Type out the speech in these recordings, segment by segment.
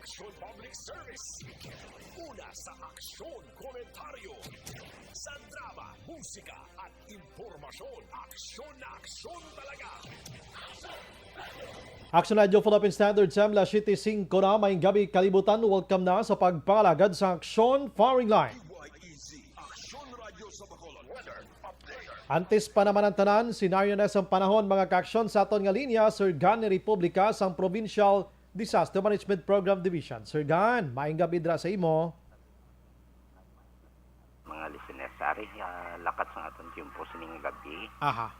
Action Public Service. Una sa aksyon, komentaryo. Sa drama, musika at impormasyon. Aksyon na aksyon talaga. Action Radio Philippine Standard Sam, La City 5 na may gabi kalibutan. Welcome na sa pagpangalagad sa Aksyon Firing Line. PYEZ, Aksyon Radio sa Bacolod. Weather Update. Antes pa naman ang tanan, senaryo na sa panahon mga kaaksyon sa aton nga linya, Sir Gan ni Republika sang Provincial Disaster Management Program Division. Sir Gan, maayong gabi dra sa imo. Mga listeners, ari, lakat sa aton tiyempo sining gabi. Aha.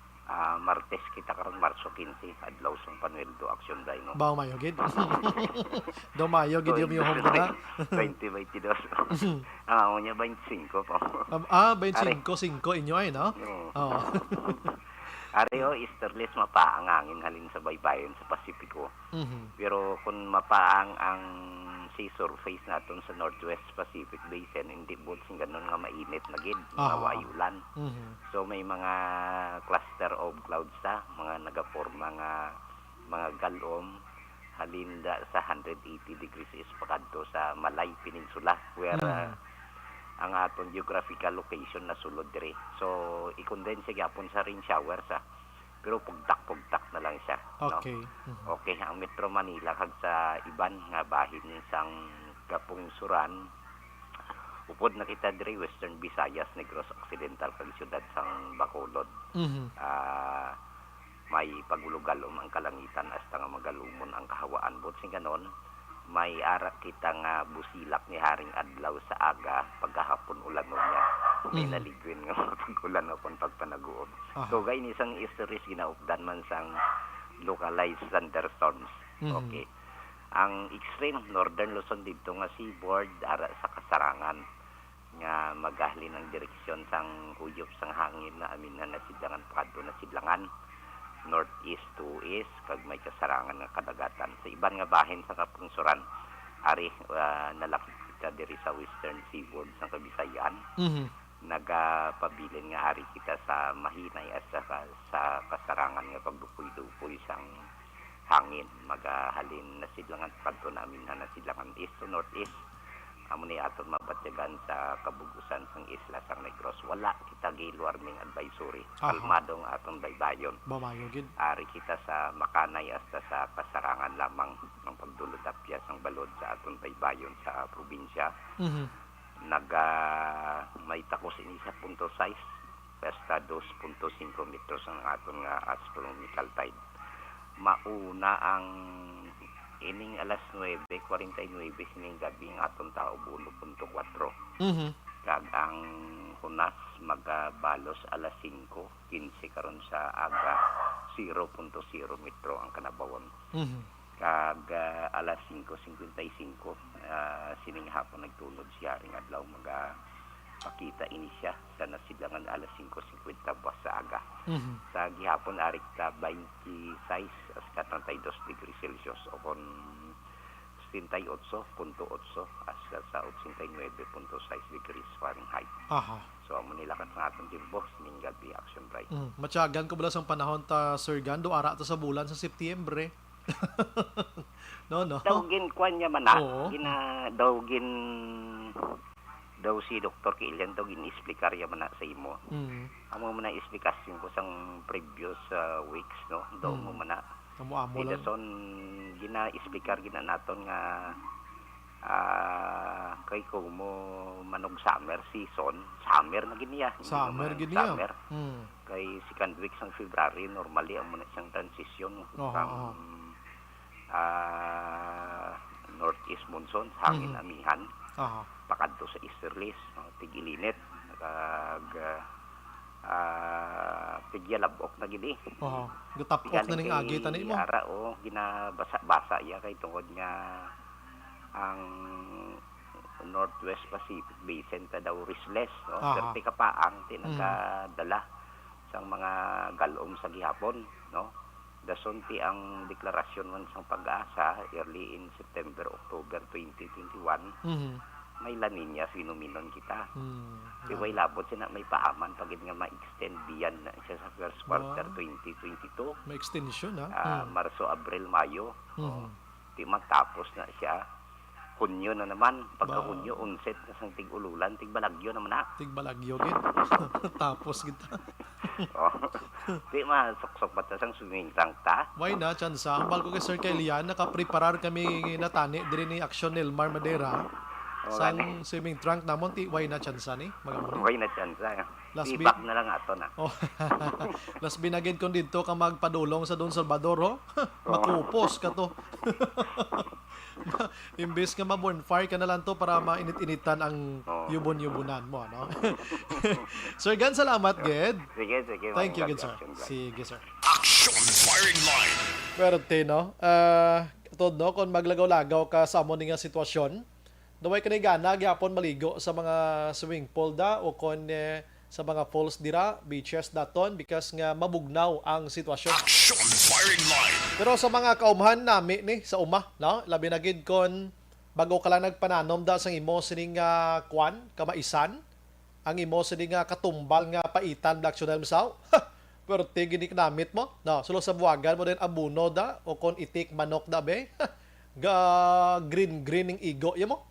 Martes kita karon Marso 15, adlaw sang Panueldo Aksyon Day, no? Baw mayo gid. Do mayo gid yung home na. 2022. Amo niya 25 po. 25 inyo ay no? Oo. Ari o easterlies mapaang angin halin sa baybayon sa Pasipiko. Pero kung mapaang ang sea surface naton sa Northwest Pacific Basin, hindi bot sing ganun nga mainit na gid, mawayulan. So may mga cluster of clouds ta, mga nagaporma nga mga galom halinda sa 180 degrees east pakadto sa Malay Peninsula where ang aton geographical location na sulod dire. So i-condense gyapon sa rain showers pero pugtak na lang siya. Okay. No? Okay, ang Metro Manila kag sa iban nga bahin sang kapungsuran upod na kita dire Western Visayas, Negros Occidental kag siyudad sang Bacolod. May pagulugalom ang kalangitan hasta nga magalumon ang kahawaan bot sing ganon. May ara kita nga busilak ni haring adlaw sa aga pagkahapon ulan niya. May naligwin nga pag-ulan na pon pagpanaguom. So gay ni sang easteries ginaupdan man sang localized thunderstorms. Okay. Ang extreme northern Luzon dito nga seaboard ara sa kasarangan nga magahlin ang direksyon sang huyop sang hangin na amin na nasidlangan pakadto na sidlangan northeast to east kag may kasarangan nga kadagatan sa iban nga bahin sa kapungsuran ari nalakip kita diri sa western seaboard sa Kabisayan. Nagapabilin nga ari kita sa mahinay at sa kasarangan nga pagdupoy-dupoy sang hangin magahalin na sidlangan kadto namin na sidlangan east to northeast. Amo ni aton mabatyagan sa kabugusan sang isla sang Negros wala kita gale warming advisory. Kalmadong atong baybayon. Bamayo gid. Ari kita sa Makanay hasta sa kasarangan lamang ng pagdulot apya sang balod sa atong baybayon sa probinsya. May takos ini sa punto 6 hasta 2.5 metros ang atong astronomical tide. Mauna ang ining alas 9:49 sining gabi ang atong tao 1.4. Kag ang hunas magabalos alas 5:15 karon sa aga 0.0 metro ang kanabawon. Kag alas 5:55 sining hapon nagtulod siya ring adlaw pakita ini siya sa nasidlangan alas 5:50 buwas sa aga. Sa gihapon arik ta 26 hasta 32 degrees Celsius o kon 78.8 hasta sa 89.6 degrees Fahrenheit. So amo nila kan sa atong tiempo ning gabi action bright. Matyagan ko bala sang panahon ta Sir Gan do ara ta sa bulan sa Setyembre. No. Dawgin kwan niya man daw si Dr. Kilian daw gin-explicar ya man sa imo. Amo man na explikasyon ko sang previous weeks no. Daw mo man na. Amo lang. Dason gina-explicar gina naton nga kay ko mo manog summer season, summer na giniya. Summer giniya. Kay second week sang February normally amo na siyang transition from northeast monsoon hangin amihan. Pakadto sa easterlies tigilinit kag tigyalabok na gidi. Gutapok na ning agi tani mo. Ara ginabasa-basa ya kay tungod nga ang Northwest Pacific Basin ta daw riskless no. Perti ka pa ang tinagdala sang mga galom sa gihapon no. Dason ti ang deklarasyon man sang pag-asa early in September, October 2021. May La Nina phenomenon kita. Way labot sina may paaman pagid nga ma-extend beyond na siya sa first quarter 2022. May extension Marso, Abril, Mayo. Di matapos na siya Hunyo na naman. Pagka Hunyo, unset na sang tig-ululan, tig-balagyo naman na. Tigbalagyo gid. Tapos kita. Oh. Di masuksok ba ta sang swimming tank ta? Why na chansa? Ambal ko kay Sir Kailian, nakapreparar kami natani diri ni Action Nilmar Madera. Sang swimming trunk namon ti why na chansa ni magamuni. Way na chance. Last Ibak na lang ato na. Oh. Las binagid kon didto ka magpadulong sa Don Salvador ho. Makupos ka to. Imbes nga ma-bonfire ka na lang to para mainit-initan ang yubon-yubunan mo, no? Sir Gan, salamat, Ged. Sige. Thank you, good sir. Sige, sir. Action Firing Line. Pero no, tod no, kung maglagaw-lagaw ka sa amo nga sitwasyon, dumay ka na gana, gyapon maligo sa mga swimming pool da, o kung sa mga falls dira, beaches daton, because nga mabugnaw ang sitwasyon. Action Firing Line. Pero sa mga kaumhan nami ni sa uma, no? Labi na gid kon bago ka lang nagpananom da sang imo sining kwan, kamaisan, ang imo sining katumbal nga paitan black chunel misaw. Pero tigini namit mo, no? Sulo sa buwagan mo din abuno da o kon itik manok da be. Ga green ning igo yamo.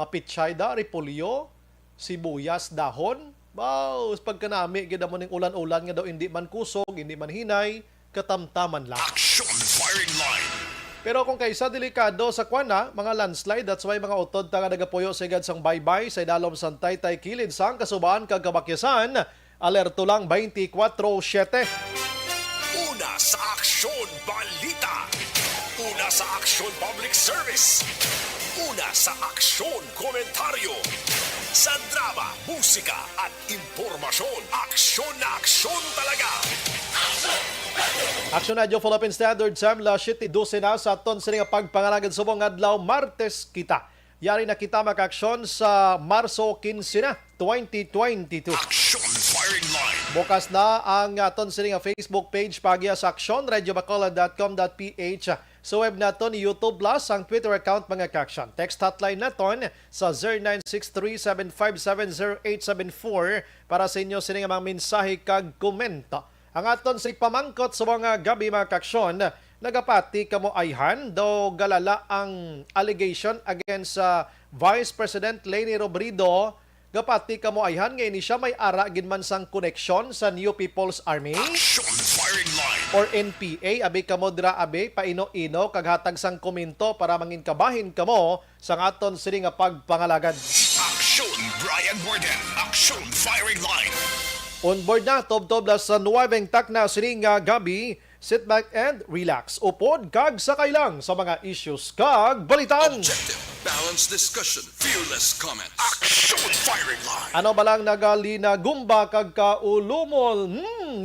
Pichay da, repolyo, sibuyas, dahon. Wow, pagka nami gid mo ning ulan-ulan nga daw hindi man kusog, hindi man hinay, katamtaman lang. Action Firing Line. Pero kung kaysa delikado sa kwana, mga landslide, that's why mga utod ta nga nagapuyo sa igad sang baybay sa idalom sang Taytay kilid sang kasubaan kag kabakyasan, alerto lang 24/7. Una sa Aksyon Balita. Una sa Aksyon Public Service. Una sa Aksyon Komentaryo. Sa drama, musika at impormasyon. Aksyon na aksyon talaga. Action Radio Philippine Standard Time, la 7:12 na sa aton sa nga pagpangalagan subong adlaw Martes kita. Yari na kita maka-aksyon sa Marso 15 na, 2022. Action Firing Line. Bukas na ang aton sa nga Facebook page pagya sa Aksyon, radiobacolod.com.ph. Sa web naton ni YouTube Plus, ang Twitter account mga kaksyon. Text hotline naton sa 0963-757-0874 para sa inyo sa mga mensahe kag komento. Ang aton sa pamangkot sa mga gabi mga kaksyon, nagapati kamo ayhan do galala ang allegation against Vice President Leni Robredo. Gapati kamo ayhan nga ini siya may ara ginman sang koneksyon sa New People's Army Action Firing Line. or NPA. Abi kamo dira abi paino-ino kag hatag sang komento para mangin kabahin kamo sa aton sini nga pagpangalagan. Action Brian Borden. Action Firing Line. On board na tob-tob la sa nuwabeng tak na sini nga gabi. Sit back and relax. Upod kag sakay lang sa mga issues kag balitan. Objective, balanced discussion, fearless comments. Action Firing Line. Ano ba lang nagali na gumba kag kaulumol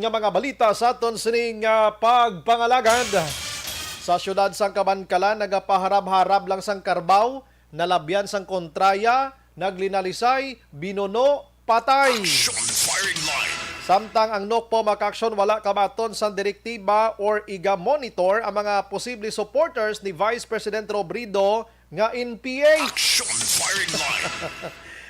nga mga balita sa aton sining pagpangalagad. Sa syudad sang Kabankalan, nagapaharab-harab lang sang Carbaw, nalabyan sang kontraya, naglinalisay, binuno, patay. Action Firing Line. Samtang ang NOCPO makaksyon wala kamaton sa direktiba or iga-monitor ang mga posible supporters ni Vice President Robredo nga NPA. Action Firing Line.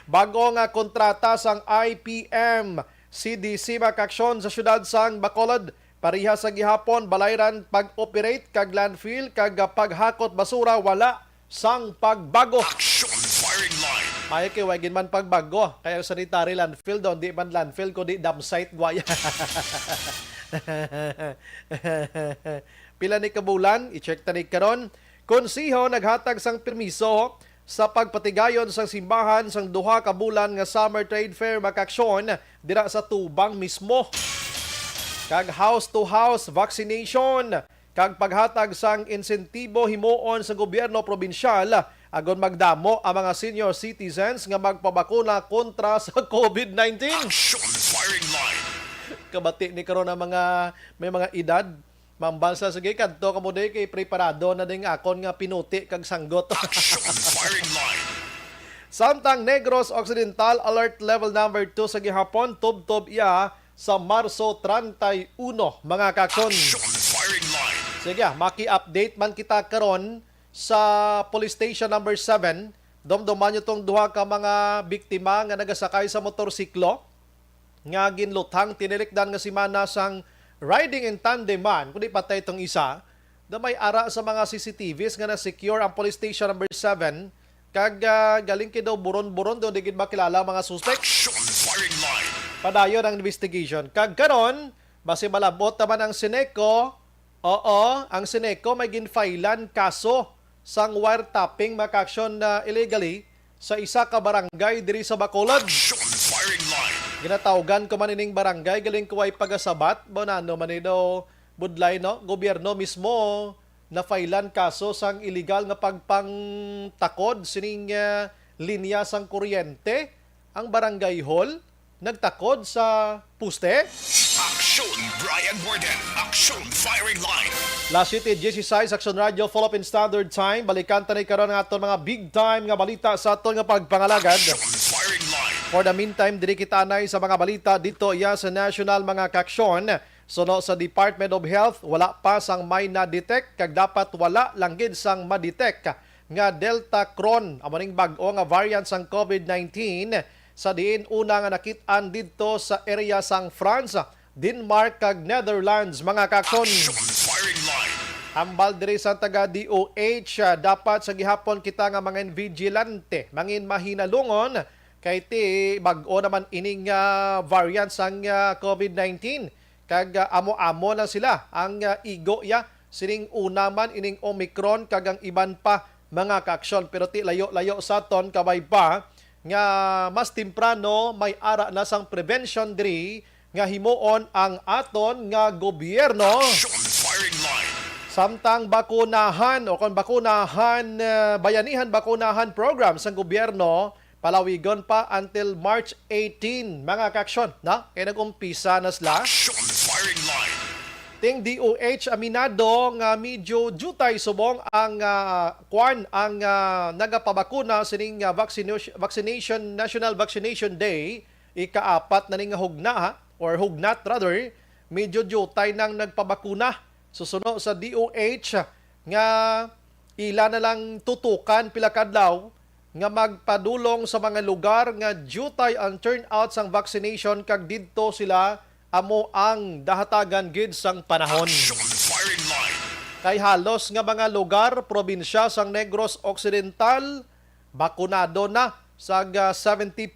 Bago nga kontrata sang IPM, CDC makaksyon sa syudad sang Bacolod, pareha sa gihapon balayran pag-operate kag landfill kag paghakot basura wala sang pagbago. Action Firing Line. May kay wagin man pagbago. Kaya sanitary landfill doon, di man landfill kundi dump site guaya. Pila ni kabulan, i-check tanig karon. Konsiho naghatag sang permiso sa pagpatigayon sang simbahan sang duha ka bulan nga summer trade fair makaksyon dira sa Tubang mismo. Kag house to house vaccination kag paghatag sang insentibo himuon sa gobyerno probinsyal agon magdamo ang mga senior citizens nga magpabakuna kontra sa COVID-19. Action Firing Line. Kabati ni karon ang mga may mga edad mambalsa sige kadto kamo day kay preparado na ding akon nga pinuti kag sanggot. Action Firing Line. Samtang Negros Occidental alert level number 2 sa gihapon tub-tub iya sa Marso 31 mga kakson. Action Firing Line. Sige, maki-update man kita karon sa police station number 7. Domdoman nyo tong duha ka mga biktima nga nagasakay sa motorsiklo nga ginluthang tinilikdan nga si mana sang riding in tandem man kundi patay itong isa. Da may ara sa mga CCTVs nga na-secure ang police station number 7 kag galing kay daw buron-buron do digid makilala ang mga suspect. Action firing line. Padayon ang investigation. Kag karon, base malabot naman ang Seneco. Oo, ang Seneco may ginfailan kaso sang wiretapping maka-action na illegally sa isa ka barangay diri sa Bacolod. Action firing line. Ginatawgan ko man ining barangay galing ko ay pagasabat bonano man daw budlay no gobyerno mismo na failan kaso sang illegal nga pagpangtakod sining linya sang kuryente ang barangay hall nagtakod sa puste. Action Brian Warden. Action firing line. La City, GC6, Action Radio, Philippine Standard Time. Balikan tanay karon ng aton mga big time nga balita sa aton nga pagpangalagad. Action firing line. For the meantime, diri kita anay sa mga balita dito iya sa national mga kaksyon. Suno sa Department of Health, wala pa sang may na-detect kag dapat wala lang gid sang ma-detect nga Delta Cron, amaning bag-o nga variant sang COVID-19 sa diin una nga nakit-an dito sa area sang France, Denmark kag Netherlands mga kakson. Action firing line. Ambal diri sa taga DOH, dapat sa gihapon kita nga mga vigilante, mangin mahinalungon kay ti bag-o naman ining variant sang COVID-19 kag amo-amo na sila ang igo ya sining una man ining Omicron kag ang iban pa mga kaaksyon, pero ti layo-layo sa ton kabay pa nga mas temprano may ara na sang prevention diri nga himuon ang aton nga gobyerno. Action firing line. Samtang bakunahan o kon bakunahan bayanihan bakunahan program sang gobyerno palawigon pa until March 18 mga kaaksyon na kay nag-umpisa na sila. Action firing line. Ting DOH aminado nga medyo jutay subong ang nagapabakuna sining vaccination National Vaccination Day ika-4 na ning hugna or hugnat rather, medyo jutay nang nagpabakuna. Susuno sa DOH nga ila na lang tutukan pila kadlaw nga magpadulong sa mga lugar nga jutay ang turnout sang vaccination kag didto sila amo ang dahatagan gid sang panahon. Action firing line. Kay halos nga mga lugar, probinsya sang Negros Occidental, bakunado na sa 70%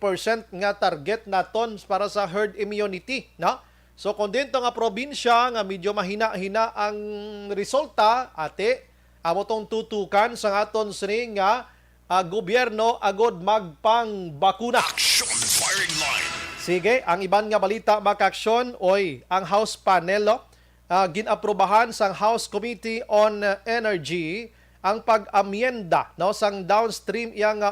nga target naton para sa herd immunity. No? So kung dito nga probinsya nga medyo mahina-hina ang resulta, ate, amo tong tutukan sa aton sining nga gobyerno agod magpang bakuna. Action firing line. Sige, ang iban nga balita makaksyon, ang House panel ginaprobahan sang House Committee on Energy ang pag-amyenda sang downstream yang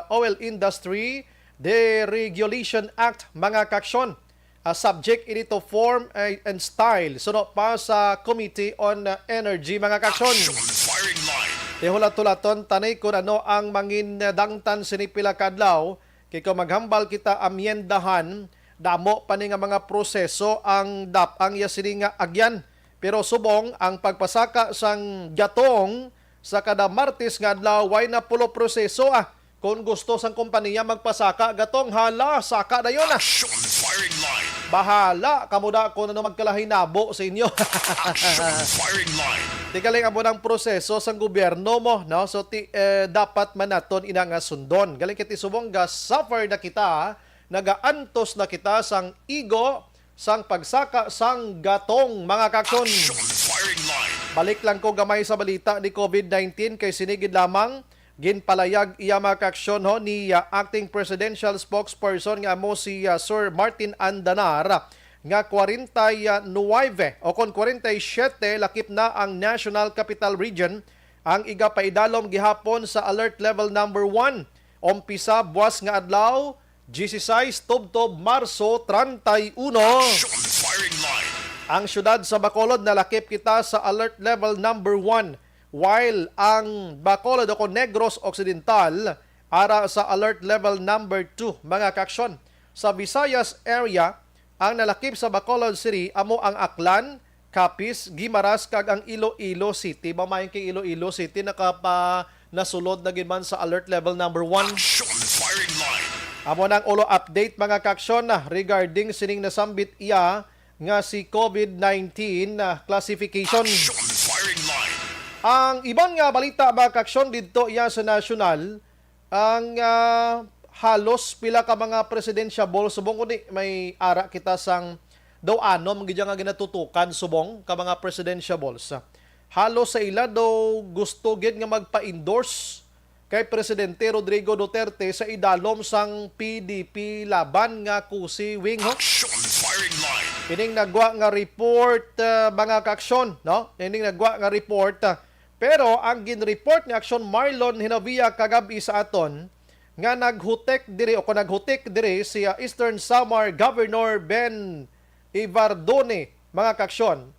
oil industry deregulation act mga kaksyon. Subject ini to form and style sunod pa sa Committee on Energy mga kaksyon. Action firing line. Hulat-hulaton tanay kung ano ang mangin dangtan sinipila kadlaw kay kung maghambal kita amyendahan, damo pa ni nga mga proseso ang ang yasini nga agyan. Pero subong ang pagpasaka sang gatong sa kada Martes nga adlaw way na pulo proseso Kung gusto sang kompanya magpasaka gatong hala saka na yon Action firing line. Bahala kamuda ko na magkalahinabo sa inyo. Action firing line. Tikaling amo ng proseso sang gobyerno mo, no? So dapat man naton ina nga sundon. Galing kiti subong ga suffer na kita, nagaantos na kita sang igo sang pagsaka sang gatong mga kakson. Action firing line. Balik lang ko gamay sa balita ni COVID-19 kay sinigid lamang ginpalayag iya mga kaaksyon ni acting presidential spokesperson nga mo si Sir Martin Andanar nga 49 o kon 47 lakip na ang National Capital Region ang igapaidalom gihapon sa alert level number 1. Umpisa buwas nga adlaw 16 tubtob Marso 31. Action firing line. Ang syudad sa Bacolod nalakip kita sa alert level number 1. While ang Bacolod o Negros Occidental ara sa alert level number 2 mga kaaksyon. Sa Visayas area, ang nalakip sa Bacolod City amo ang Aklan, Capiz, Guimaras kag ang Iloilo City. Mamayon kay Iloilo City nasulod na gid man sa alert level number 1. Action firing line. Amo nang ulo update mga kaaksyon regarding sining nasambit iya nga si COVID-19 classification. Action firing line. Ang ibang nga balita mga kaaksyon dito iya sa national, ang halos pila ka mga presidentiable subong kundi may ara kita sang daw anom gid nga ginatutukan subong ka mga presidentiables. Halos sa ila daw gusto gid nga magpa-endorse kay Presidente Rodrigo Duterte sa idalom sang PDP laban nga kusi wing ho. Action firing line. Ining nagwa nga report mga kaaksyon, no? Ining nagwa nga report. Pero ang gin-report ni Action Marlon Hinavia kagabi sa aton nga naghutek diri o kung naghutek diri si Eastern Samar Governor Ben Ivardone mga kaaksyon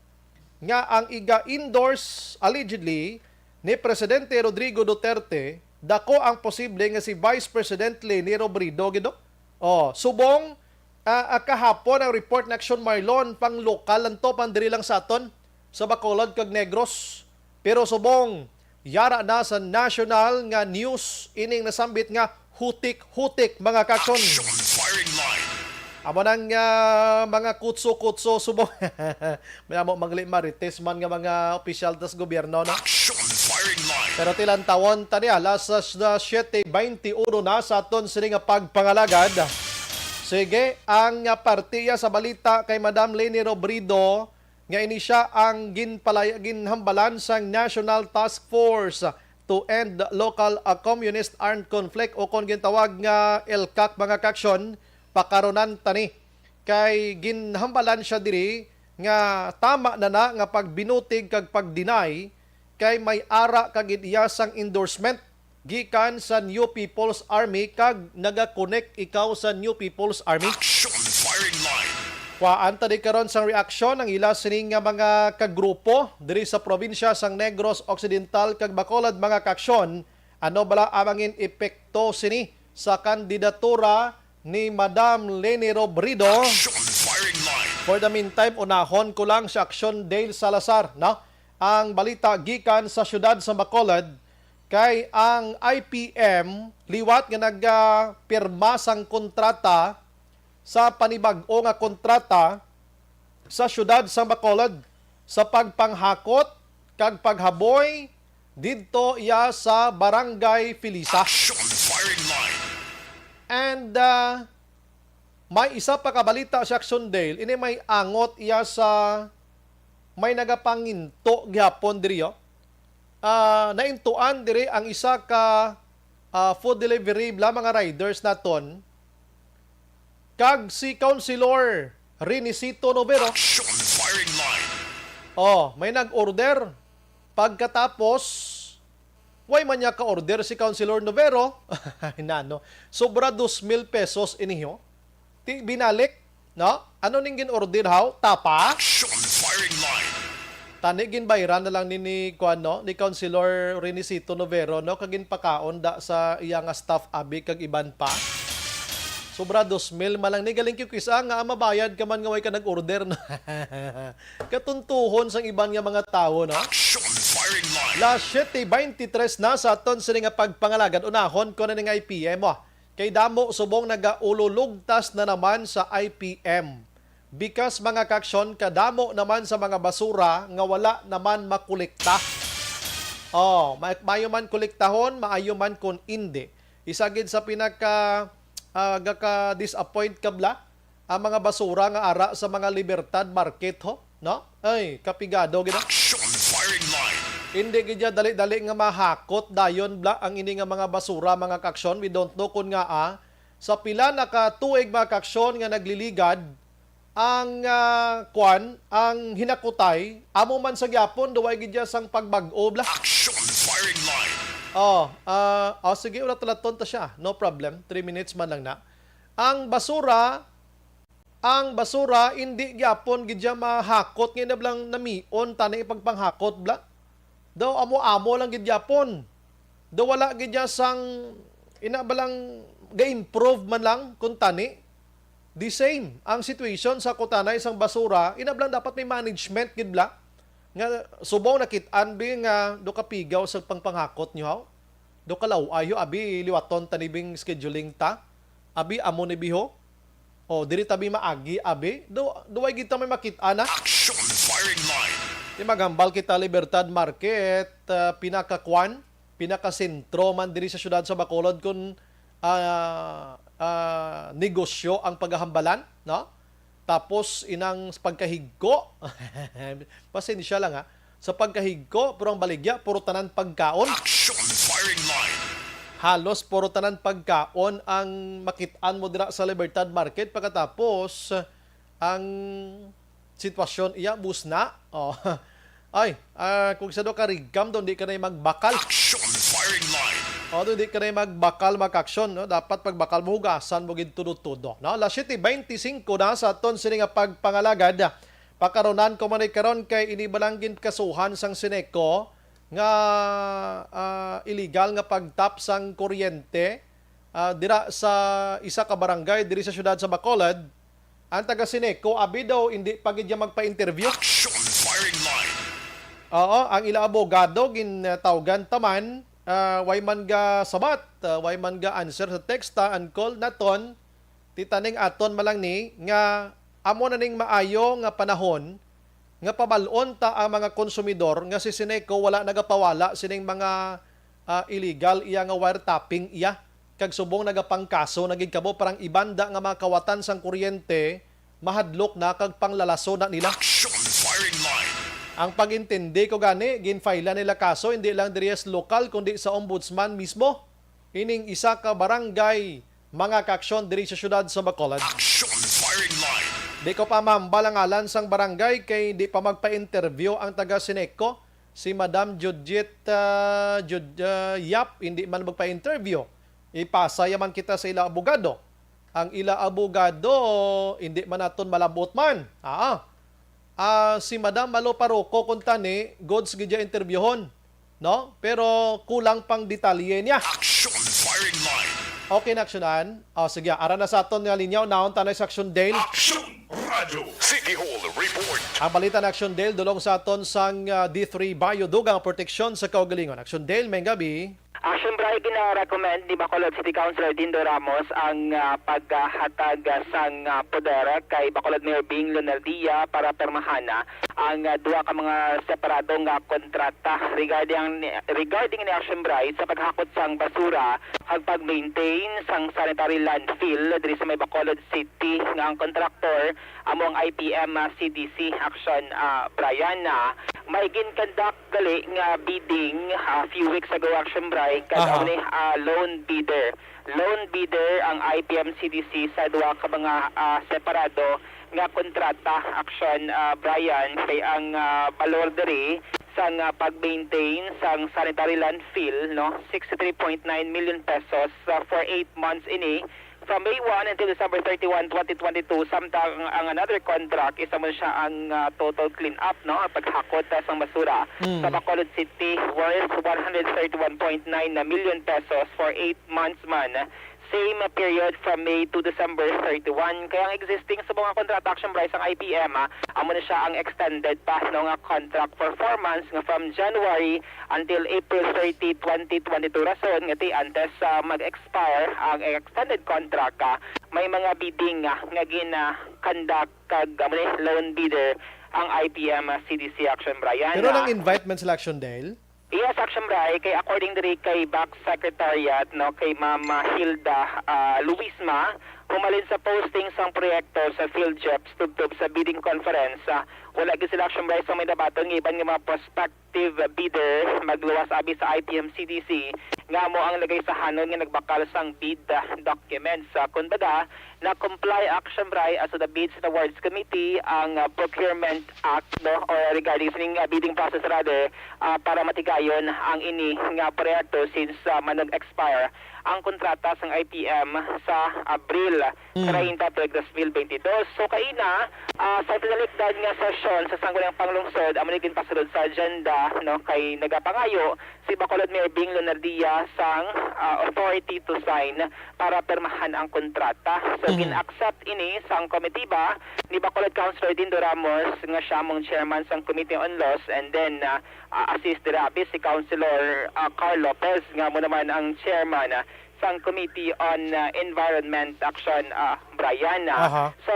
nga ang iga-endorse allegedly ni Presidente Rodrigo Duterte dako ang posible nga si Vice President Leni Robredo gido. Subong kahapon ang report ng Action Marlon pang lokal lang to pandiri lang sa aton sa Bacolod kag Negros. Pero subong yara na sa national nga news ining nasambit nga hutik-hutik mga kakson. Action firing line. Amo nang mga kutso-kutso subong may amo maglimarites man nga mga opisyal tas gobyerno no. Action firing line. Pero tilang tawon tani alas 7:21 na sa aton sini nga pagpangalagad. Sige, ang partiya sa balita kay Madam Leni Robredo nga ini siya ang ginhambalan sang National Task Force to End Local Communist Armed Conflict o kon gintawag nga LCAC mga kaksyon pakaronan tani kay ginhambalan siya diri nga tama na nga pagbinutig kag pagdeny kay may ara kag iya sang endorsement gikan sa New People's Army kag naga-connect ikaw sa New People's Army. Action firing line. Kuhaan tadi karon sang reaksyon ang ila sining nga mga kagrupo diri sa probinsya sang Negros Occidental kag Bacolod mga kaksyon. Ano bala amangin epekto sini sa kandidatura ni Madam Leni Robredo? Action firing line. For the meantime, unahon ko lang si Action Dale Salazar, no? Ang balita gikan sa syudad sa Bacolod kay ang IPM liwat nga nagpirma sang kontrata sa panibag-o nga kontrata sa syudad sa Bacolod sa pagpanghakot kag paghaboy didto iya sa Barangay Filisa. Action firing line. And may isa pa kabalita sa Action Dale, ini may angot iya sa may nagapanginto gyapon diri naintuan diri ang isa ka food delivery bla mga riders naton kag si Councilor Renisito Novero. Action firing line. May nag-order. Pagkatapos, why man niya ka-order si Councilor Novero? Hinano. Sobra 2,000 pesos iniho. Binalik, no? Ano ning gin-order how? Tapa? Action firing line. Tani ginbayran na lang ni Councilor Renisito Novero, no? Kagin pakaon da sa iya nga staff abi kag iban pa. Sobra 2,000 malang ni galing kisa nga mabayad ka man nga way ka nag-order na. Katuntuhon sang iban nga mga tao no. Action firing line. La 7:23 na sa aton sini nga pagpangalagan unahon ko na ning IPM kay damo subong nagaululugtas na naman sa IPM. Bikas mga kaksyon kadamo naman sa mga basura nga wala naman makolekta. Maayo man kolektahon, maayo man kun hindi. Isagid sa pinaka gaka-disappoint kabla ang mga basura nga ara sa mga Libertad Market ho, no? Ay, kapigado gid. Action firing line. Hindi gid dali-dali nga mahakot dayon bla ang ini nga mga basura mga kaksyon. We don't know kun nga sa pila na ka tuig mga kaksyon nga nagliligad ang ang hinakutay amo man sa gyapon duway gid sang pagbag-o bla. Action firing line. Sige, ulat-ulaton ta siya. No problem. 3 minutes man lang na. Ang basura, hindi gyapon gidya mahakot nga nablang namion tani ipagpanghakot bla. Daw amo-amo lang gid gyapon. Daw wala gidya sang inabalang ga-improve man lang kun tani. The same ang situation sa kutanay isang basura, inablang dapat may management gid bla. Nga subong nakit-an bi nga do kapigaw sa pangpanghakot nyo do kalaw ayo abi liwaton tanibing scheduling ta abi amo ni biho diri tabi maagi abi duway gid ta may makit-an na. Action firing line. Di magambal kita Libertad Market pinakakwan pinakasentro man diri sa syudad sa Bacolod kung negosyo ang paghahambalan, no? Tapos inang pagkahigko, pasensya lang sa pagkahigko, pero ang baligya, puro tanan pagkaon. Action firing line. Halos puro tanan pagkaon ang makitaan mo dira sa Libertad Market pagkatapos ang sitwasyon iya busna. Oh. Ay, kung sa do ka rigam doon, di ka na magbakal. Action firing line. O, doon di ka na magbakal, makaksyon. No? Dapat pagbakal mo, hugasan mo gintudo-tudo. No? Alas 7:25 na sa aton sini nga pagpangalagad. Pakaronan ko man karon kay inibalanggin kasuhan sang Sineco nga illegal nga pagtap sang kuryente dira sa isa ka barangay diri sa syudad sa Bacolod. Ang taga Sineco abi daw hindi pagidya magpa-interview. Action firing line. Oo, ang ila abogado ginatawgan taman, way man ga sabat, way man ga answer sa text and call naton, titaning aton malang ni nga amo na ning maayo nga panahon nga pabalon ta ang mga konsumidor nga si Sineco wala nagapawala sining mga illegal iya nga wiretapping iya kag subong nagapangkaso naging kabo parang ibanda nga mga kawatan sang kuryente mahadlok na kag panglalaso na nila. Action firing line. Ang pag-intindi ko gani, ginfaila nila kaso, hindi lang diri sa lokal, kundi sa ombudsman mismo. Ining isa ka barangay, mga kaksyon diri sa syudad sa Bacolod. Action firing line. Di ko pa mambalangalan sang barangay, kay di pa magpa-interview ang taga Sineco. Si Madam Judjit Yap, hindi man magpa-interview. Ipasaya man kita sa ila abogado. Ang ila abogado, hindi man naton malabot man. Si Madam Malo Paroko kung tani, goods gidya interviewon. No? Pero kulang pang detalye niya. Action firing line. Okay na aksyonan. Sige, ara na sa aton nga linyaw. Naon tanay sa Action Dale. Action Radyo City Hall report. Ang balita na Action Dale, dulong sa aton sang D3 Biodugang Proteksyon sa Kaugalingon. Action Dale, may gabi. Action Brian, gina-recommend ni Bacolod City Councilor Dindo Ramos ang paghatag sang poder kay Bacolod Mayor Bing Lunardia para permahana ang duwa ka mga separadong kontrata regarding ni Action Brian sa paghakot sang basura ag pag-maintain sang sanitary landfill diri sa may Bacolod City nga ang kontraktor among IPM CDC Action Brian may ginkandak gali nga bidding a few weeks ago Action Brian kada ni loan bidder ang IPM CDC sa duwa ka mga separado nga kontrata Action Brian kay ang valor diri sang pag-maintain sang sanitary landfill no 63.9 million pesos for 8 months ini from May 1 until December 31, 2022, samtang ang another contract, isa mo siya ang total clean up, no? Paghakot sa basura sa Bacolod City worth 131.9 million pesos for 8 months man. Same period from May to December 31. Kaya ang existing sa mga contract action price ng IPM, amo na siya ang extended pa ng contract for 4 months nga from January until April 30, 2022. Rason nga antes mag-expire ang extended contract, may mga bidding nga gina-conduct kag loan bidder ang IPM CDC Action Brian. Pero nang invite man sila Action Dale? Yes, Action Bray, kay according diri kay Back Secretariat, no, kay Mama Hilda Luisma, humalin sa posting sang proyekto sa field jobs tubtob sa bidding conference. Wala gid sila Action Bray sa may dabaton ng iban nga mga prospective bidder magluwas abi sa IPM CDC nga mo ang lagay sa hanon nga nagbakal sang bid documents. Kunbaga, na comply Action Bray as to the Bids and Awards Committee ang Procurement Act, no, or regarding sa bidding process rather, para matigayon ang ini nga proyekto since manog-expire ang kontrata sang IPM sa Abril 30, 2022. So kaina sa pinalikdan nga sesyon sa Sangguniang Panglungsod, amo niging pasulod sa agenda, no, kay nagapangayo si Bacolod Mayor Bing Lunardia sang authority to sign para permahan ang kontrata. So gin-accept ini sang komitiba ni Bacolod Councilor Dindo Ramos nga siya mong chairman sang Committee on Laws, and then assist dirabi si Councilor Carl Lopez nga mo naman ang chairman sang Committee on Environment Action Brian. So,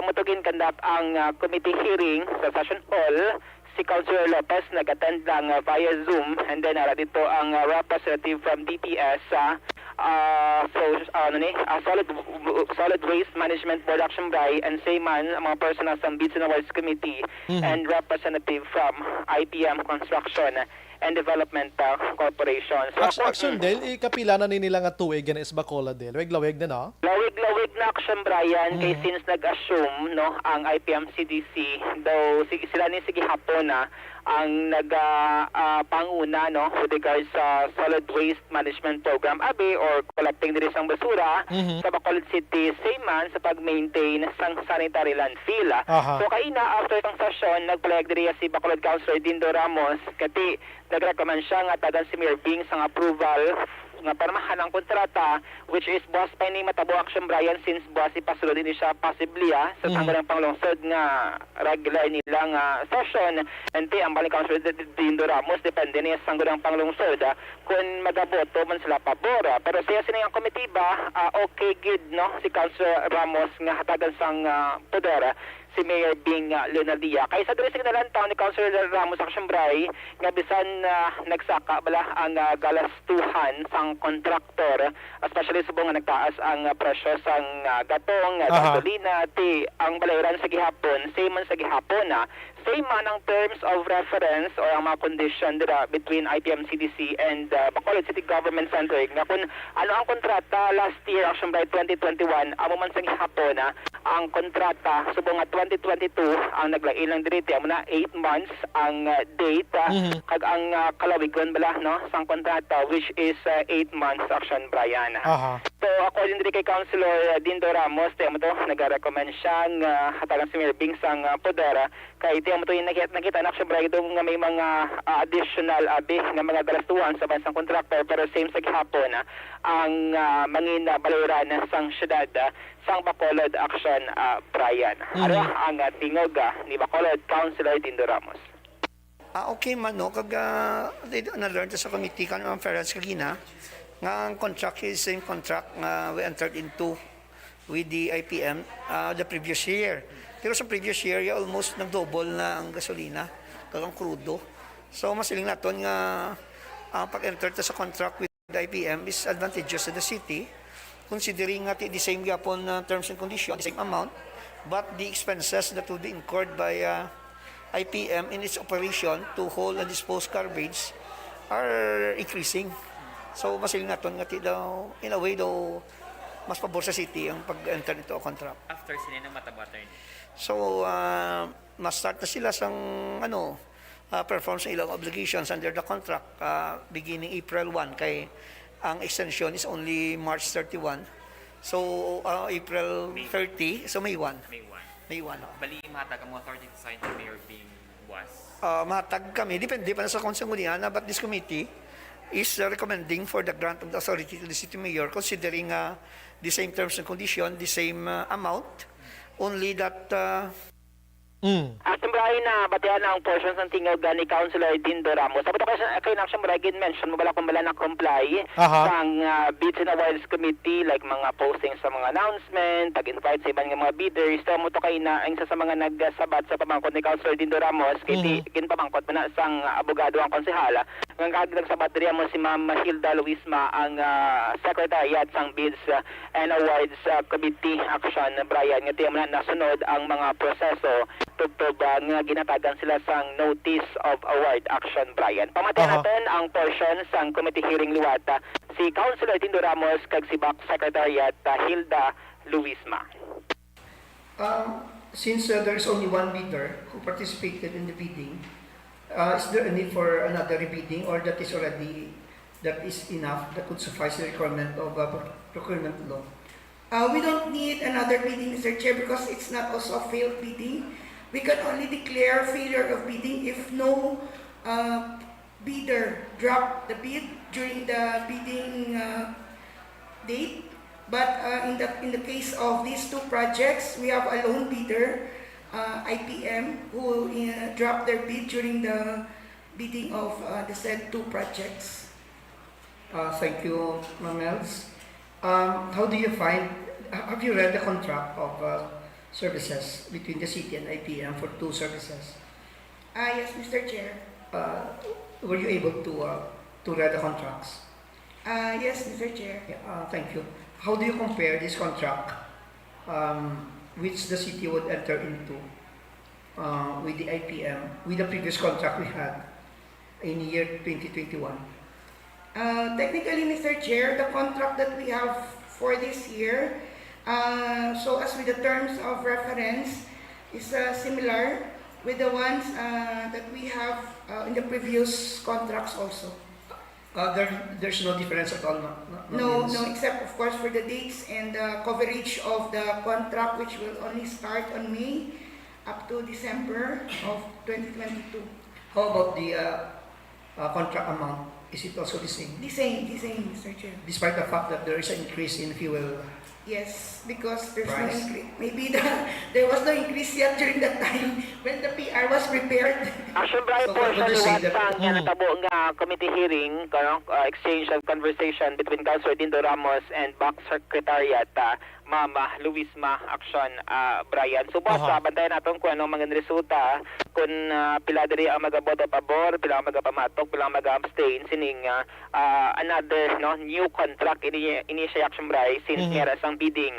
mutugin kandak ang committee hearing sa Session Hall si Councilor Lopez nag-attend lang via Zoom, and then dito ang representative from DPS Solid Waste Management Board Action Bray, and Sayman, ang mga personals ng Bids and Awards Committee, and representative from IPM Construction and Development Corporation. Action Del, kapila na nila nga tuig yan is Bacolod Del. Lawig na no? Lawig na action, Brian, kay since nag-assume no ang IPM CDC, though sila ni sige hapon na ang panguna no with regards sa solid waste management program abi or collecting diri sang basura sa Bacolod City, same man sa pag-maintain sang sanitary landfill. So kaina after itong session nagpalayag diri si Bacolod Councilor Dindo Ramos kati nag-recommend siya nga tagan si Mayor Bing sang approval nga parmahan ang kontrata, which is buwas pa ni matabo action, Brian, since buwas ipasulod din siya possibly sa sanggarang panglungsod nga regular nilang session, and ang balik Councilor Dindo Ramos depende niya sa sanggarang panglungsod kung magaboto man sila pabor. Pero siya sinayang komitiba, okay good no si Councilor Ramos nga hatagan sang poder si Mayor Bing Leonardia. Kaysa diri sa kinalang taon ni Councilor Ramos Action Bray, nga bisan nagsaka bala ang galastuhan sang kontraktor, especially sa nga nagtaas ang presyo sang gatong, gasolina, ang balayran sa gihapon, same man sa gihapon same man ang terms of reference or ang mga condition dira between IPM CDC and Bacolod City Government Center nga kung ano ang kontrata last year Action Bray 2021 amo man sa gihapon ang kontrata subong nga 2022 ang naglain lang diri amo na 8 months ang date kag ang kalawigon bala no sang kontrata which is 8 months Action Brian. So according diri kay Councilor Dindo Ramos amo to nag-recommend siya nga hatagan si Mayor Bing sang poder kay amo to yung nakita na Action Bray nga may mga additional nga mga galastuhan sa bansang kontraktor pero same sa gihapon ang mangina balayran sang syudad sang Bacolod Action Brian. Ano ang tingog ni Bacolod Councilor Dindo Ramos? Okay man no kag na-learn sa committee kan ang fairness kagina nga ang contract is same contract nga we entered into with the IPM the previous year. Pero sa previous year almost nag-double na ang gasolina kag ang crudo. So masiling naton nga ang pag-enter sa contract with the IPM is advantageous to the city considering nga the same yapon terms and conditions, the same amount, but the expenses that would be incurred by IPM in its operation to hold and dispose garbage are increasing. So masiling naton nga daw in a way daw mas pabor sa city ang pag-enter nito contract. After sila na matabater. So mas start na sila sang perform sa ilang obligations under the contract beginning April 1 kay ang extension is only March 31. So April 30, so May 1. May 1. Bali mahatag ang authority to sign the Mayor Bing was. Mahatag kami, depende pa na sa konsenguliana, but this committee is recommending for the grant of the authority to the city mayor considering the same terms and conditions, the same amount, only that Action Bray na batihan ang portions ng tingog ni Councilor Dindo Ramos. Sabi to kay Action Bray mention mo bala kung bala na comply sang Bids and Awards Committee like mga postings sa mga announcement, tag-invite sa ibang mga bidders. So mo to kay na ang isa sa mga nagsabat sa pamangkot ni Councilor Dindo Ramos kay ginpamangkot man sang abogado ang konsehala. Ang nagsabat diri mo si Ma'am Hilda Luisma ang secretariat sang Bids and Awards Committee Action Brian nga tiyan mo na nasunod ang mga proseso tugtog nga ginatagan sila sang Notice of Award Action Brian. Pamatayan natin ang portion sang committee hearing liwata si Councilor Dindo Ramos kag si BAC Secretariat Hilda Luisma. Since there is only one bidder who participated in the bidding, is there a need for another bidding or that is enough that could suffice the requirement of procurement law? We don't need another bidding, Mr. Chair, because it's not also a failed bidding. We can only declare failure of bidding if no bidder dropped the bid during the bidding date. But in the case of these two projects, we have a lone bidder, IPM, who dropped their bid during the bidding of the said two projects. Thank you, Ma'am Els. How do you have you read the contract of services between the city and IPM for two services? Yes, Mr. Chair. Were you able to read the contracts? Yes, Mr. Chair. Yeah, thank you. How do you compare this contract, which the city would enter into, with the IPM, with the previous contract we had in year 2021? Technically, Mr. Chair, the contract that we have for this year, so as with the terms of reference, is similar with the ones that we have in the previous contracts also. There's no difference at all. No, means- except of course for the dates and the coverage of the contract, which will only start on May up to December of 2022. How about the contract amount? Is it also the same? The same, Mr. Chair. Despite the fact that there is an increase in fuel. Yes, because there's no Price. increase. Maybe there was no increase yet during that time when the PR was prepared. Action Brian So po what sa would you say liwat that- sa natabo nga committee hearing, exchange of conversation between Councilor Dindo Ramos and BAC Secretariat, Mama Luisma Action Brian. So boss, Aha. bantayan natin kung anong mga resulta, kung pila diri ang magaboto pabor, pila ang magapamatok, pila ang mag-abstain, sining another new contract ini siya Action Brian since nga sang bidding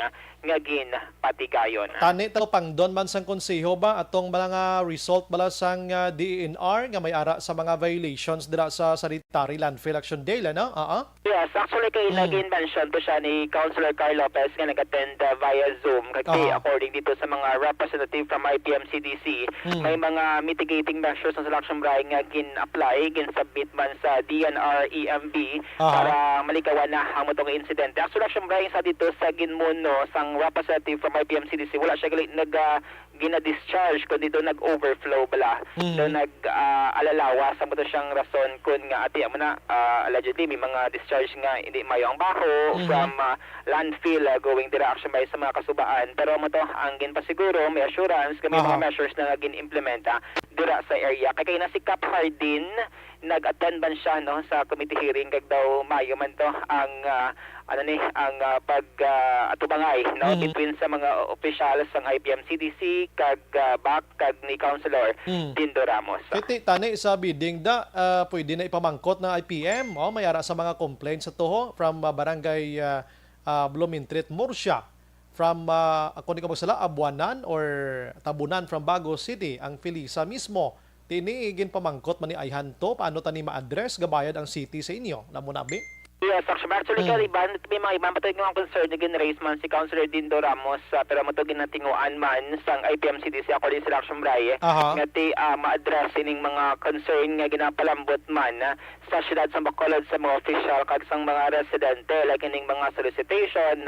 nga gin patigayon. Tani to pang don man sang konseho ba atong mga result bala sang DENR nga may ara sa mga violations dira sa Sanitary Landfill Action Day no? Yes, actually kay naging mention to siya ni Councilor Carl Lopez nga nag-attend via Zoom kasi according dito sa mga representative from IPM-CDC, may mga mitigating measures sa Action Brian nga gin-apply, gin-submit man sa DNR EMB para malikawan na ang motong insidente. Actually, Action Brian sa dito sa ginmuno sang representative from IPM-CDC, wala siya gina-discharge kung dito nag-overflow bala. So nag-alalawa sa mo siyang rason kung nga ati mo na allegedly may mga discharge nga hindi mayo ang baho from landfill going direction by sa mga kasubaan. Pero mo to ang ginpasiguro may assurance kami mga measures na gin-implement dira sa area. Kaya na si Cap Hardin nag-attend man siya no sa committee hearing kag daw mayo man to ang atubangay no between sa mga officials ng IPM-CDC kag BAC kag ni Councilor Dindo Ramos. Kiti tani sa bidding da pwede na ipamangkot na IPM may ara sa mga complaints sa toho from barangay Blumentritt, Murcia, from ako di ka magsala Abuanan or Tabunan from Bago City, ang Felisa mismo tini ginpamangkot man ni Ayhanto paano tani ma-address gabayad ang city sa inyo namo nabi. Yes, actually, kariban, may mga ibang patay ng concern na gin-raise man si Councilor Dindo Ramos, pero mo ito ginatinguan man sang IPM-CDC ako din sa Action Brian, nga ma-address ining mga concern nga ginapalambot man sa siyudad sa Bacolod sa mga official kag sang mga residente, like ining mga solicitation,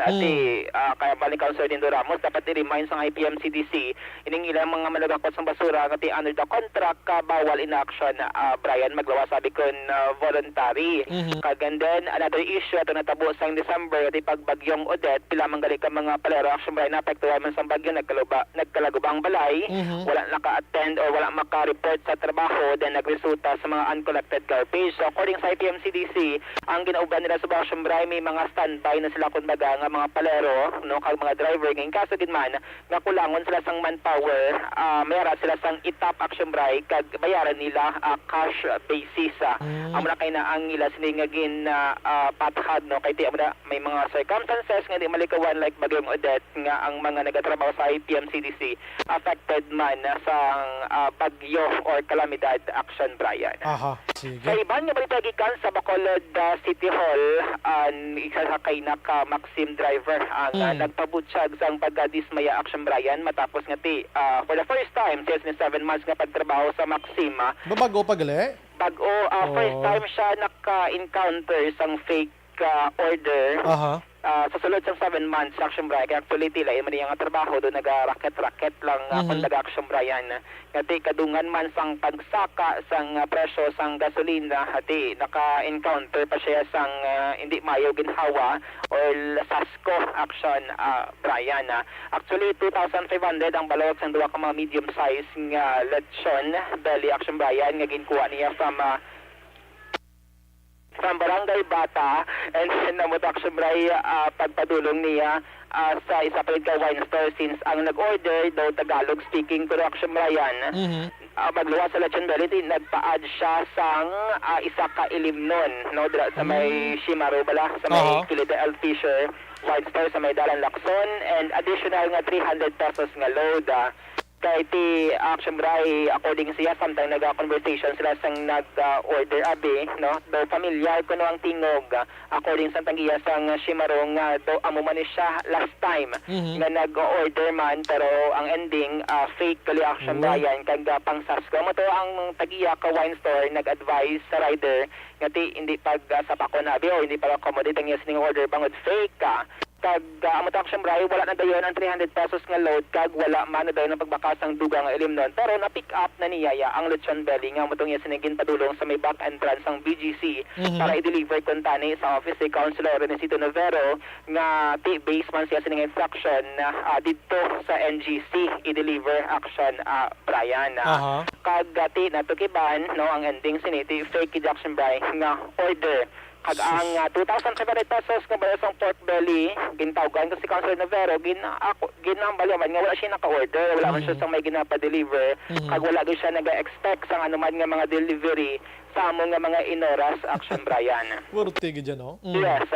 kaya balik Councilor Dindo Ramos, dapat i-remind sang IPM-CDC, ining ilang mga malagakot sang basura, nga under the contract, bawal in action, Brian, maglawa sabi ko voluntary. Kag and then, another issue ato natabo sang December di pagbagyong Odette pila manggali ka mga palero Action Brian naapektuhan man sang bagyo nagkalagubang balay wala naka-attend or wala maka-report sa trabaho then nagresulta sa mga uncollected garbage. So according sa IPM-CDC ang ginauban nila sa Action Brian may mga standby na sila kumbaga nga mga palero no kag mga driver ngin kaso gid man nga kulangon sila sang manpower mayara sila sang itap Action Brian kag bayaran nila cash basis amo na kay na ang ila sini nga gin pathad no kay di na may mga circumstances nga di malikawan like bagyong Odette nga ang mga nagatrabaho sa IPM-CDC affected man sa bagyo or calamidad Action Brian. Sige. Sa iban nga balita gikan sa Bacolod City Hall isa sa kay naka Maxim driver ang nagpabutyag sang pagdismaya Action Brian matapos nga ti for the first time since 7 months nga pagtrabaho sa Maxim Babago pagali? bago first time siya naka-encounter isang fake order sa sulod sa 7 months Action Brian. Actually tila man yung trabaho doon naga-racket lang kung nag-Action Brian ngati kadungan man sang pagsaka sang presyo sang gasolina hati naka-encounter pa siya sang hindi mayo ginhawa or Sasko Action Brian. Actually 2,500 ang balot sang duwa ka mga medium size nga lechon belly Action Brian nga ginkuha niya from Barangay Bata and namut Action Brian pagpadulong niya sa isa pa rin ka wine store since ang nag-order daw Tagalog speaking pero Action Brian magluwas sa Lechon Belly, nagpa-add siya sang isa ka ilimnon, no, dira sa may Shimaru bala, sa may Aha. Kilid L. Fisher White Store sa may Dalan Lacson, and additional nga 300 pesos nga load. Kay ti Action Bray, according siya, sometimes nag-conversation sila sang nag-order abi, no? Daw familiar ko no ang tingog, according sa tangiya sang Shimarong, daw amo man ni siya last time nga nag-order man, pero ang ending, fake kali Action Brian, kag pang Sasko. Mo to ang tagiya ka wine store, nag-advise sa rider, nga ti hindi pag sa pako na abi, o hindi pag accommodate ang yes order bangod fake ka. Kag amo to Action Bray, wala na dayon ang 300 pesos nga load, kag wala man na dayon ang pagbakasang dugang nga ilimnon, pero na-pick up na niyaya ang Lechon Belly nga mo tong sinigin padulong sa may back entrance ng BGC para i-deliver kuntani sa office ni Councilor Renesito Novero nga ti base man siya sining instruction dito sa NGC i-deliver Action Brian. Aha. Kag ti natukiban no ang ending siniti fake Action Bray nga order. Kag ang 2,500 pesos nga bayad sa pork belly, gintawgan ko si Councilor Novero, ginambalaman nga wala siya naka-order, wala man siya sa may ginapa-deliver, kag wala din siya nag-expect sa anuman nga mga delivery sa among nga mga inoras Action Brian. Puro tigi dyan, no? Yes,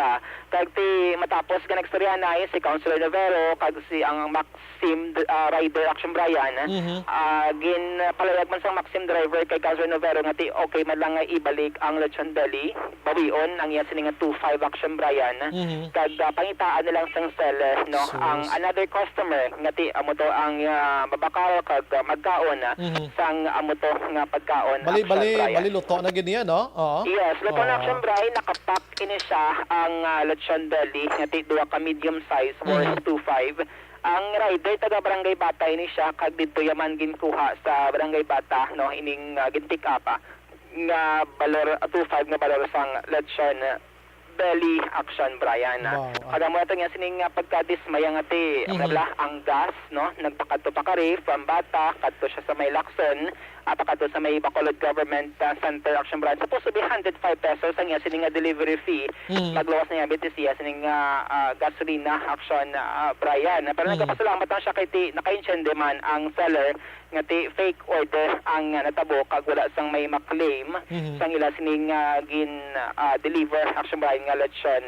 kag ti matapos ka nagstorya na si Councilor Novero, kag si ang Maxim rider Action Brian, ginpalayag man sa Maxim driver kay Councilor Novero nga ti okay man lang nga ibalik ang Lechon Belly, bawion ang iya sining 25 Action Brian, kag pangitaan nilang sang seller, no? Ang another customer nga ti amo to ang mabakal kag magkaon sang amo to nga pagkaon Bali luto na ganyan, no? Oo. Yes, luto na Action Bray, nakapack ini siya ang Lechon Belly, nga ti duwa ka medium size worth 2.5. Ang rider taga Barangay Bata ini siya, kag dito yaman ginkuha sa Barangay Bata, no, ining gin-pick up nga balor 2.5 nga balor sang Lechon Belly Action Brian. Wow. Kada mo ito nga sining pagkadismaya nga ti ang gas, no, nagpakadto pa kari from Bata kadto siya sa may Lacson, pakadto sa may Bacolod Government Center Action Brian. Supposed to be 105 pesos ang iya sining delivery fee. Maglawas na BTC sining gasolina Action Brian. Pero nagpasalamat na siya kay ti naka-inchende man ang seller nga ti fake order ang natabo, kag wala sang may maklaim sang ila sining gin deliver Action Brian nga Lechon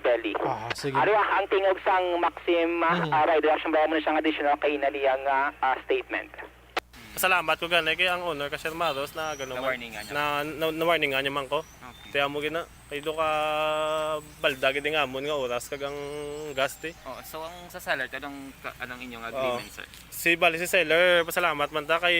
Belly. Sige. Ari ang tingog sang Maxim rider Action Brian mo na siyang additional kay naliyang statement. Salamat ko ganay kay ang owner kasi Maros na gano Na-warningan niya. na warningan niya man ko. Okay. Kaya mo gina kay do ka balda gid nga amon nga oras kag ang gaste. Oh, so ang sa seller anong inyong agreement, sir? Si seller pasalamat man ta kay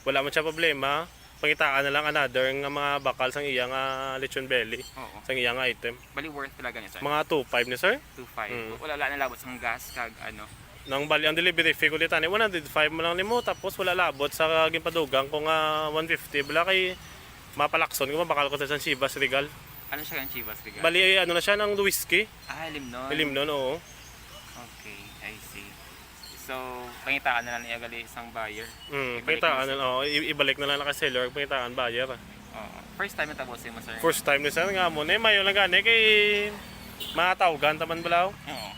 wala man siya problema. Pangitaan na lang another nga mga bakal sang iya nga Lechon Belly. Oo. Sang iya nga item. Bali worth talaga niya, sir. Mga 2.5 ni sir. 2.5. Wala na labot sang gas kag ano. Nang bali ang delivery fee ko litani 105 mo lang nimo, tapos wala labot sa gimpadugang ko nga 150 bala kay mapalakson ko bakal ko sa Chivas Regal. Ano siya ang Chivas Regal? Bali ano na siya ng whiskey. Limnon. Limnon, oo. Okay, I see. So, pangitaan na lang niya gali isang buyer. Ibalik Pangitaan mo, sir. ibalik na lang seller pangitaan buyer. Oo. First time natabosin mo, sir? First time ni sir nga mo ni mayo lang gani kay matawgan taman balaw. Oo.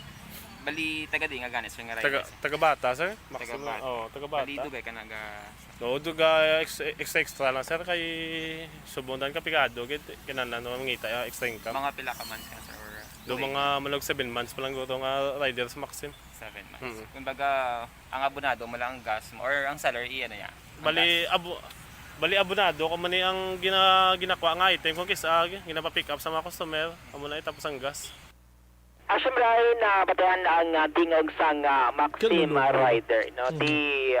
Bali taga di nga ganis nga rider. Taga bata sir. Taga bata. Taga bata. Bali dugay ka naga. No, duga extra lang sir kay subundan ka pigado gid kinahanglan no mangita extra income. Mga pila ka months ka, sir? Or Do mga malog 7 months pa lang go nga riders Maxim. 7 months. Kumbaga, ang abonado mo lang ang gas mo or ang seller iyan na yan. Bali abonado ko man ang ginakwa nga item kung kisa ginapa-pick up sa mga customer amo na tapos ang gas. Action Brian, batayan ang dingog sang Maxim rider, no? Di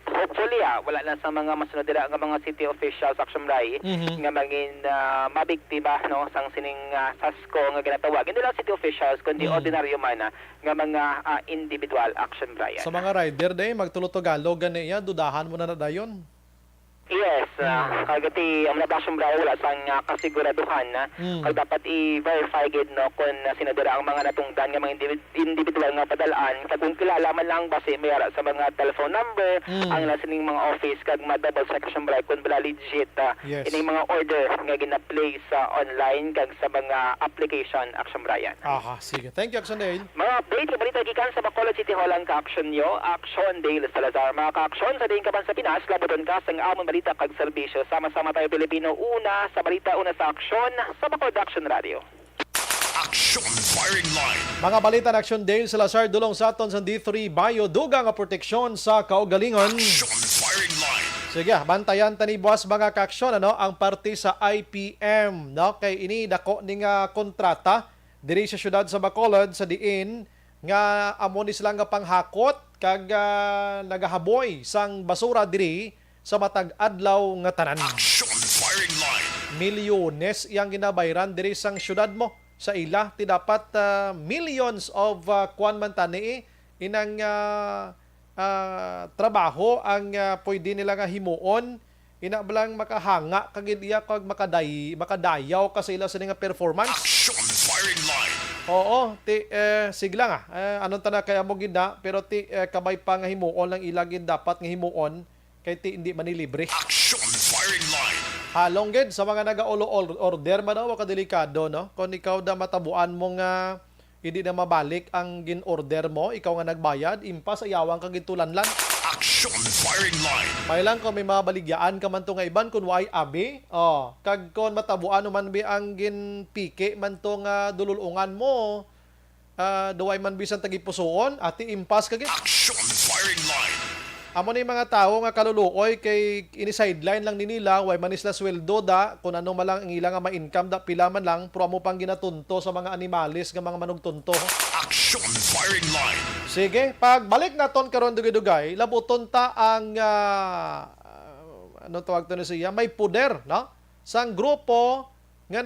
hopefully wala na sa mga masunod dira nga mga city officials Action Brian nga maging mabiktima, no, sang sining Sasko nga ginatawag. Hindi lang city officials kundi ordinaryo man nga mga individual Action Brian. Sa mga rider day magtulo Tagalog ganiya, dudahan mo na dayon. Yes, kagati ang nabasong bra wala sang kasiguraduhan na kag dapat i-verify gid no kung sinadira ang mga natungdan nga mga individual nga padalaan kag kung kilala man lang base mayara sa mga telephone number ang nasining mga office kag ma-double check action bra kung bala legit Yes. ining mga order nga gina-place online kag sa mga application action bra yan. Aha, sige. Thank you, Action Dale. Mga update sa balita gikan sa Bacolod City Hall ang ka-action nyo, Action Dale Salazar. Mga ka-action sa diin kaban sa Pinas, laboton ka sa among balita kag serbisyo. Sama-sama tayo Pilipino, una sa balita, una sa aksyon sa Bacolod Action Radio. Action firing line. Mga balita ng Action Dale Salazar dulong sa aton sa D3 Bayo dugang nga proteksyon sa kaugalingon. Action firing line. Sige, bantayan tani buwas mga ka-aksyon ang parte sa IPM no kay ini dako ning kontrata diri sa syudad sa Bacolod sa diin nga amo ni sila nga panghakot kag nagahaboy sang basura diri sa matag adlaw nga tanan. Action firing line. Milyones iyang ginabayran diri sang syudad mo sa ila ti dapat millions of kwan man tani inang trabaho ang pwede nila nga himuon ina blang makahanga kagid iya kag makadayaw ka sa ila sa nga performance. Action firing line. Oo, sigla nga. Anong tana kaya mo ginda pero kabay pa nga himuon lang ilagin dapat nga himuon kay hindi man libre. Action firing line. Halong gid sa mga naga-ulo order man daw kadelikado no. Kung ikaw da matabuan mo nga hindi na mabalik ang gin-order mo, ikaw nga nagbayad, impas ayawang kang gitulanlan. Action firing line. Pailang kung may mabaligyaan ka man to nga iban kun why abi, kag kon matabuan man bi ang ginpike man to nga dululungan mo, duway man bisan tagipusoon, ati impas kagid. Action firing line. Amo ni mga tao nga kaluluoy kay ini sideline lang ni nila, way man isla sweldo da, kung ano man lang ang ilang nga ma-income da pila man lang, pero amo pang ginatunto sa mga animalis nga mga manugtunto. Action firing line. Sige, pagbalik naton karon dugay-dugay, labuton ta ang ano tawag to na siya, may puder, no? Sang grupo nga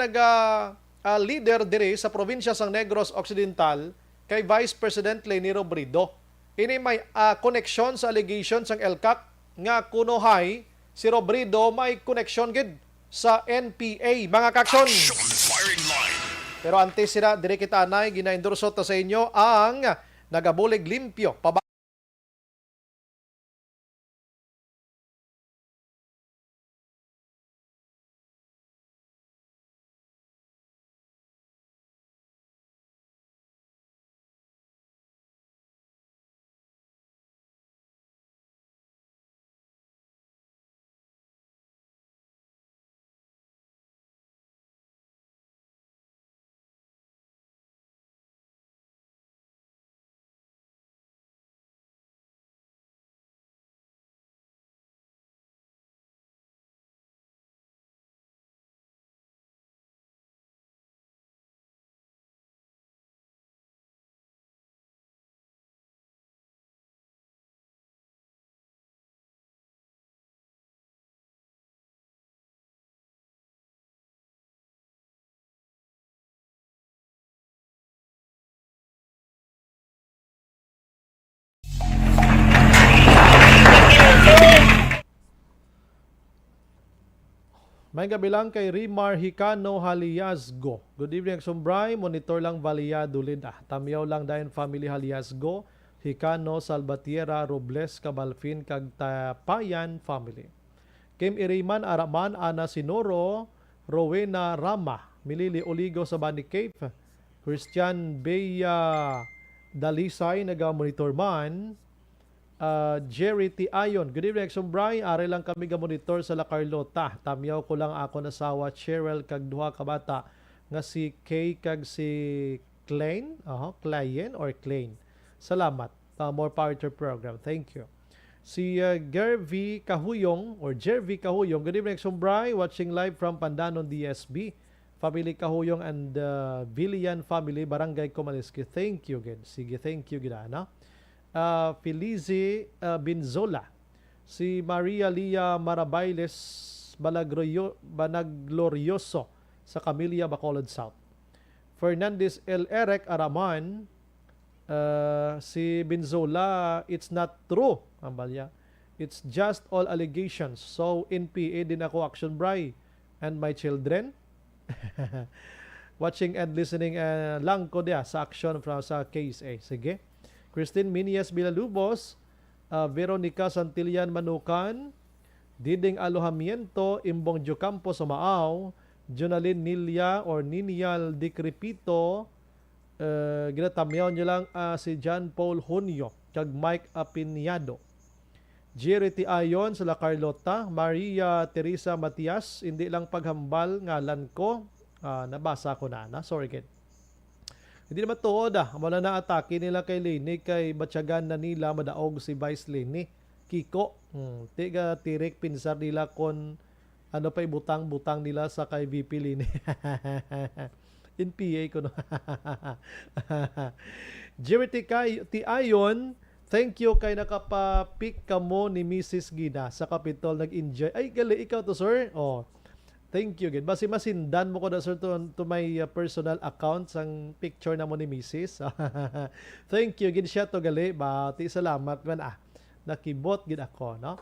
leader diri sa probinsya sang Negros Occidental kay Vice President Leni Robredo. Ini may connection sa allegation sang LCAC nga kunohay si Robredo may connection gid sa NPA, mga kaksyon. Action firing line. Pero antes sila, dire kita anay, gina-endorso ta sa inyo ang nagabulig limpyo. May gabi lang kay Rimar Hicano Haliasgo. Good evening, Sumbray. Monitor lang Valia Dulida. Tamyaw lang dayon family Haliasgo. Hicano, Salvatierra, Robles, Cabalfin, kag Tapayan family. Kim Iriman, Araman, Ana Sinoro, Rowena Rama, Milili Oligo sa Bani Cape, Christian Beya Dalisay, naga-monitor man. Jerry T. Ayon. Good evening, Sumbray. Ari lang kami ga-monitor sa La Carlota. Tamyaw ko lang ako nasawa Cheryl kag duha ka bata nga si Kay kag si Klein. Klein or Klein. Salamat. More power to program. Thank you. Si Gervy Kahuyong or Jervy Kahuyong. Good evening, Sumbray. Watching live from Pandanon, DSB. Family Kahuyong and Villian family, Barangay Comalisque. Thank you, again. Sige, thank you, gina. Felize Binzola, si Maria Lia Marabailes Banaglorioso sa Camilla, Bacolod South. Fernandez L. Eric Araman, si Binzola, it's not true. Ambalya. It's just all allegations. So, NPA din ako, Action Bri. And my children. Watching and listening lang ko dia sa action from sa case A. Sige. Christine Minias Villalubos, Veronica Santillan Manukan, Diding Alojamiento, Imbong Jocampo Sumaaw, Jonalyn Nilia or Ninial Decrepito, ginatamyaw nyo lang si John Paul Junio, kag Mike Apiniado. Jerry Ayon sa La Carlota, Maria Teresa Matias, hindi lang paghambal, ngalan ko, nabasa ko na, sorry kid. Hindi naman tuod wala na atake nila kay Lini, kay Batyagan na nila, madaog si Vice Lini, Kiko, tiga tirik pinsar nila kon ano pa ibutang-butang nila sa kay VP Lini. In PA ko no. Jerry Ayon, thank you kay nakapapik ka mo ni Mrs. Gina sa Capitol, nag-enjoy. Ay, gali, ikaw to, sir. Oh, thank you, gid. Basi masindan mo ko na, sir, to my personal account sang picture na mo ni Mrs. Thank you, gid siya to, gali. Bati, salamat man nakibot gid ako, no?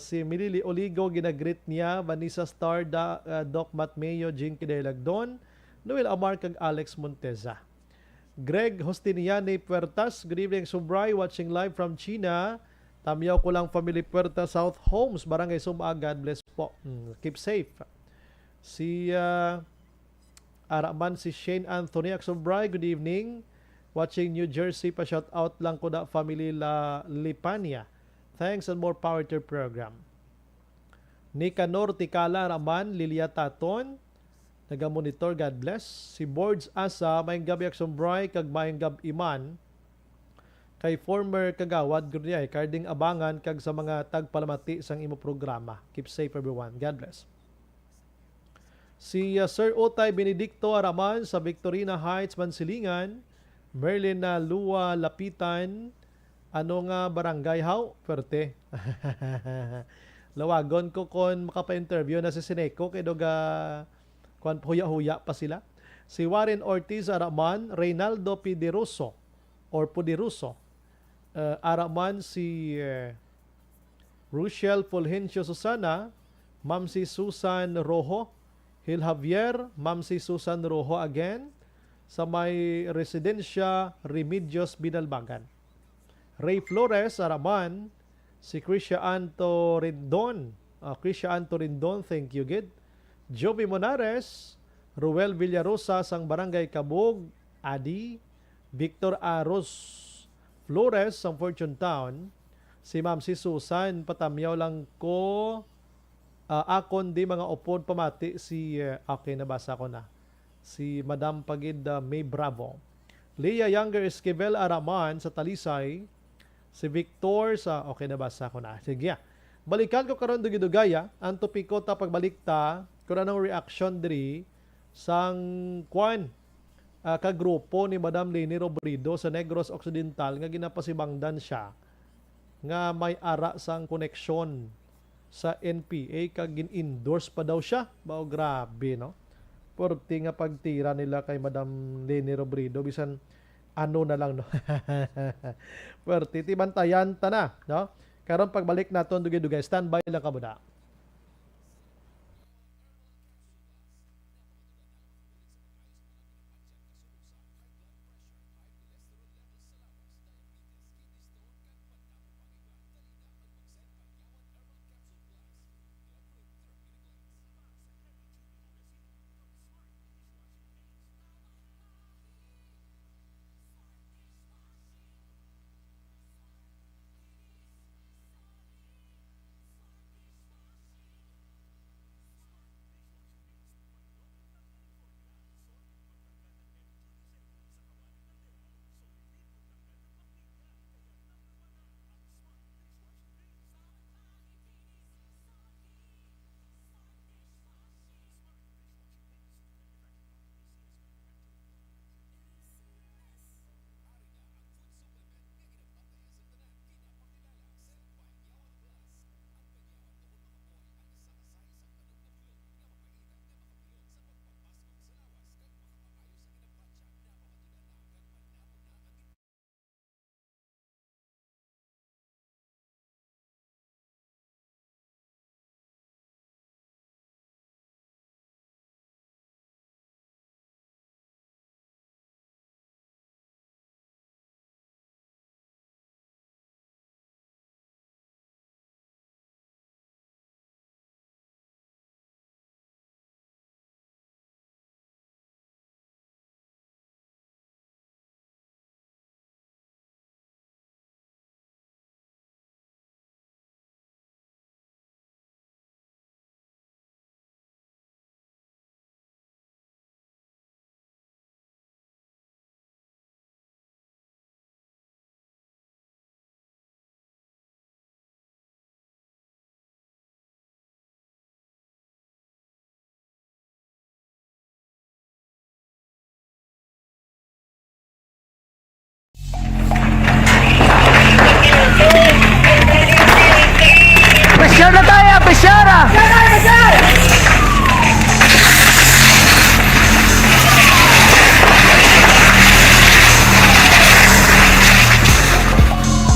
Si Milili Oligo, ginagreet niya, Vanessa Star, Doc Matmeo, Jinky Delagdon, Noel Amar, kag Alex Monteza. Greg Hostiniani Puertas, good evening, Subray, watching live from China. Tamyaw ko lang family Puerta South Homes, Barangay Sumba, God bless po. Keep safe. Si Araman, si Shane Anthony Subray, good evening. Watching New Jersey, pa shout out lang ko na family La Lipania. Thanks and more power to your program. Nicanor Tikala Raman, Lilia Taton, naga-monitor, God bless. Si Boards Asa, mayang gabi Aksumbray, kag mayang gab Iman, kay former kagawad, gunyay, karding abangan, kag sa mga tagpalamati sang imo programa. Keep safe everyone. God bless. Si Sir Otay Benedicto Araman sa Victorina Heights, Mansilingan, Merlin na Lua Lapitan, ano nga barangay how? Perte. Lawagon ko kon makapa-interview na si Sineco, kay doga kuan huya-huya pa sila. Si Warren Ortiz Araman, Reynaldo Pideruso or Pudiruso. Araman si Rochelle Fulgencio Susana, Ma'am si Susan Rojo, Hil Javier, Ma'am si Susan Rojo again, sa may residensya Remedios Binalbagan. Ray Flores Araman, si Cristianto Rindon, thank you, Gid. Joby Monares, Ruel Villarosa sang Barangay Kabog, Adi, Victor Aros Flores sang Fortune Town, si Ma'am si Susan, patamyaw lang ko, akon di mga upod pamati si, okay, nabasa ko na, si Madam Pagid May Bravo. Leah Younger Esquivel Araman sa Talisay, si Victor sa, okay, nabasa ko na. Sige, balikan ko karon dugidugaya, ang topiko ta pagbalikta, kung anong reaction diri sang kwan kagrupo ni Madam Leni Robredo sa Negros Occidental nga ginapasibangdan siya nga may ara sang koneksyon sa NPA kag gin-endorse pa daw siya. Bao, grabe, no? Porti nga pagtira nila kay Madam Leni Robredo, bisan ano na lang, no? Porti, tibantayan ta na, no? Karon pagbalik naton dugay-dugay, standby lang ka muna.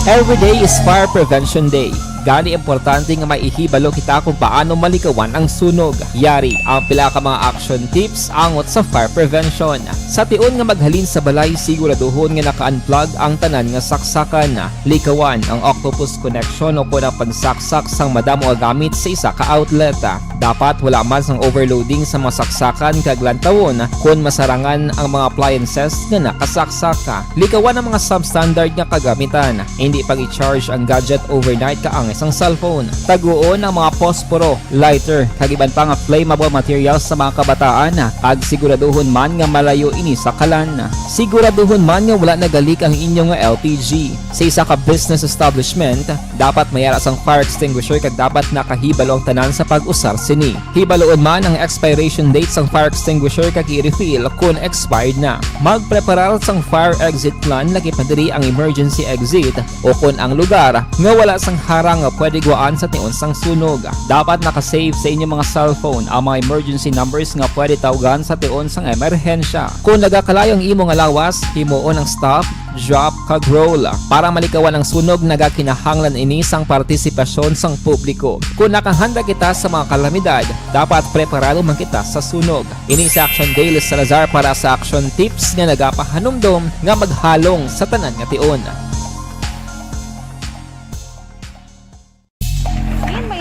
Every day is Fire Prevention Day. Gani importante nga maihibalo kita kung paano malikawan ang sunog. Yari ang pila ka mga action tips angot sa fire prevention. Sa tion nga maghalin sa balay, siguraduhon nga naka-unplug ang tanan nga saksakan. Likawan ang octopus connection o kung ang pagsaksak sang madamo nga gamit sa isa ka outlet. Dapat wala man sang overloading sa mga saksakan kag lantawon kung masarangan ang mga appliances nga nakasaksaka. Likawan ang mga substandard nga kagamitan. Hindi pag i-charge ang gadget overnight kaang isang cellphone. Taguon ang mga posporo, lighter, kag iban pa nga flammable materials sa mga kabataan. Ag siguraduhon man nga malayo ini sa kalan. Siguraduhon man nga wala nagalik ang inyong nga LPG. Sa isa ka business establishment, dapat mayara sang fire extinguisher kag dapat nakahibalo ang tanan sa pag-usar sini. Hibaloon man ang expiration date sang fire extinguisher kag i-refill kung expired na. Magpreparar sang fire exit plan lagi pa diri ang emergency exit o kung ang lugar nga wala sang harang nga pwede guwaan sa tion sang sunog. Dapat nakasave sa inyong mga cellphone ang mga emergency numbers nga pwede tawagan sa tion sang emerhensya. Kung nagakalayo ang imong lawas, himuon ang stop, drop, kag roll. Para malikawan ang sunog, nagakinahanglan ini sang partisipasyon sang publiko. Kung nakahanda kita sa mga kalamidad, dapat preparado man kita sa sunog. Ini sa Action Daily Salazar para sa action tips nga nagapahanumdom nga maghalong sa tanan nga tion.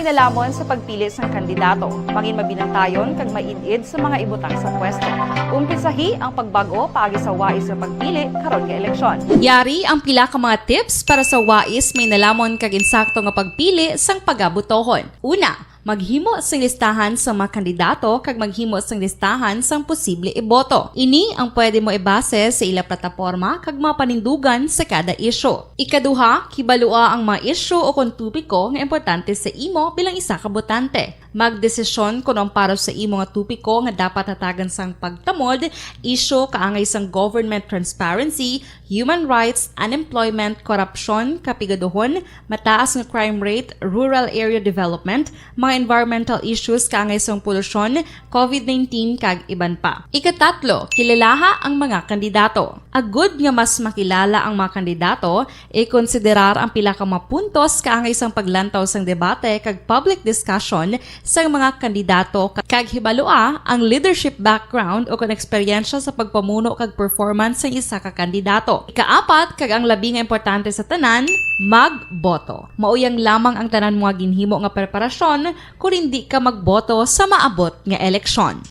Nalamon sa pagpili sang kandidato, pangin mabinantayon kag mainid sa mga ibutang sa pwesto. Umpisahi ang pagbago paagi sa wais sa pagpili karon nga eleksyon. Yari ang pila ka mga tips para sa wais may nalamon kag insakto nga pagpili sang pagabutohon. Una, maghimo sang listahan sa mga kandidato kag maghimo sang listahan sang posible iboto. Ini ang pwede mo ibase sa ila plataporma kag mga panindugan sa kada isyu. Ikaduha, kibalua ang mga isyu o kung tupiko nga importante sa imo bilang isa ka botante. Magdesisyon kung ang para sa imo nga tupiko nga dapat hatagan sang pagtamod, isyu kaangay sang government transparency, human rights, unemployment, korupsyon, kapigaduhon, mataas nga crime rate, rural area development, mga environmental issues kaangay sang polusyon, COVID-19 kag iban pa. Ikatatlo, kilalaha ang mga kandidato. Agud nga mas makilala ang mga kandidato, i-konsiderar ang pila ka mga puntos kaangay sang paglantaw sang debate kag public discussion sang mga kandidato kag hibalua ang leadership background o kon eksperyensya sa pagpamuno kag performance sa isa ka kandidato. Ikaapat, kag ang labi nga importante sa tanan, magboto. Mauyang lamang ang tanan mga ginhimo nga preparasyon kung hindi ka magboto sa maabot nga eleksyon.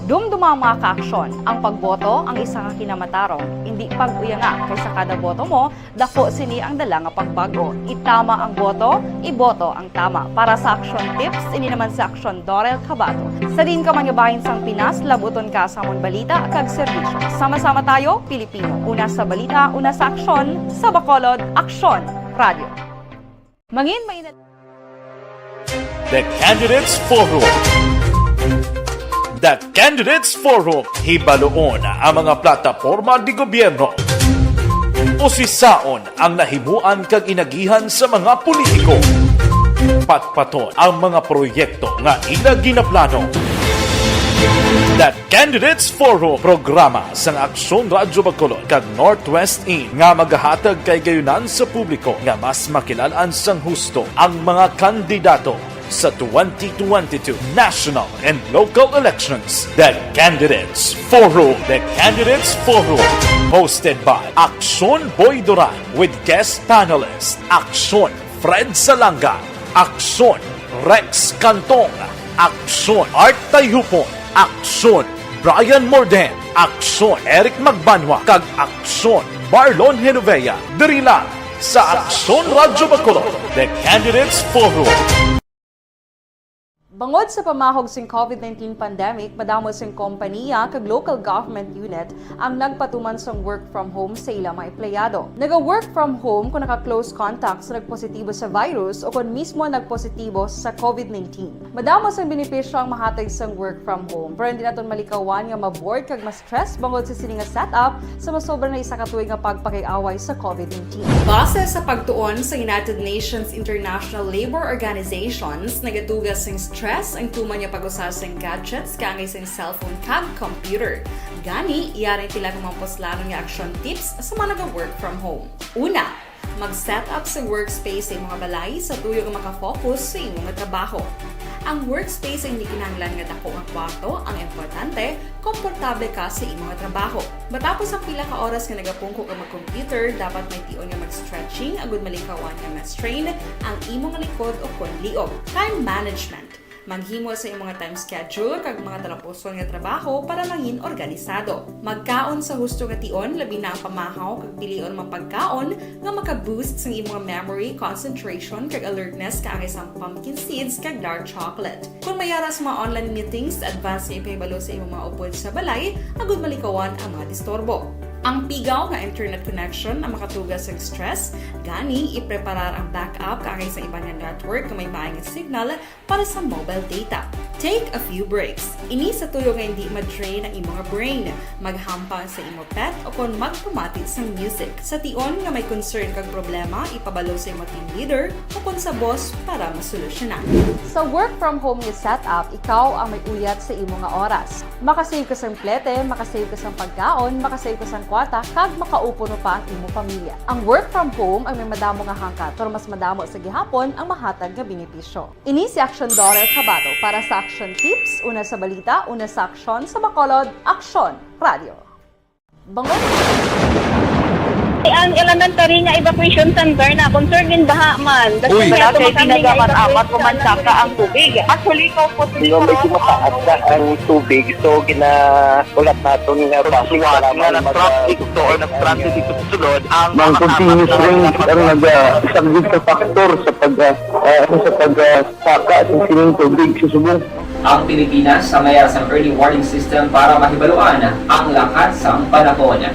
Dumduma ang mga kaaksyon. Ang pagboto ang isa ka kinamatarong. Hindi pag-uyanga kaysa kada boto mo, dako sini ang dala nga pagbago. Itama ang boto, iboto ang tama. Para sa action tips, ini naman sa action Dorel Cabato. Sa din ka manyabahin sang Pinas, labuton ka sa amon balita kag serbisyo. Sama-sama tayo, Pilipino. Una sa balita, una sa aksyon, sa Bacolod, Aksyon Radio. Mangin may The Candidates Forum. The Candidates Forum. Hibaloon ang mga plataporma di gobyerno. Usisaon ang nahimuan kag inagihan sa mga politiko. Patpaton ang mga proyekto nga ila ginaplano. The Candidates Forum, programa sa Aksyon Radyo Bacolod kag Northwest In nga magahatag kay gayunan sa publiko nga mas makilalaan sang husto ang mga kandidato sa 2022 national and local elections. The Candidates Forum. The Candidates Forum. Hosted by Aksyon Boy Duran with guest panelists Aksyon Fred Salanga, Aksyon Rex Cantong, Aksyon Art Tayupon, Aksyon Brian Morden, Aksyon Eric Magbanwa, kag Aksyon Marlon Genovea. Diri lang sa Aksyon Radyo Bacolod. The Candidates Forum. Bangod sa pamahog sing COVID-19 pandemic, madamo sing kompanya kag local government unit ang nagpatuman sang work from home sa ilang mga empleyado. Naga-work from home kung naka-close contacts na nagpositibo sa virus o kung mismo nagpositibo sa COVID-19. Madamo sang benepisyo ang mahatag sang work from home, pero hindi naton malikawan nga ma-bored kag ma-stress bangod sa sini nga setup sa masobra na isa ka tuig nga pagpakiaway sa COVID-19. Base sa pagtuon sa United Nations International Labour Organizations, nagatugas sing stress ang tuman niya pag-usar sa gadgets kangay sa cellphone kag computer. Gani, iyaring tila ng mga poslano nga action tips sa mga nag-work from home. Una, mag-set up sa workspace sa imong mga balay sa tuyo nga maka-focus sa imong mga trabaho. Ang workspace ay hindi kinahanglan nga dako ang kwarto, ang importante, komportable ka sa imong mga trabaho. Matapos ang pila ka oras nga nagapungko ka mag-computer, dapat may tion nga mag-stretching agud malikawan nga ma-strain ang imong likod o kon liog. Time management. Maghimo sa imong mga time schedule kag mga talapuson nga trabaho para mangin organisado. Magkaon sa husto nga tion, labi na ang pamahaw kag pilion mga pagkaon nga maka-boost sa imong memory, concentration kag alertness kaangay sa pumpkin seeds kag dark chocolate. Kung mayaras mga online meetings, advance nga ipahibalo sa imong mga upod sa balay, agud malikawan ang mga disturbo. Ang pigaw nga internet connection ang makatugas sa stress, gani ipreparar ang backup kaangay sa ibang nga network nga may maayong signal para sa mobile data. Take a few breaks. Ini sa tuyo nga hindi ma-drain ang imong brain, maghampang sa imong pet o kon magpumatid sa music. Sa tion nga may concern kag problema, ipabalo sa imong team leader o kon sa boss para masolusyonan. Sa work from home nga setup, ikaw ang may uyat sa imong nga oras. Makasave ka sa plete, makasave ka sa pagkaon, makasave ka sa kwata, kag makaupo no pa ang imong pamilya. Ang work from home ay may madamo nga hangkat, pero mas madamo sa gihapon ang mahatag nga benepisyo. Ini si Action Daughter Cabato para sa Action Tips, una sa balita, una sa aksyon sa Bacolod, Action Radio. Bangon! Ang elementary nga evacuation center na concern din baha man. Uy, kaya pinagamat-amat kumansaka ang tubig. Actually, ikaw po Medyo mataas na ang tubig, so ginaulat natin nga pasiwala nga ng traffic to or nag-traffic dito sa sulod. Ang continuous rain ang nag-isagid sa factor sa pagsaka at sining tubig sa subong. Ang Pilipinas sa mayroon sa early warning system para mahibaluan ang lakas sa panahon.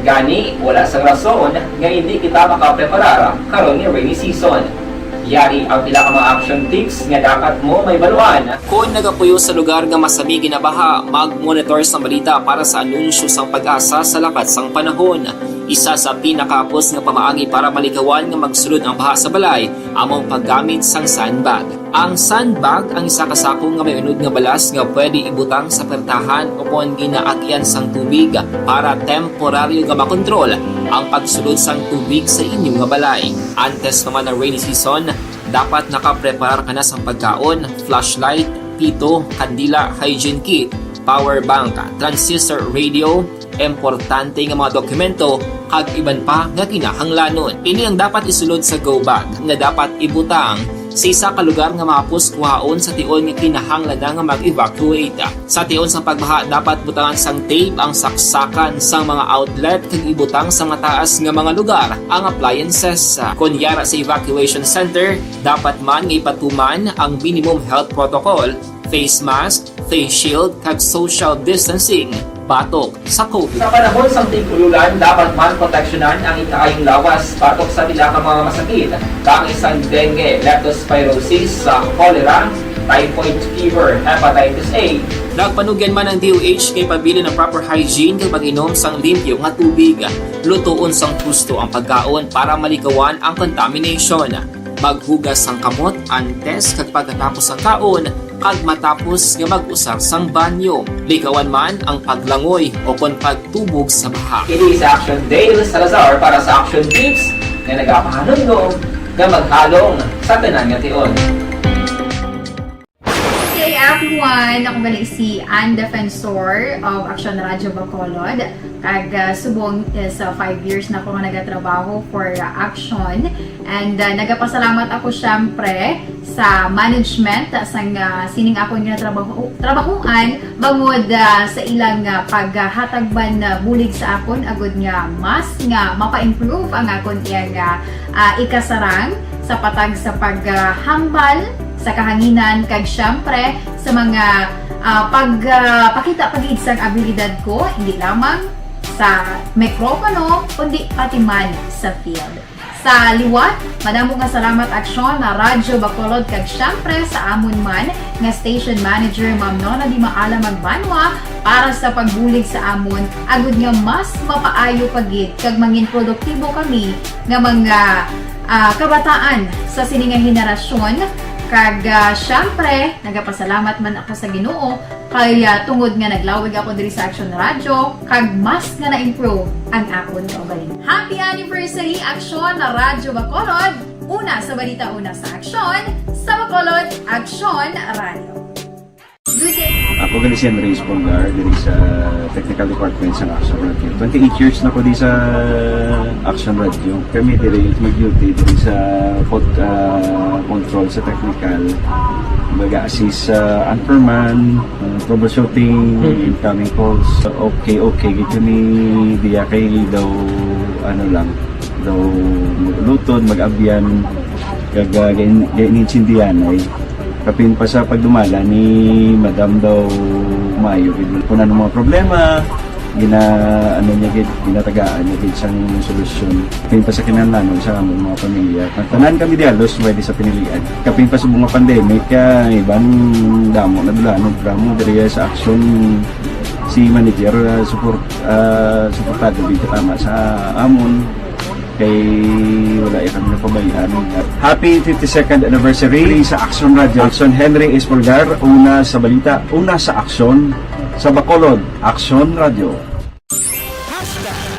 Gani, wala sa rason nga hindi kita makapreparar karon ni rainy season. Yari ang pila ka mga action tips nga dapat mo may baluan. Kung nagapuyo sa lugar nga masabi ginabaha, mag-monitor sa balita para sa anunsyo sang pag-asa sa lakat sang panahon. Isa sa pinakapos nga pamaagi para malikawan nga magsulod ang baha sa balay, among paggamit sang sandbag. Ang sandbag ang isa ka sako nga may unod nga balas nga pwede ibutang sa pertahan o kung ginaagyan sang tubig para temporaryo nga makontrol ang pagsulod sang tubig sa inyong nga balay. Antes naman ng rainy season, dapat nakapreparar ka na sang pagkaon, flashlight, pito, kandila, hygiene kit, power bank, transistor radio, importante nga mga dokumento kag iban pa nga kinahanglanon. Ini ang dapat isulod sa go bag nga dapat ibutang sa isa ka lugar nga mapus kuhaon sa tion nga kinahanglan nga mag-evacuate. Sa tion sa pagbaha dapat butangan sang tape ang saksakan sang mga outlet kag ibutang sa mataas nga mga lugar ang appliances. Kunyara sa evacuation center, dapat man nga ipatuman ang minimum health protocol, face mask, face shield kag social distancing. Patok sa COVID. Sa panahon sa tig-ululan, dapat man proteksyonan ang ikaayong lawas patok sa pila ka mga masakit. Kang isang dengue, leptospirosis, cholera, typhoid fever, hepatitis A. Nagpanugyan man ang DOH kay pabili ng proper hygiene kay pag-inom sang limpyo nga tubig. Lutuon sang gusto ang pagkaon para malikawan ang contamination. Maghugas sang kamot antes kag pagkatapos ang kaon kag matapos nga mag-usar sang banyo. Likawan man ang paglangoy o kon pagtubog sa baha. Kini sa Action Dale Salazar para sa Action Tips nga nagapahanundong nga maghalong sa tanan nga tion. Hey everyone! Ako gali si Ann Defensor of Action Radio Bacolod. Kag subong sa 5 years na ako nga nagatrabaho for Action. And nagapasalamat ako syempre sa management sang sining ako nga trabahuan bangod sa ilang paghatagban bulig sa akon agud nga mas nga mapa-improve ang akon iyang ikasarang sa patag sa paghambal sa kahanginan kag syempre sa mga pagpakita pag-id sang abilidad ko hindi lamang sa mikropono kundi pati man sa field. Sa liwat, madamo nga salamat Aksyon na Radyo Bacolod kag syempre sa amon man nga station manager Ma'am Nona Di Maala Magbanwa para sa pagbulig sa amon agud nga mas mapaayo pagid kag mangin produktibo kami nga mga kabataan sa sininga henerasyon Kag syempre, nagapasalamat man ako sa Ginoo kay tungod nga naglawig ako diri sa Action Radio kag mas nga na-improve ang akon kaugalingon. Happy anniversary Action Radio Bacolod! Una sa balita, una sa Action, sa Bacolod Action Radio. Good day! Ako gali si Andres Polgar diri sa Technical Department sa Action Radio. 28 years na ko di sa Action Radio. Kami diri mag-duty diri sa control sa technical. Mag-assist sa anchorman, troubleshooting, incoming calls. Okay, gito ni diya kay daw daw maglutod, mag-abyan, ganinsindihan ay kapin pa sa pagdumala ni Madam daw Mayo kung ano mga problema ginatagaan niya isang solusyon kapin pa sa kinahanglan sa among mga pamilya tanan kami dialos pwede sa pinilian kapin pa sa mga pandemic ibang damo na dulanon programo diri sa Action si manager suportado dito tama sa amon kay wala kami napabayaan. Happy 52nd anniversary sa Action Radio. Action Henry Espolgar, una sa balita, una sa aksyon, sa Bacolod, Action Radio.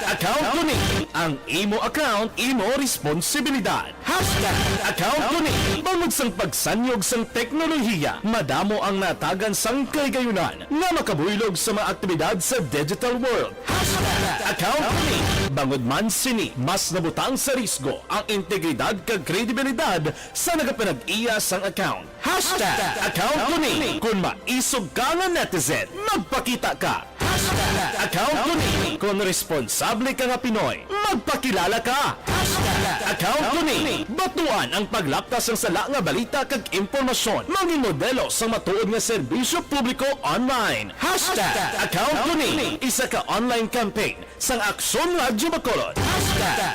Account Kuning. Ang imo account, imo responsibilidad. Account Kuning. Bangod sang pagsanyog sang teknolohiya, madamo ang natagan sang kaygayunan na makabuylog sa mga aktibidad sa digital world. Account Kuning. Bangod man sini, mas nabutang sa risgo ang integridad kag kredibilidad sa nagapanag-iya sang account. Account Kuning. Kung maisog ka nga netizen, magpakita ka. Account Kuning. Kung responsable ka nga Pinoy, magpakilala ka. Account Kuning. Batuan ang paglaptas ng sala nga balita kag impormasyon. Maging modelo sa matuod nga serbisyo publiko online. Account Kuning. Isa ka online campaign sang Aksyon Radio Bacolod.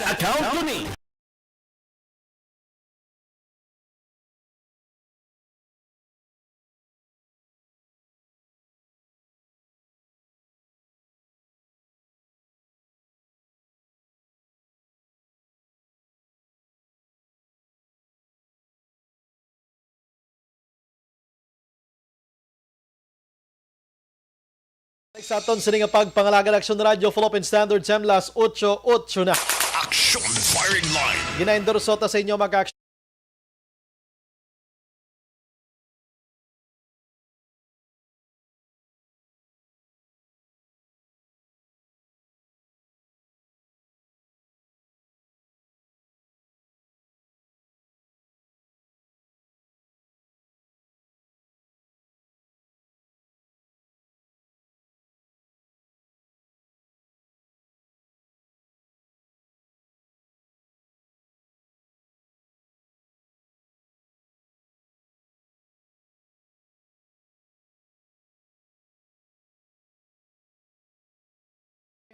Account Kuning. Sa aton sa nga pagpangalagan Action Radio Philippine Standard Semlas 8-8 na. Action Firing Line. Gina-endorso ta sa inyo mag-action.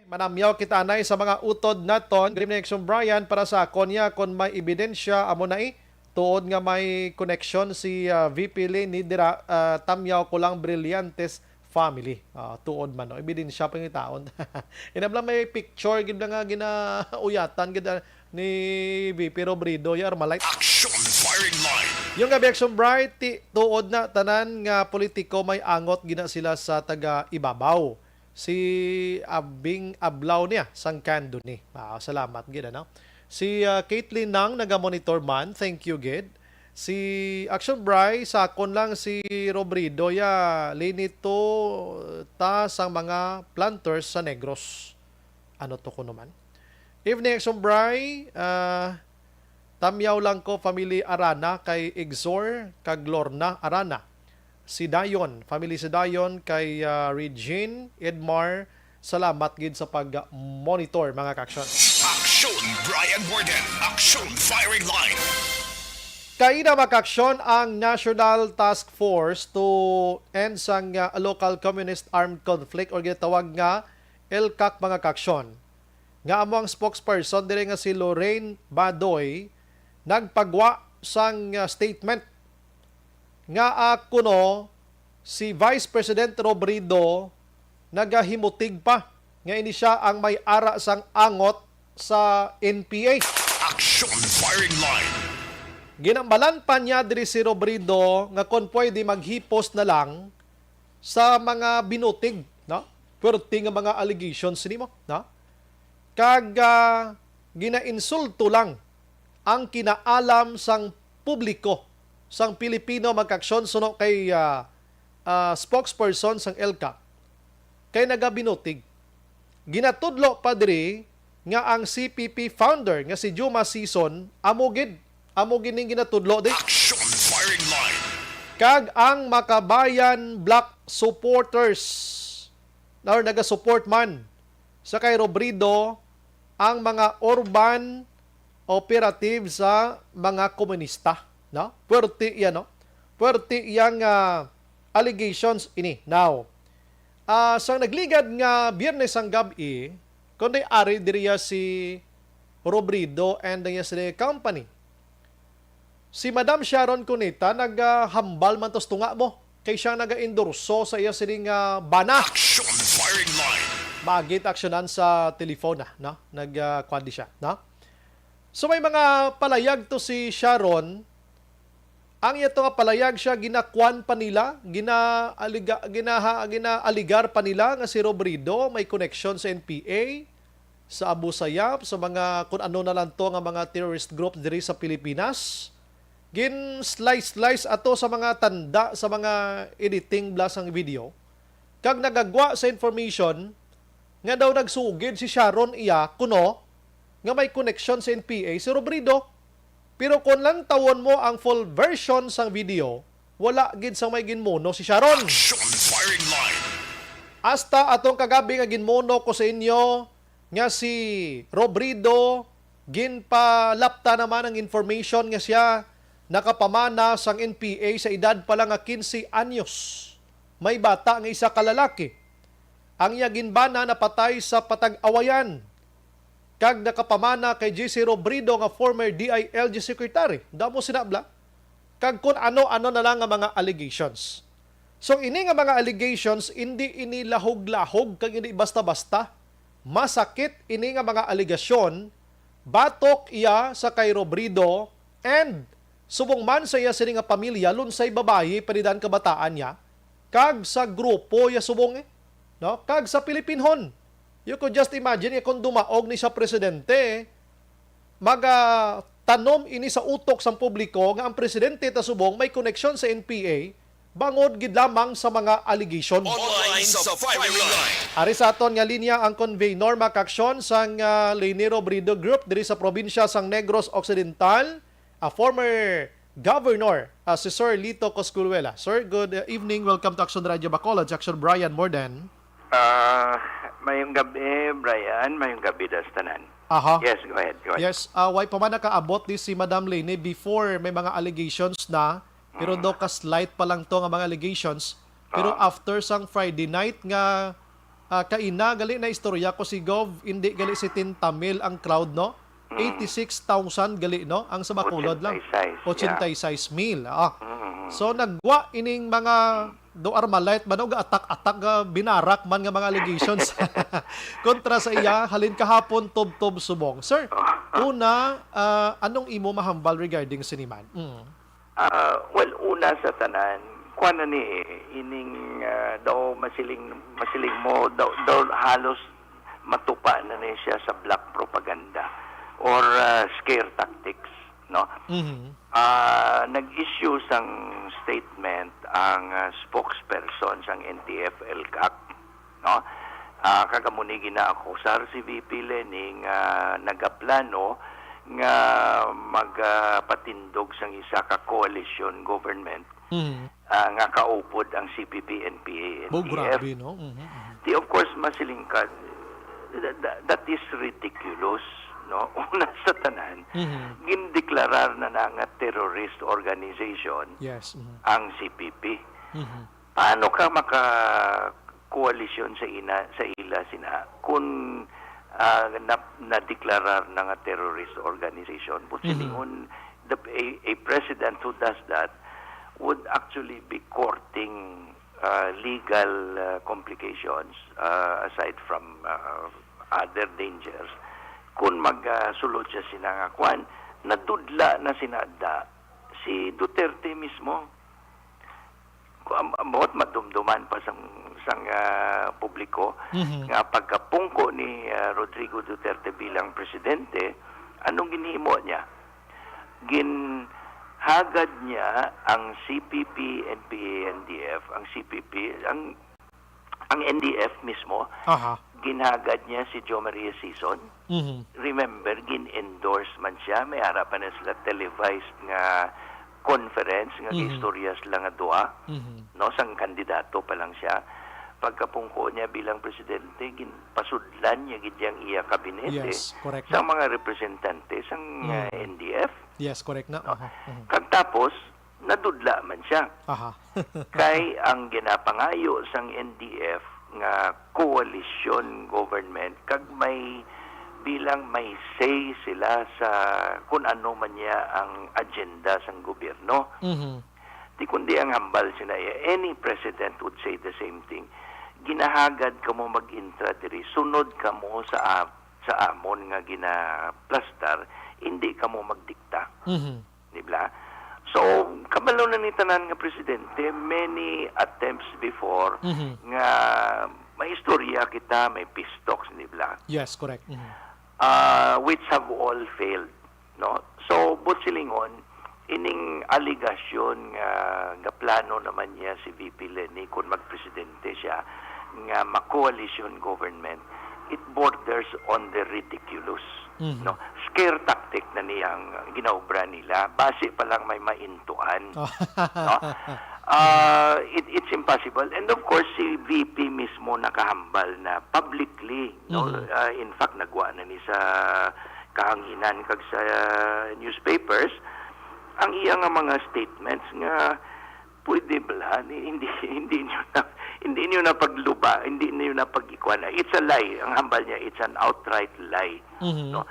Manamyaw kita anay sa mga utod naton. Grim na Action Brian para sa konya kung may ebidensya amo na tuod nga may connection si VP Leni dira tamyaw ko lang Brillantes family. Tuod man no. Ebidensya pang itaon. Inablang may picture gid nga ginauyatan gid ni VP Robredo yar malay. Action Firing Line. Yung gabi Action Bright tuod na tanan nga politiko may angot gina sila sa taga ibabaw. Si Abing Ablaw niya sang kando ni. Salamat gid ano. Si Caitlin Nang naga-monitor man, thank you gid. Si Action Bry sakon lang si Robredo ya linito ta sang mga planters sa Negros. Ano to ko naman. Evening Action Bry, tamyaw lang ko family Arana kay Exor kag Lorna Arana. Si Dayon, family si Dayon kay Regine Edmar, salamat gid sa pag-monitor mga ka-action. Action Brian Borden. Action Firing Line. Kaina makaksyon ang National Task Force to end sang local communist armed conflict or ginatawag nga LCAC mga kaksyon. Nga among spokesperson dire nga si Lorraine Badoy nagpagwa sang statement nga kuno si Vice President Robredo nagahimutig pa nga ini siya ang may ara sang angot sa NPA. Action Firing Line. ginambalan pa niya diri si Robredo nga kon pwede maghipos na lang sa mga binutig, no? Perti nga mga allegations nimo, no? Kag ginainsulto lang ang kinaalam sang publiko sang Pilipino magkaksyon suno kay spokesperson sang ELCAC kay nagabinutig. Ginatudlo pa diri nga ang CPP founder nga si Juma Sison amugid ning ginatudlo di. Action firing line. Kag ang Makabayan Black supporters or naga-support man sa kay Robredo ang mga urban operative sa mga komunista, no? Puerti yan, no? Puerti yang allegations ini. Now, sang nagligad nga Biyernes ang gabi, kundi ari diriya si Robredo and the yesterday company. Si Madam Sharon Cuneta naghambal man tos tunga mo kay siya naga-endorso sa iya sining bana. Action firing line. Magit aksyonan sa telefona, no? Nagkwadi siya, no? So may mga palayag to si Sharon. Ang ito nga palayag siya ginakwan pa nila, ginaaligar pa nila nga si Robredo may connection sa NPA, sa Abu Sayyaf, sa mga kung ano na lang to nga mga terrorist group diri sa Pilipinas. Gin slice ato sa mga tanda sa mga editing blas ang video. Kag nagagwa sa information nga daw nagsugid si Sharon iya kuno nga may connection sa NPA si Robredo. Pero kung lang tawon mo ang full version sang video, wala gid sang may ginmono si Sharon. Action firing line. Hasta atong kagabi nga ginmono ko sa inyo nga si Robredo ginpalapta naman ang information nga siya nakapamana sang NPA sa edad pa lang nga 15 anyos. May bata nga isa ka lalaki. Ang iya ginbana napatay sa patag-awayan. Kag nakapamana kay GC Robredo nga former DILG secretary. Damo sinabla. Kag kung ano-ano na lang nga mga allegations. So ini nga mga allegations hindi ini lahog-lahog kag hindi basta-basta. Masakit ini nga mga allegasyon. Batok iya sa kay Robredo and subong man sa iya sini nga pamilya lunsay babayi panidan kabataan niya. Kag sa grupo ya subong no? Kag sa Pilipinhon. You could just imagine kung dumaog ni sa presidente, tanom ini sa utok sa publiko nga ang presidente ta subong may connection sa NPA, bangod gid lamang sa mga allegations. Online sa firing line. Ari sa aton nga linya ang conveyor makaksyon sang Leni Robredo Group diri sa probinsya sang Negros Occidental, a former governor, si Sir Lito Cosculluela. Sir, good evening. Welcome to Action Radio Bacolod. Action Brian Morden. Mayong gabi, Brian. Mayong gabi, Dastanan. Aha. Yes, go ahead. Yes, why pa man nakaabot di si Madam Leni before may mga allegations na, pero daw ka-slight pa lang to nga mga allegations. Pero after sang Friday night nga kaina, gali na istorya ko si Gov, hindi gali si Tintamil ang crowd, no? 86,000 gali, no? Ang sa Bacolod lang. 86,000. So nagwa ining mga do Armalite ba atak-atak binarak man nga mga allegations kontra sa iya halin kahapon tob subong. Sir, una anong imo mahambal regarding siniman? Well, una sa tanan, kuan ni ining daw masiling mo daw halos matupa na ni siya sa black propaganda or scare tactics, no? Nag-issue sang statement ang spokesperson sang NTF-ELCAC, no? Kagamuni ginaakusar si VP Lening nagaplano nga magpatindog sang isa ka coalition government nga kaupod ang CPP, NPA, NTF. Grabe, no? Of course, masiling ka, that is ridiculous. No, una sa tanan, gindeklarar na nga terrorist organization ang CPP. Paano ka maka-coalition sa ila sina kung na-deklarar na nga terrorist organization? But silingon, a president who does that would actually be courting legal complications aside from other dangers. Kung magsulod siya sinangakwan, natudla na sinada si Duterte mismo. Amot madumduman pa sang publiko nga pagkapungko ni Rodrigo Duterte bilang presidente, anong ginhimo niya? Ginhagad niya ang CPP, NPA, NDF, ang CPP, ang NDF mismo, ginhagad niya si Jo Maria Sison. Remember, gin-endorse man siya, may harapan na sila televised nga conference nga istorya sila nga dua, no, sang kandidato pa lang siya. Pagkapungko niya bilang presidente, ginpasudlan niya gidyang iya kabinete sa mga representante sang NDF. Yes, correct na. Kag tapos, nadudla man siya. Kay ang ginapangayo sang NDF nga coalition government, kag bilang may say sila sa kung ano man niya ang agenda sang gobyerno. Di kundi ang hambal sinaya, any president would say the same thing. Ginahagad ka mo mag-intra diri, sunod ka mo sa amon nga ginaplastar, hindi ka mo magdikta. Di ba? So, kabalo na ni tanan nga presidente, many attempts before nga may istorya kita, may peace talks, di ba? Yes, correct. Which have all failed, no? So, Butsilingon, ining aligasyon nga plano naman niya si VP Leni kung magpresidente siya nga ma-coalition government, it borders on the ridiculous. No, scare tactic na niyang ginaubra nila, base pa lang may maintuan. No? It's impossible. And of course, si VP mismo nakahambal na publicly, no? In fact, nagwa na ni sa kahanginan kag sa newspapers ang iyang mga statements nga pwede bala, hindi niyo na pagluba, hindi niyo na pag-ikwan. It's a lie. Ang hambal niya, it's an outright lie. No?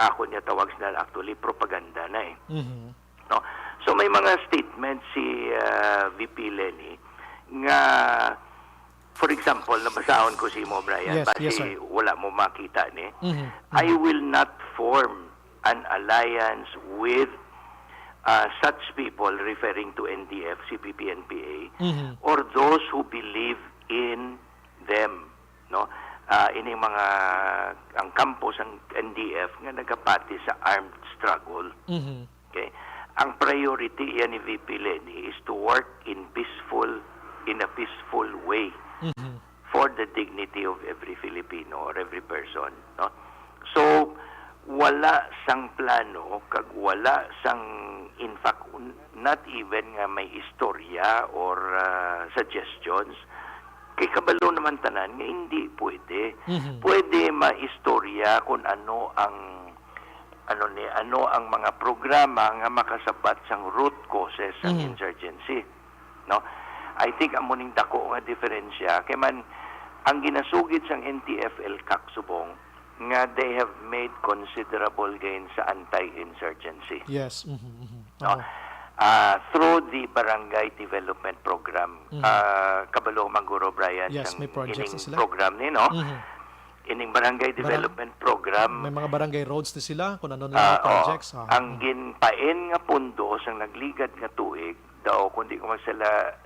Ako niya tawag sila actually propaganda na no? So may mga statements si VP Leni nga, for example, nabasahon ko si Mo Brian, kasi wala mo makita ni. I will not form an alliance with such people, referring to NDF, CPP, NPA, or those who believe in them, no? Ining mga ang campus ang NDF nga nagapati sa armed struggle. Okay? Ang priority yan ni VP Leni is to work in a peaceful way for the dignity of every Filipino or every person, no? So wala sang plano, kag wala sang, in fact, not even nga may istorya or suggestions. Kay kabalo naman tanan nga hindi pwede. Pwede maistorya kung ano ang mga programa nga makasabat sang root causes ng insurgency. No? I think amuning dako nga diferensya kay man ang ginasugid sang NTF-ELCAC subong nga they have made considerable gains sa anti-insurgency. Yes. No? Through the Barangay Development Program. Kabalo Manguro Brian, yes, may projects na sila. Program ni, no? Ining Barangay Development Program. May mga barangay roads na sila, kung ano na projects. Ang ginpain nga pundo sang nagligad nga tuig daw, kundi ko masala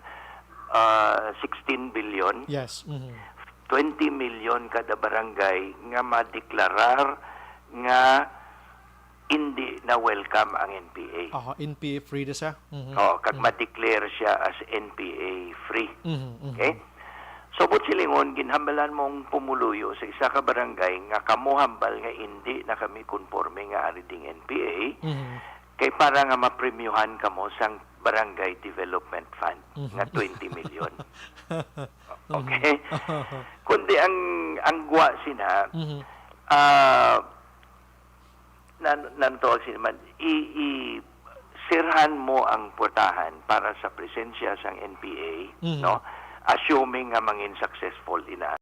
16 billion. Yes. 20 million kada barangay nga madeklarar nga hindi na welcome ang NPA. NPA free na siya. Kag ma-declare siya as NPA free. Okay? So, Butsilingon, ginhambalan mong pumuluyo sa isa ka barangay nga kamuhambal nga hindi na kami konforme nga ariding NPA, kay para nga mapremyuhan kamo sang Barangay Development Fund nga 20 million. Okay? Kundi ang gwa sina, nantuwag sila man, sirhan mo ang portahan para sa presensya sang NPA, no? Assuming nga mangin successful ina.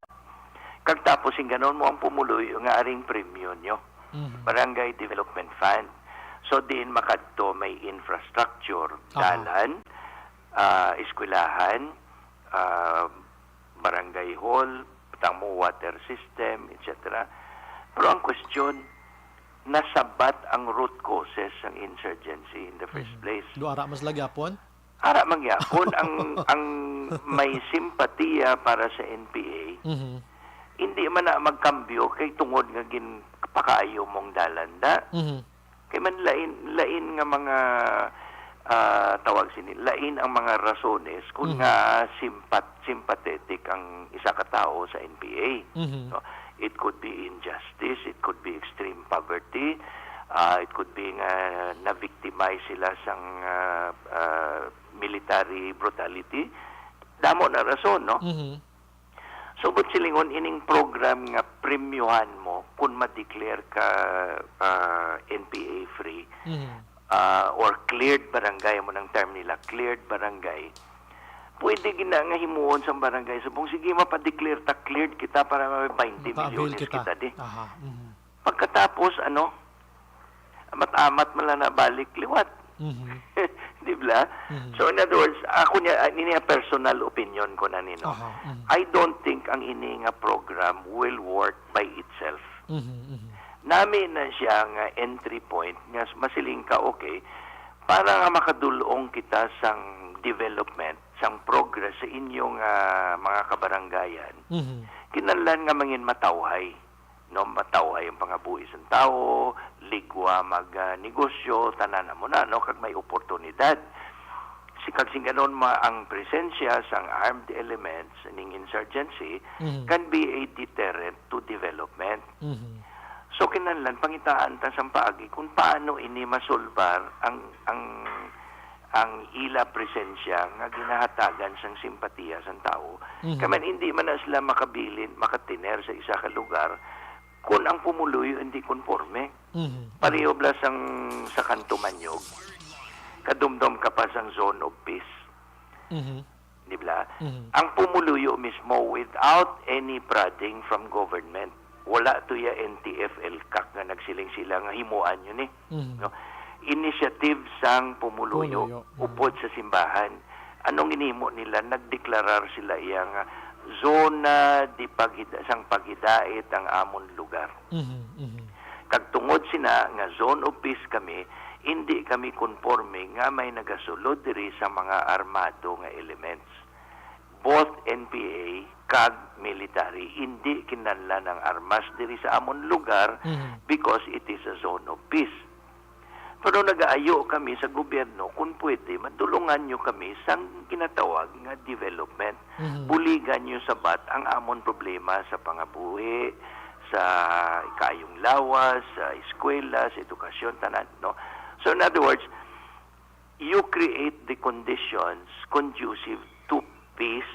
Kag tapos ganon mo ang pumuloy nga aring premium nyo. Barangay Development Fund. So din makadto may infrastructure, dalan, eskwelahan, barangay hall, patang mo water system, etc. Pero ang question, nasabat ang root causes ng insurgency in the first place. Duara mas lagyapon. Ara mangyapon ang may simpatiya para sa NPA. Hindi man na magkambyo kay tungod nga gin pakaayo mong dalanda. Kay man lain nga mga tawag sini, lain ang mga rasones kung nga sympathetic ang isa ka tao sa NPA. No? It could be injustice, it could be extreme poverty, it could be nga na-victimize sila sang military brutality. Damo na rason, no? So, but silingon ining program nga premyuhan mo kung ma-declare ka NPA free or cleared barangay mo ng term nila, cleared barangay, pwede gina nga himuon sa barangay. Subong, sige, mapadeclare ta, cleared kita para may 20 milyones kita di. Pagkatapos, amat-amat man lang na balik liwat. Di ba? So, in other words, ako niya personal opinion ko na nino. I don't think ang ini nga program will work by itself. Nami na siya nga entry point nga masiling ka okay para nga makadulong kita sang development, sang progress sa inyong mga kabaranggayan. Kinahanglan nga mangin matawhay. No, matawhay ang pangabuhi sa tao, ligwa mag-negosyo, tanan mo na, no, kag may oportunidad. Kag ganon ang presensya sang armed elements ning insurgency can be a deterrent to development. So kinahanglan pangitaan ta sang paagi kung paano ini masolbar ang ila presensya nga ginahatagan sang simpatiya sang tao. Kaman hindi man na sila makabilin, makatiner sa isa ka lugar kung ang pumuloy hindi konforme. Pareho bla sang sa Kanto Manyog. Kadumdum ka pa sang zone of peace. Di ba? Ang pumuluyo mismo without any prodding from government. Wala to ya NTF-ELCAC nga nagsiling sila nga himuan yun no? Initiative sang pumuluyo upod sa simbahan. Anong inimo nila? Nagdeklarar sila iyang zona di sang pagidait ang amon lugar. Kag tungod sina nga zone of peace kami, hindi kami konforme nga may nagasulod diri sa mga armado nga elements. Both NPA kag military hindi kinahanglan ng armas diri sa amon lugar because it is a zone of peace. Pero nag-aayo kami sa gobyerno kung pwede, matulungan nyo kami sa kinatawag nga development. Buligan nyo sabat ang amon problema sa pangabuhi, sa ikayong lawas, sa eskwela, sa edukasyon, tanan. No? So in other words, you create the conditions conducive to peace.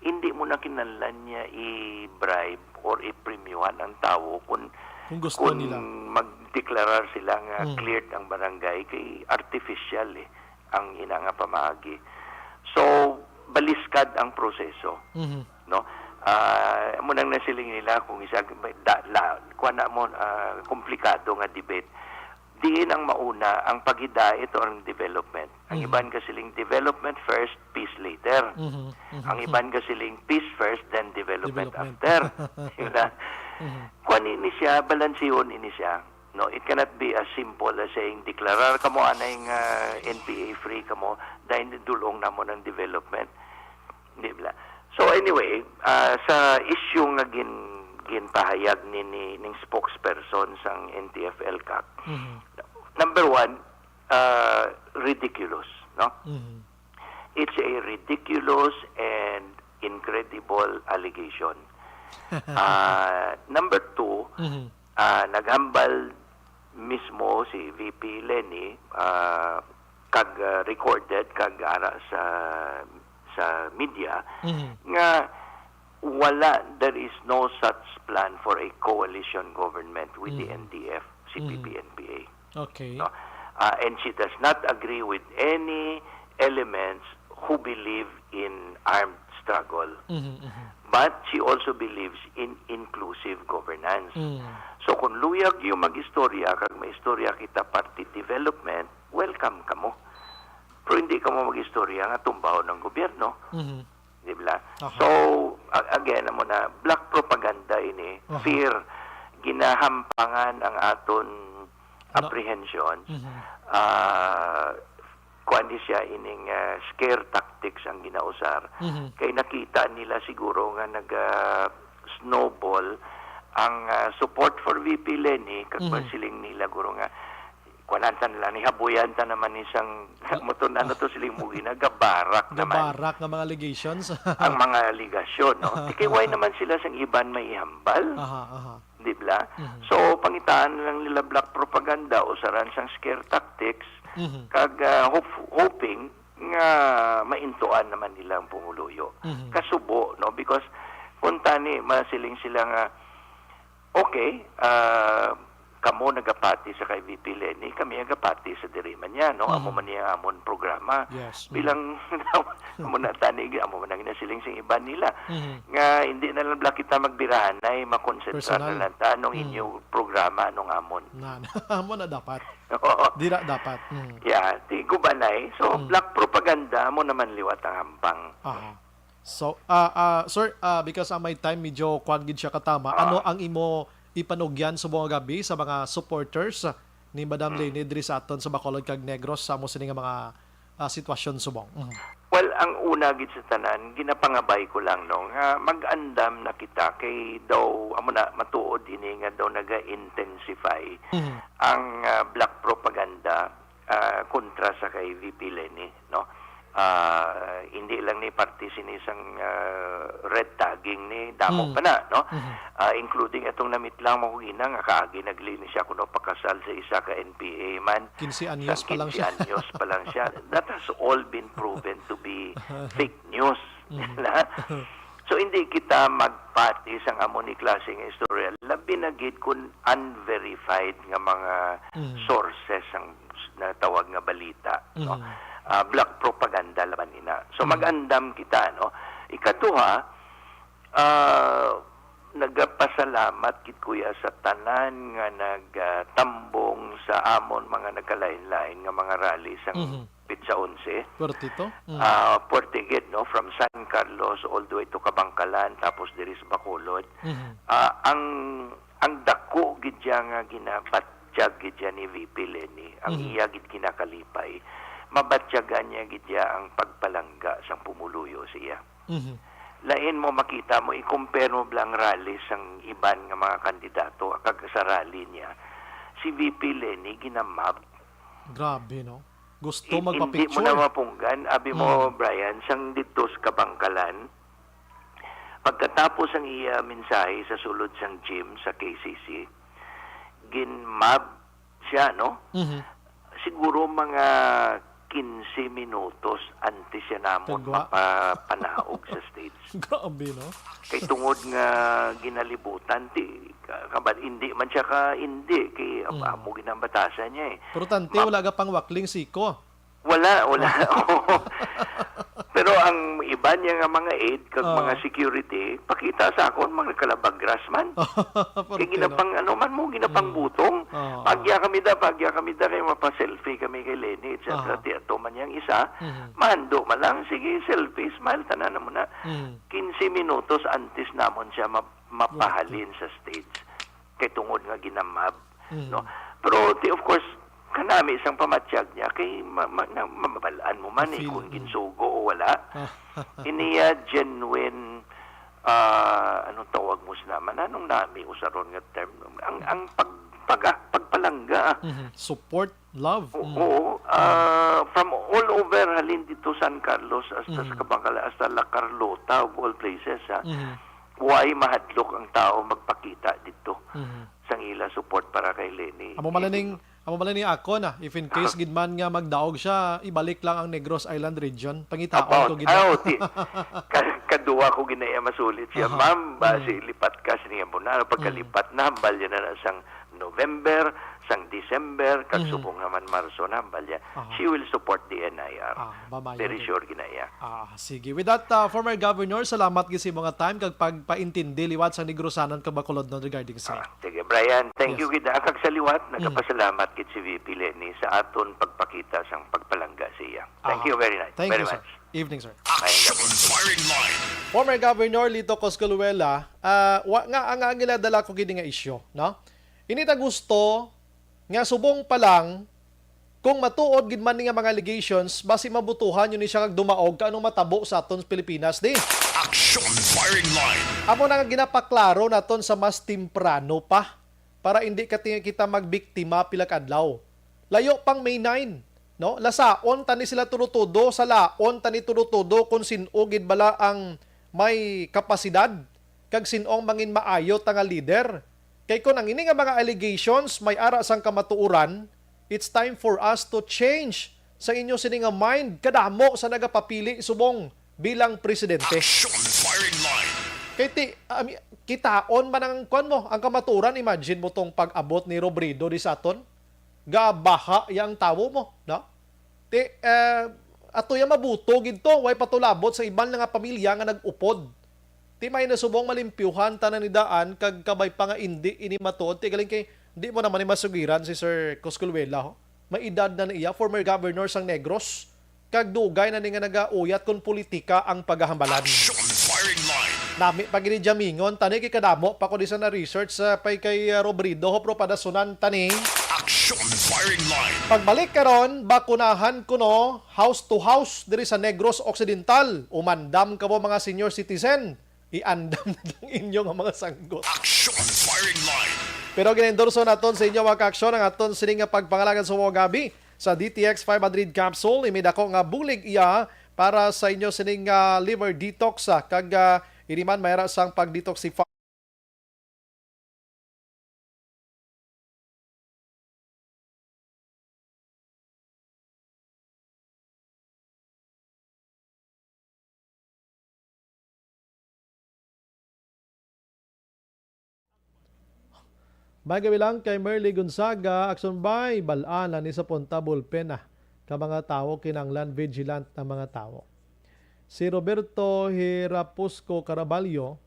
Hindi mo na kinahanglan niya i-bribe or i-premiuhan ang tao kung gusto nila magdeklarar sila nga cleared ang barangay kay artificial ang ina nga pamagi. So baliskad ang proseso. No? Munang nasiling nila kung isa kuana mo komplikado nga debate. Diin ang mauna ang pagidait o ang development. Ang iban kasiling development first, peace later. Ang iban kasiling peace first, then development after. Kung ini siya, balansiyon ini siya. No, it cannot be as simple as saying, deklarar ka mo anay NPA free ka mo, dahil dulong na mo ng development. Di ba? So anyway, sa issue nga ginpahayag ning spokesperson sang NTF-ELCAC. Number one, ridiculous, no? It's a ridiculous and incredible allegation. Number two, naghambal mismo si VP Lenny kag recorded kag ara sa media nga there is no such plan for a coalition government with the NDF, CPP, NPA. Okay. No? And she does not agree with any elements who believe in armed struggle. But she also believes in inclusive governance. So kung luyag yung mag-istorya, kag may istorya kita party development, welcome ka mo. Pero hindi ka mo mag-istorya nga tumbaw ng gobyerno. Di ba? So, again, black propaganda ini, fear, ginahampangan ang aton apprehension. Kuan di siya ining scare tactics ang ginausar. Kay nakita nila siguro nga snowball ang support for VP Leni kag siling nila guro nga kuanantan nila ni habuyan ta naman isang moton ano to siling mugi na gabarak naman Gabarak nga mga allegations. ang mga aligasyon, no? Kay why naman sila sang iban may ihambal? Di ba? So pangitaan lang nila black propaganda o saran sang scare tactics kag hoping nga maintuan naman nila ang pumuluyo. Kasubo, no? Because kung tani masiling sila nga okay, kamo nagapati sa kay VP Leni, kami nagapati sa diriman niya, no? Amo man niya amon programa. Yes. Bilang amo na tani, amo man ginasiling sing iban nila. Nga hindi na lang kita magbirahan ay makonsentrate na lang ta anong inyo programa anong amon. Amo na dapat. Dira dapat. Yeah, ti gubanay. So black propaganda mo naman liwat ang hampang. So, sir, because my time medyo kuan gid siya katama, ano ang imo ipanugyan sa buong gabi sa mga supporters ni Madam Leni diri sa aton sa Bacolod kag Negros sa mo sini nga mga sitwasyon subong? Well, ang una gid sa tanan, ginapangabay ko lang no nga mag-andam na kita kay daw amo na matuod ini nga daw naga-intensify ang black propaganda kontra sa kay VP Leni, no? Hindi lang ni party sinisang red tagging ni damo pa na, no? Including itong namit lang mo nga kaagi naglinis siya kuno pakasal sa isa ka NPA man. 15 anyos pa lang siya. 15 anyos pa lang siya. That has all been proven to be fake news. So hindi kita magpati sang amo ni klaseng istorya. Labi na gid kun unverified nga mga sources ang natawag nga balita, no? Black propaganda laban ina. So mag-andam kita, no? Ikatuha, nagapasalamat kit kuya sa tanan nga nagtambong sa amon mga nagkalain-lain nga mga rally sang Pizza 11. Puertito? Puertigid, no? From San Carlos all the way to Kabangkalan tapos diri sa Bacolod. Ang dako gid nga ginabatsyag gid ni VP Leni. Ang iya gid kinakalipay. Mabatyagan niya gidya ang pagpalangga sang pumuluyo siya. Lain mo makita mo, i-compare mo blang rally sang iban nga mga kandidato kag sa rally niya. Si VP Leni ginamab. Grabe, no? Gusto Hindi magpa-picture. mo na mapunggan. Abi mo, Brian, sang dito sa Kabangkalan, pagkatapos ang iya mensahe sa sulod sang gym sa KCC, ginmab siya, no? Siguro mga 15 minutos antes siya namon mapapanaog sa stage. Grabe, no? Kay tungod nga ginalibutan, hindi man siya hindi, kay amo ginambatasan niya eh. Pero tante, wala ka pang wakling siko. Wala. Pero ang iba niya nga mga aid, kag mga security, pakita sa akon, mga kalabagras man. Kaya ginapang, ginapang butong. Pagya kami da, kay mapaselfie kami kay Leni, etc. Tiyato man yang isa, mando man lang, sige, selfie, smile, tanan mo na. 15 minutos antes namon siya mapahalin sa stage. Kay tungod nga ginamab. No? Pero, of course, kanami isang pamatsyag niya kay mamabalaan mo man kung ginsugo o wala. Iniya genuine anong tawag mo naman anong nami usaron nga term ang pagpalangga. Support, love. Oo. From all over halin dito San Carlos hasta sa Kabangkalan hasta La Carlota of all places. Why mahadlok ang tao magpakita dito sang ila support para kay Leni. Amo malaning ako na, if in case gidman nga magdaog siya, ibalik lang ang Negros Island region. Pangitaon ko gidman. Kadua ko ginaya masulit siya. Ma'am, basi lipat ka siya mo na. Pagkalipat na, hambal niya na sang November, sang December, kag subong naman Marso na, hambal niya. She will support the NIR. Very sure ginaya. Sige. With that, former governor, salamat gisi mga time kag pagpaintindi liwat sa Negrosanan kag Bacolod no regarding sa. Sige, Brian, thank you kita. Kag sa liwat, nagapasalamat kit si VP Leni sa aton pagpakita sang pagpalangga siya. Thank you very much. Thank you, sir. Evening, sir. Action firing line. Former Governor Lito Coscaluela, ang giladala ko gini nga isyo, no? Inita gusto nga subong pa lang kung matuod gid man nga mga allegations, basi mabutuhan yun ni siya kag dumaog kanong matabo sa aton Pilipinas di. Action firing line. Amo na nga ginapaklaro naton sa mas temprano pa para hindi kita magbiktima pila ka adlaw. Layo pang May 9. No, lasaon tani sila turutudo sa laon tani turutudo kung sino gid bala ang may kapasidad kag sinong mangin maayo nga leader. Kay kun ang ini nga mga allegations may ara sang kamatuoran, it's time for us to change sa inyo sini nga mind kadamo sa nagapapili subong bilang presidente. Action firing line. Kay kitaon man ang kwan mo ang kamatuoran, imagine mo tong pag-abot ni Robredo di saton. Gabaha yang tawo mo, no? Ato yung mabuto ginto, way patulabot sa ibang nga pamilya nga nag-upod. Ti may nasubong malimpyuhan tanan ni daan kag kabay pa nga indi ini matuod. Ti galing kay di mo naman masugiran si Sir Coscaluela, ho? May edad na niya, former governor sang Negros. Kag dugay na ni nga nagauyat kung politika ang paghahambalan. Action firing line. Nami pag ini jamingon tani kay kadamo pa ko di sa na research sa pay kay Robredo ho pro padasunan tani. Action firing line. Pagbalik karon, bakunahan ko no house to house diri sa Negros Occidental. Umandam ka mo mga senior citizen. Iandam na lang inyong mga sanggot. Action firing line. Pero ginendorso naton sa inyo mga kaaksyon ang aton sining nga pagpangalagan sa mga gabi sa DTX 500 capsule. Imidako nga bulig iya para sa inyo sining liver detox kag iniman mayra sang pag-detoxify. May gabilang kay Merly Gonzaga, Action by balaan ni sa punta bullpen ka mga tao kinanglan vigilant na mga tao. Si Roberto Hirapusco Caraballo,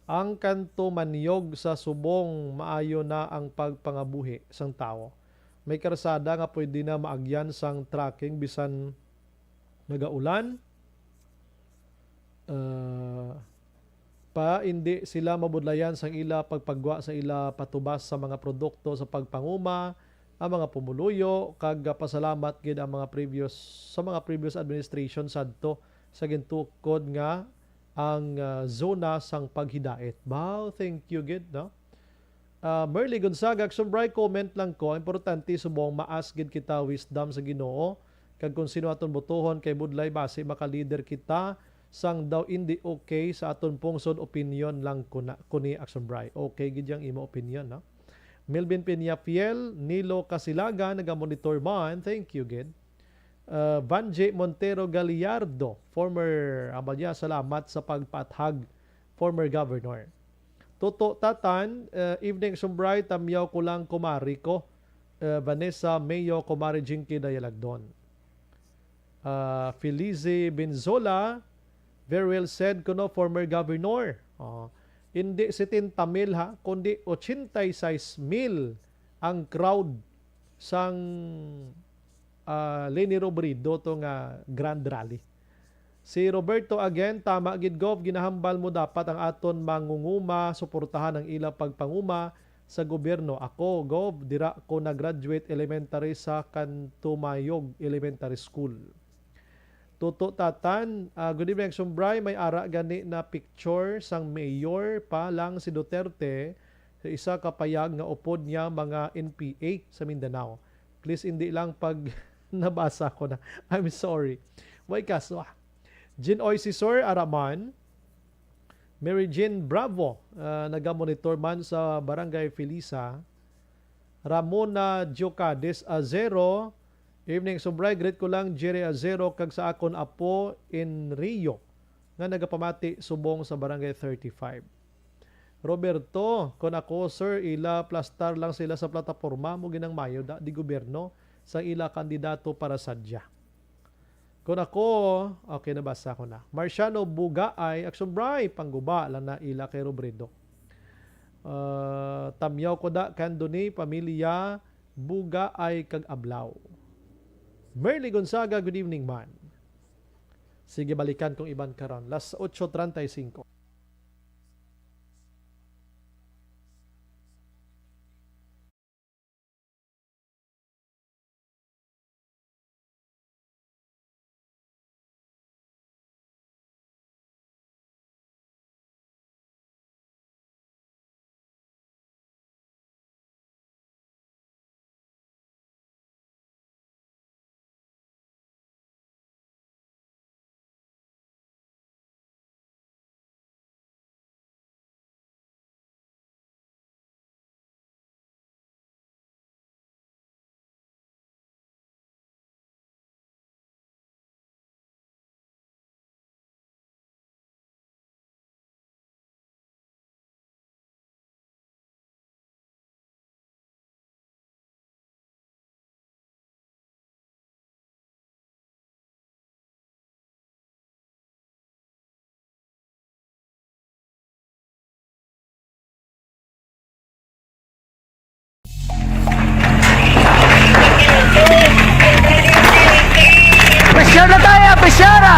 ang kanto maniyog sa subong maayo na ang pagpangabuhi sang tao. May karsada nga pwede na maagyan sang tracking bisan nagaulan. Hindi sila mabudlayan sang ila pagpagwa sa ila patubas sa mga produkto sa pagpanguma, ang mga pumuluyo, kag pasalamat gid ang mga previous administration sadto sa gintukod nga ang zona sang paghidait. Wow, thank you gid, no? Merly Gonzaga, sumbray comment lang ko, importante subong maas gid kita wisdom sa Ginoo kag kung sino aton botohon kay budlay base maka-leader kita sang daw hindi okay sa aton pungsod opinion lang kuni Action Bray. Okay gid yang imo opinion, no? Melvin Peñafiel, Nilo Casilaga, naga-monitor man. Thank you gid. Vanje Montero Gallardo, former abalya, salamat sa pagpathag, former governor. Toto Tatan, evening Sumbray, tamyaw ko lang kumari ko. Vanessa Mayo, kumari Jinky Dayalagdon. Felice Benzola, very well said kuno former governor. Hindi 70,000 kundi 86,000 ang crowd sang Leni Robredo to nga Grand Rally. Si Roberto again, tama gid gov, ginahambal mo dapat ang aton mangunguma, suportahan ang ila pagpanguma sa gobyerno. Ako, gov, dira ko na-graduate elementary sa Kantumayog Elementary School. Toto Tatan, good evening Sumbray, may ara gani na picture sang mayor pa lang si Duterte sa isa kapayag nga upod niya mga NPA sa Mindanao. Please hindi lang pag nabasa ko na. I'm sorry. May kaso. Jean Oisisor Araman, Mary Jean Bravo, naga-monitor man sa Barangay Felisa. Ramona Diocades Azero, evening Sumbray, greet ko lang Jerry Azero kag sa akon apo in Rio nga nagapamati subong sa Barangay 35. Roberto, kon ako sir, ila plastar lang sila sa plataporma mo ginang mayo da di gobyerno sa ila kandidato para sadya. Kon ako, okay, nabasa ko na. Marciano Bugaay, Action Bray, pangguba lang na ila kay Robredo. Tamyaw ko da kanduni pamilya Bugaay kag Ablaw. Merly Gonzaga, good evening man. Sige, balikan kong iban karon. Las 8:35. Pressure na tayo! Pressure na!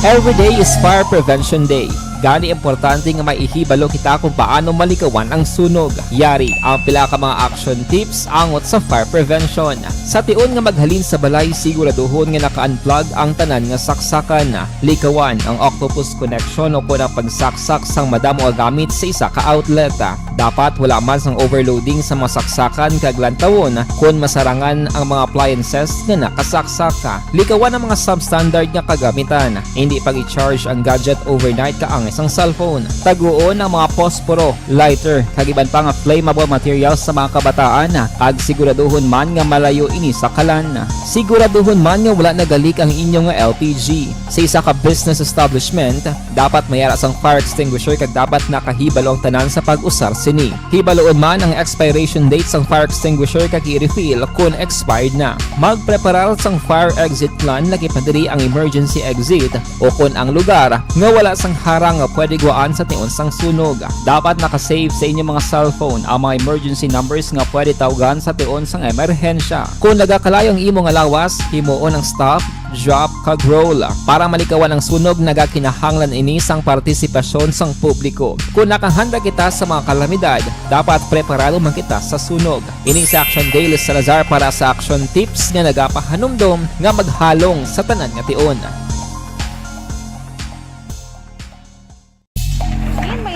Every day is Fire Prevention Day. Gani importante nga maihibalo kita kung paano malikawan ang sunog. Yari ang pila ka mga action tips angot sa fire prevention. Sa tion nga maghalin sa balay, siguraduhon nga naka-unplug ang tanan nga saksakan. Likawan ang octopus connection o kung ang pagsaksak sang madamo nga gamit sa isa ka outlet. Dapat wala man sang overloading sa masaksakan kag lantawon kung masarangan ang mga appliances nga nakasaksaka. Likawan ang mga substandard nga kagamitan. Hindi pag i-charge ang gadget overnight kaang isang cellphone. Taguon ang mga posporo, lighter, kag iban pa nga flammable materials sa mga kabataan. Kag siguraduhon man nga malayo ini sa kalan. Siguraduhon man nga wala nagalik ang inyong LPG. Sa isa ka business establishment, dapat mayara sang fire extinguisher kag dapat nakahibalo ang tanan sa pag-usar sini. Hibaloon man ang expiration date sang fire extinguisher kag i-refill kung expired na. Magpreparar sang fire exit plan lagi padiri ang emergency exit o kung ang lugar nga wala sang harang nga pwede guwaan sa tion sang sunog. Dapat nakasave sa inyong mga cellphone ang mga emergency numbers nga pwede tawagan sa tion sang emerhensya. Kung nagakalayo ang imong lawas, himuon ang stop, drop, kag roll. Para malikawan ang sunog, nagakinahanglan ini sang partisipasyon sang publiko. Kung nakahanda kita sa mga kalamidad, dapat preparado man kita sa sunog. Ini sa Action Daily Salazar para sa action tips nga nagapahanumdom nga maghalong sa tanan nga tion.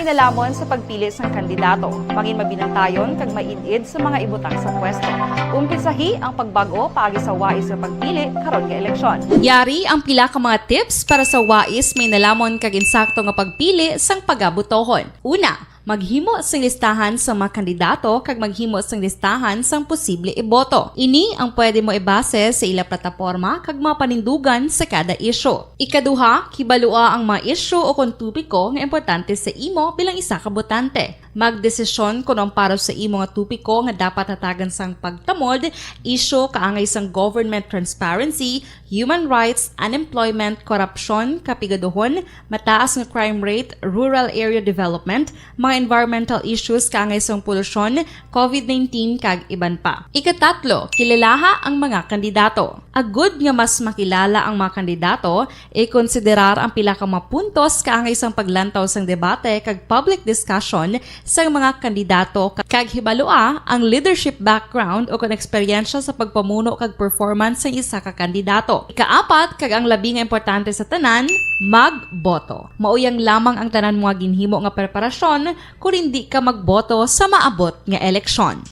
Nalamon sa pagpili sang kandidato, mangin mabinantayon kag maidid sa mga ibutang sa pwesto. Umpisahi ang pagbago paagi sa wais sa pagpili karon nga eleksyon. Yari ang pila ka mga tips para sa wais may nalamon kag insakto nga pagpili sang pagabutohon. Una, maghimo sing listahan sa mga kandidato kag maghimo sing listahan sang posible iboto. Ini ang pwede mo ibase sa ila plataporma kag mga panindugan sa kada isyu. Ikaduha, kibalua ang mga isyu o kung tupiko nga importante sa imo bilang isa ka botante. Magdesisyon kung ang para sa imo nga tupiko nga dapat hatagan sang pagtamod, isyu kaangay sang government transparency, human rights, unemployment, korupsyon, kapigaduhon, mataas nga crime rate, rural area development, mga environmental issues kaangay sang polusyon, COVID-19 kag iban pa. Ikatatlo, kilalaha ang mga kandidato. Agud nga mas makilala ang mga kandidato, i-konsiderar ang pila ka mga puntos kaangay sang paglantaw sang debate kag public discussion sa mga kandidato kag hibalua ang leadership background o kung eksperyensya sa pagpamuno kag performance sa isa ka kandidato. Ikaapat, kag ang labi nga importante sa tanan, magboto. Mauyang lamang ang tanan mga ginhimo nga preparasyon kung hindi ka magboto sa maabot nga eleksyon.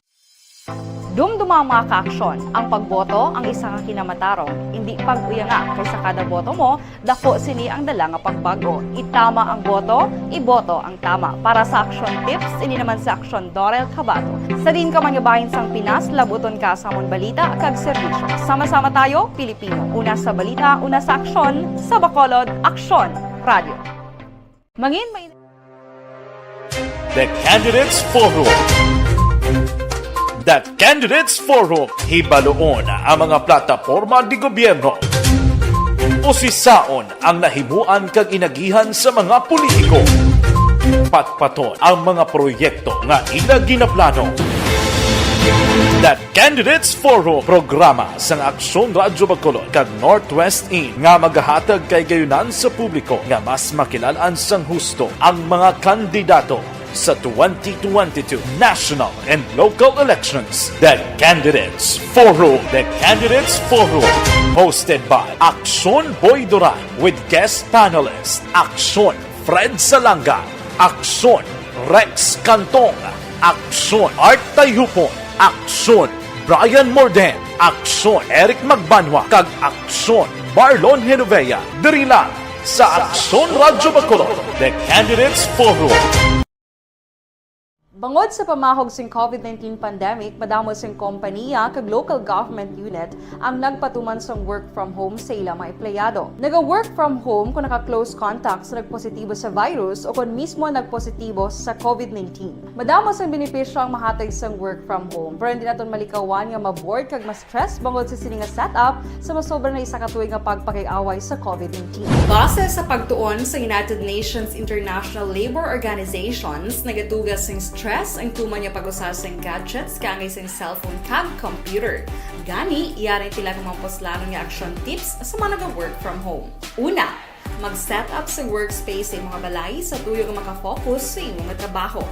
Dumduma ang mga kaaksyon, ang pagboto ang isa ka kinamatarong, hindi pag-uyanga kaysa kada boto mo, dako sini ang dala nga pagbago. Itama ang boto, iboto ang tama. Para sa action tips, ini naman sa action Dorel Cabato. Sa din ka manyabahin sang Pinas, labuton ka sa amon balita kag serbisyo. Sama-sama tayo, Pilipino. Una sa balita, una sa aksyon, sa Bacolod, Aksyon Radio. Mangin may The Candidates Forum. The Candidates Forum, hibaloon ang mga plataporma di gobyerno. Usisaon ang nahimuan kag inagihan sa mga politiko. Patpaton ang mga proyekto nga ila ginaplano. That Candidates Forum programa sang Aksyon Radyo Bacolod kag Northwest In nga magahatag kay gayunan sa publiko nga mas makilalaan sang husto ang mga kandidato sa 2022 national and local elections. The Candidates Forum. The Candidates Forum. Hosted by Aksyon Boy Duran with guest panelists Aksyon Fred Salanga, Aksyon Rex Cantong, Aksyon Art Tayupon, Aksyon Brian Morden, Aksyon Eric Magbanwa, kag Aksyon Marlon Genovea. Diri lang sa Aksyon Radyo Bacolod. The Candidates Forum. Bangod sa pamahog sing COVID-19 pandemic, madamo sing kompanya kag local government unit ang nagpatuman sang work from home sa ilang mga empleyado. Naga-work from home kung naka-close contacts na nagpositibo sa virus o kung mismo nagpositibo sa COVID-19. Madamo sang benepisyo ang mahatag sang work from home, pero hindi naton malikawan nga ma-bored kag ma-stress bangod sa sini nga setup sa masobra na isa ka tuig nga pagpakiaway sa COVID-19. Base sa pagtuon sa United Nations International Labour Organizations, nagatugas sing stress ang tuman niya pag-usas ng gadgets kangay sa cellphone kag computer. Gani, iyarin tila ng mga poslano nga action tips sa mga nag-work from home. Una, mag-set up sa workspace sa mga balay sa tuyo nga makafocus sa imong trabaho.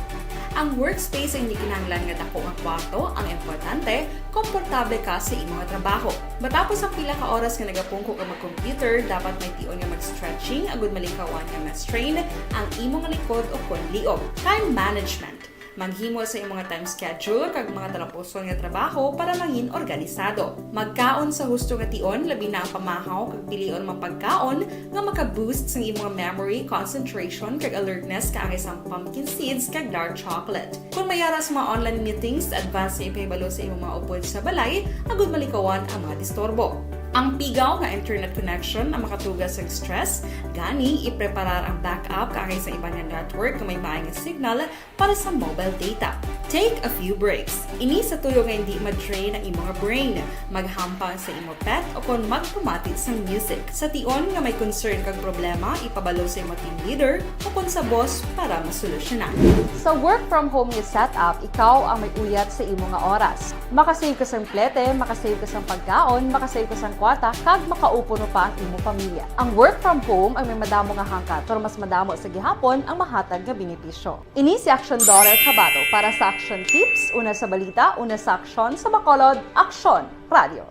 Ang workspace ay hindi kinahanglan nga dako nga kwarto, ang importante, komportable ka sa imong trabaho. Matapos ang pila ka oras nga nagapungko ka mag-computer, dapat may tion nga mag-stretching agud malikawan nga ma-strain ang imong likod o kon liog. Time management. Maghimo sa imong mga time schedule kag mga talapuson nga trabaho para maging organisado. Magkaon sa husto nga tion, labi na ang pamahaw kag pilion mapagkaon nga maka-boost sa imong memory, concentration kag alertness kaangay sa pumpkin seeds kag dark chocolate. Kung mayara sa mga online meetings, advance sa ipahibalo sa imong mga upod sa balay, agud malikawan ang mga disturbo. Ang pigaw nga internet connection ang makatugas sa stress, gani ipreparar ang backup kaangay sa iba nga network nga may maayong signal para sa mobile data. Take a few breaks. Ini sa tuyo nga hindi ma-drain ang imong brain, maghampang sa imong pet o kung magpumati sa music. Sa tion nga may concern kag problema, ipabalo sa imong team leader o kung sa boss para masolusyonan. Sa work from home nga setup, ikaw ang may uyat sa imong nga oras. Makasave ka sa plete, makasave ka sa pagkaon, makasave ka sa kwata, kag makaupo no pa ang imong pamilya. Ang work from home ay may madamo nga hangkat, pero mas madamo sa gihapon ang mahatag nga benepisyo. Ini si Aksyon Dorel Cabato para sa Action Tips, una sa balita, una sa aksyon sa Bacolod, Aksyon Radio.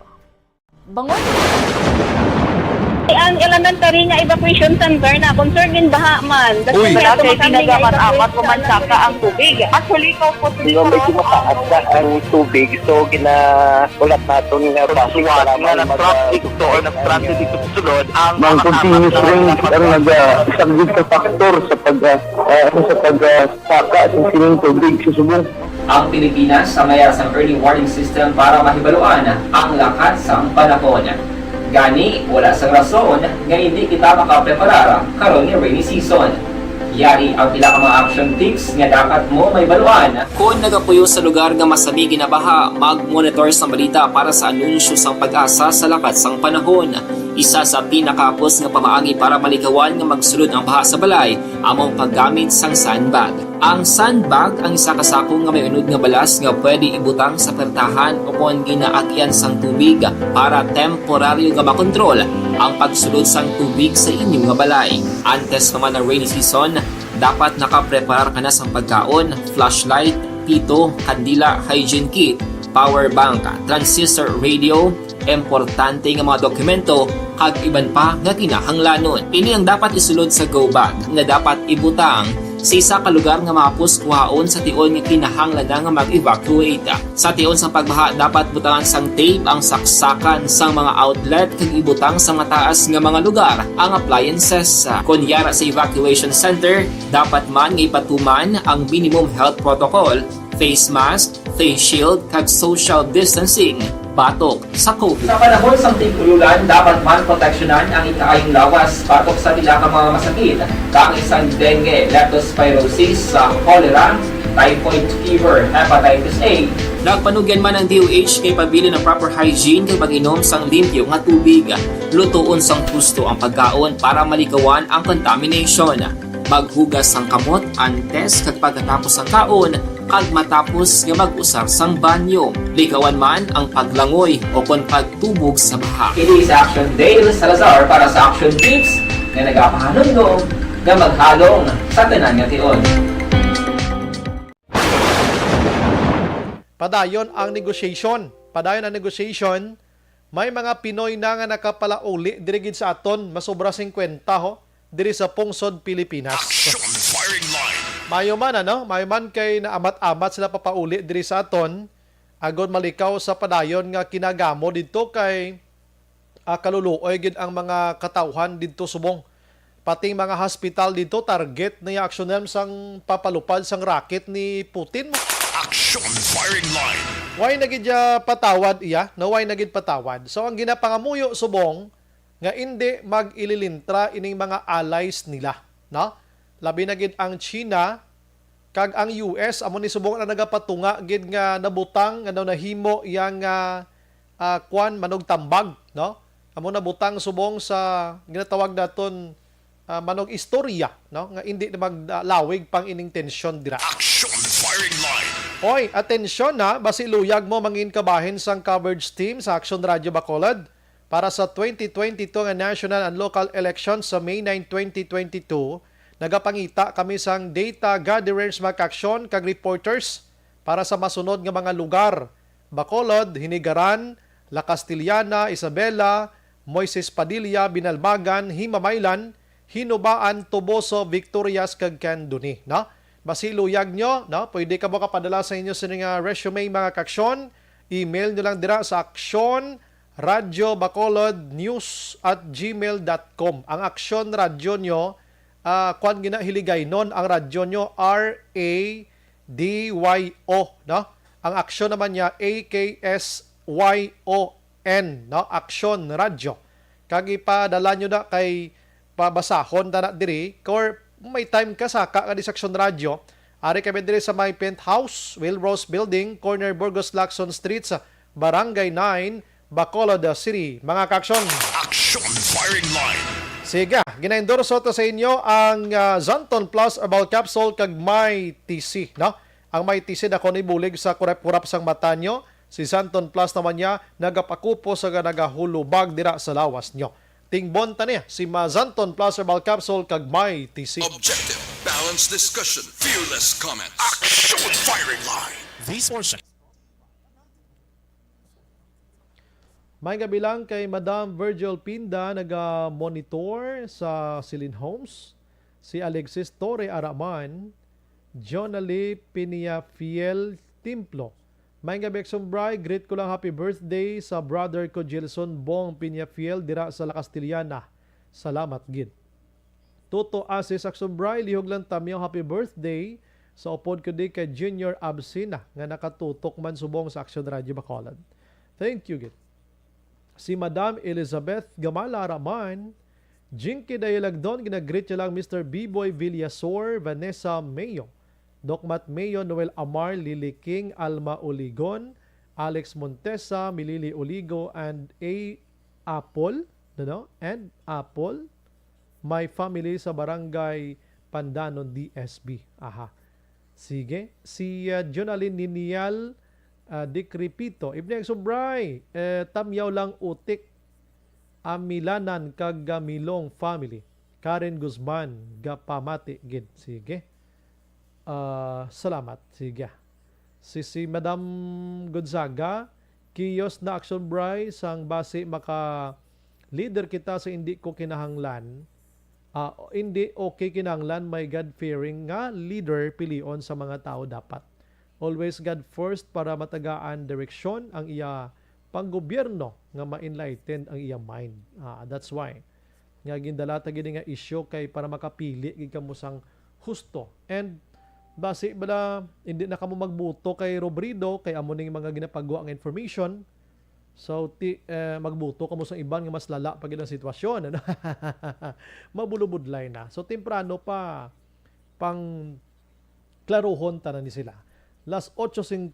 Bangon! Ang elementary nga evacuation center na concern din baha man. Uy, kasi tinagaman amat kumansaka ang tubig. Actually, ko po Di ba medyo mataas na ang tubig, so ulat natin nga pasiwag nga nag-traffic to or nag-transit dito sa sulod ang Mang continuous rain ang nag-isang sa factor sa pagsaka sa sining tubig sa subong. Ang Pilipinas sa mayas ang early warning system para mahibaluan ang lakas ng panahon. Gani, wala sa rason nga hindi kita makapreparar karon ni rainy season. Yari ang pila ka mga action tips nga dapat mo may baluan. Kung nagapuyo sa lugar nga masabi ginabaha, mag-monitor sa balita para sa anunsyo sang pag-asa sa lakas sang panahon. Isa sa pinakapos nga pamaagi para malikawan nga magsulod ang baha sa balay, among paggamit sang sandbag. Ang sandbag ang isa kasakong nga may unod nga balas nga pwede ibutang sa pertahan o kung ginaagyan sang tubig para temporaryo nga makontrol ang pagsulod sang tubig sa inyong nga balay. Antes naman ng rainy season, dapat nakapreparar ka na sang pagkaon, flashlight, pito, kandila, hygiene kit, power bank, transistor radio, importante nga mga dokumento kag iban pa nga kinahanglanon. Ini ang dapat isulod sa go bag nga dapat ibutang sa isa ka lugar nga mapus kuhaon sa tion nga kinahanglan nga mag-evacuate. Sa tion sa pagbaha dapat butangan sang tape ang saksakan sang mga outlet kag ibutang sa mataas nga mga lugar ang appliances. Kunyara sa evacuation center, dapat man nga ipatuman ang minimum health protocol, face mask, face shield kag social distancing. Batok sa COVID. Sa panahon sa tigululan, dapat man proteksyonan ang ikaayong lawas batok sa pila ka mga masakit, kang isang dengue, leptospirosis, cholera, typhoid fever, hepatitis A. Nagpanugyan man ang DOH kay pabili ng proper hygiene kay pag-inom sang limpyo nga tubig. Lutuon sang husto ang pagkaon para malikawan ang contamination. maghugas sang kamot antes kag pagkatapos ang kaon kag matapos nga mag-usar sang banyo. Likawan man ang paglangoy o kon pagtubog sa baha. Kini sa Action Dale Salazar para sa Action Tips nga nagapahanungdong nga maghalong sa tanan nga tion. Padayon ang negotiation. May mga Pinoy na nga nakapalauli diri gid sa aton masobra 50 ho diri sa Pungsod, Pilipinas. Action firing line. Mayo man kay naamat-amat sila papauli diri sa aton agod malikaw sa padayon nga kinagamo didto kay kaluluoy gid ang mga katawhan didto subong. Pating mga hospital dito target ni aksyonem sang papalupad sang racket ni Putin. Action firing line. Why nagid patawad iya? No, why nagid patawad? So ang ginapangamuyo subong nga hindi mag-ililintra ining mga allies nila, no? Labi na gid ang China kag ang US amo ni subong na nagapatunga gid nga nabutang nga nahimo yang kwan manog tambag, no? Amo nabutang subong sa ginatawag naton manog istorya, no? Nga hindi na maglawig pang ining tensyon dira. Action firing line. Hoy, atensyon na, basi luyag mo mangin kabahin sang coverage team sa Action Radio Bacolod para sa 2022 nga national and local elections sa May 9, 2022. Nagapangita kami sang data gatherers mag-aksyon kag reporters para sa masunod nga mga lugar. Bacolod, Hinigaran, La Castillana, Isabela, Moises Padilla, Binalbagan, Himamaylan, Hinubaan, Toboso, Victorias kag Candoni, no? Basi luyag nyo, no? Pwede ka mo kapadala sa inyo sa resume mga kaksyon. Email nyo lang dira sa actionradiobacolodnews@gmail.com. Ang Action Radio nyo, kung ginahiligay nun, ang radyo nyo, R-A-D-Y-O, no? Ang Action naman niya, A-K-S-Y-O-N, no? Action Radio. Kag ipadala nyo na kay pabasahon na diri, or may time ka saka ka di sa Action Radio, ari kami diri sa my penthouse, Wilrose Building, corner Burgos Lacson Street sa Barangay 9, Bacolod City. Mga kaksyon. Action firing line. Sige, gina-endorso to sa inyo ang Zanton Plus Herbal Capsule kag My TC, no? Ang My TC na ni bulig sa kurap-kurap sang mata nyo. Si Zanton Plus naman niya nagapakupo sa nagahulubag dira sa lawas nyo. Tingbon ta niya si Mazanton Plus Herbal Capsule kag My TC. Objective, balanced discussion, fearless comments. Action firing line. These sources. May gabi lang kay Madam Virgil Pinda naga-monitor sa Silin Homes. Si Alexis Torre Araman, Jonalie Piniafiel Timplo. May gabi Bray, greet ko lang happy birthday sa brother ko Gilson Bong Piniafiel dira sa La Castillana. Salamat gid. Toto Asis Bray, lihog lang tamyo happy birthday sa upod ko di kay Junior Absina nga nakatutok man subong sa Action Radio Bacolod. Thank you gid. Si Madam Elizabeth Gamala Raman, Jinky Dayalagdon, ginagreet niya lang Mr. B-Boy Villasor, Vanessa Mayo, Dokmat Mayo, Noel Amar, Lily King, Alma Oligon, Alex Montesa, Milili Oligo, and A. Apple, and Apple, my family sa Barangay Pandanon, DSB. Aha. Sige. Si Jonaline Ninial, Dikripito, Ibn Subray, tamyaw lang utik, Amilanan kag Milong family, Karen Guzman, Gapamati, gid. Sige. Salamat. Sige. Si Madam Gonzaga, kiyos na Action Bray, sang base maka leader kita sa hindi ko kinahanglan, hindi okay kinahanglan, may God-fearing nga leader pilion sa mga tao dapat. Always God first para matagaan direksyon ang iya panggobyerno nga ma-enlighten ang iya mind. That's why. Nga gindala ta gid nga issue kay para makapili gid kamo sang husto. And base bala hindi na kamo magbuto kay Robrido kay amo ning mga ginapagawa ang information. So magbuto kamo sa iban nga mas lala pag ang sitwasyon, ano? Mabulubudlay na. So temprano pa pang klaruhon tanan ni sila. Las 8:50.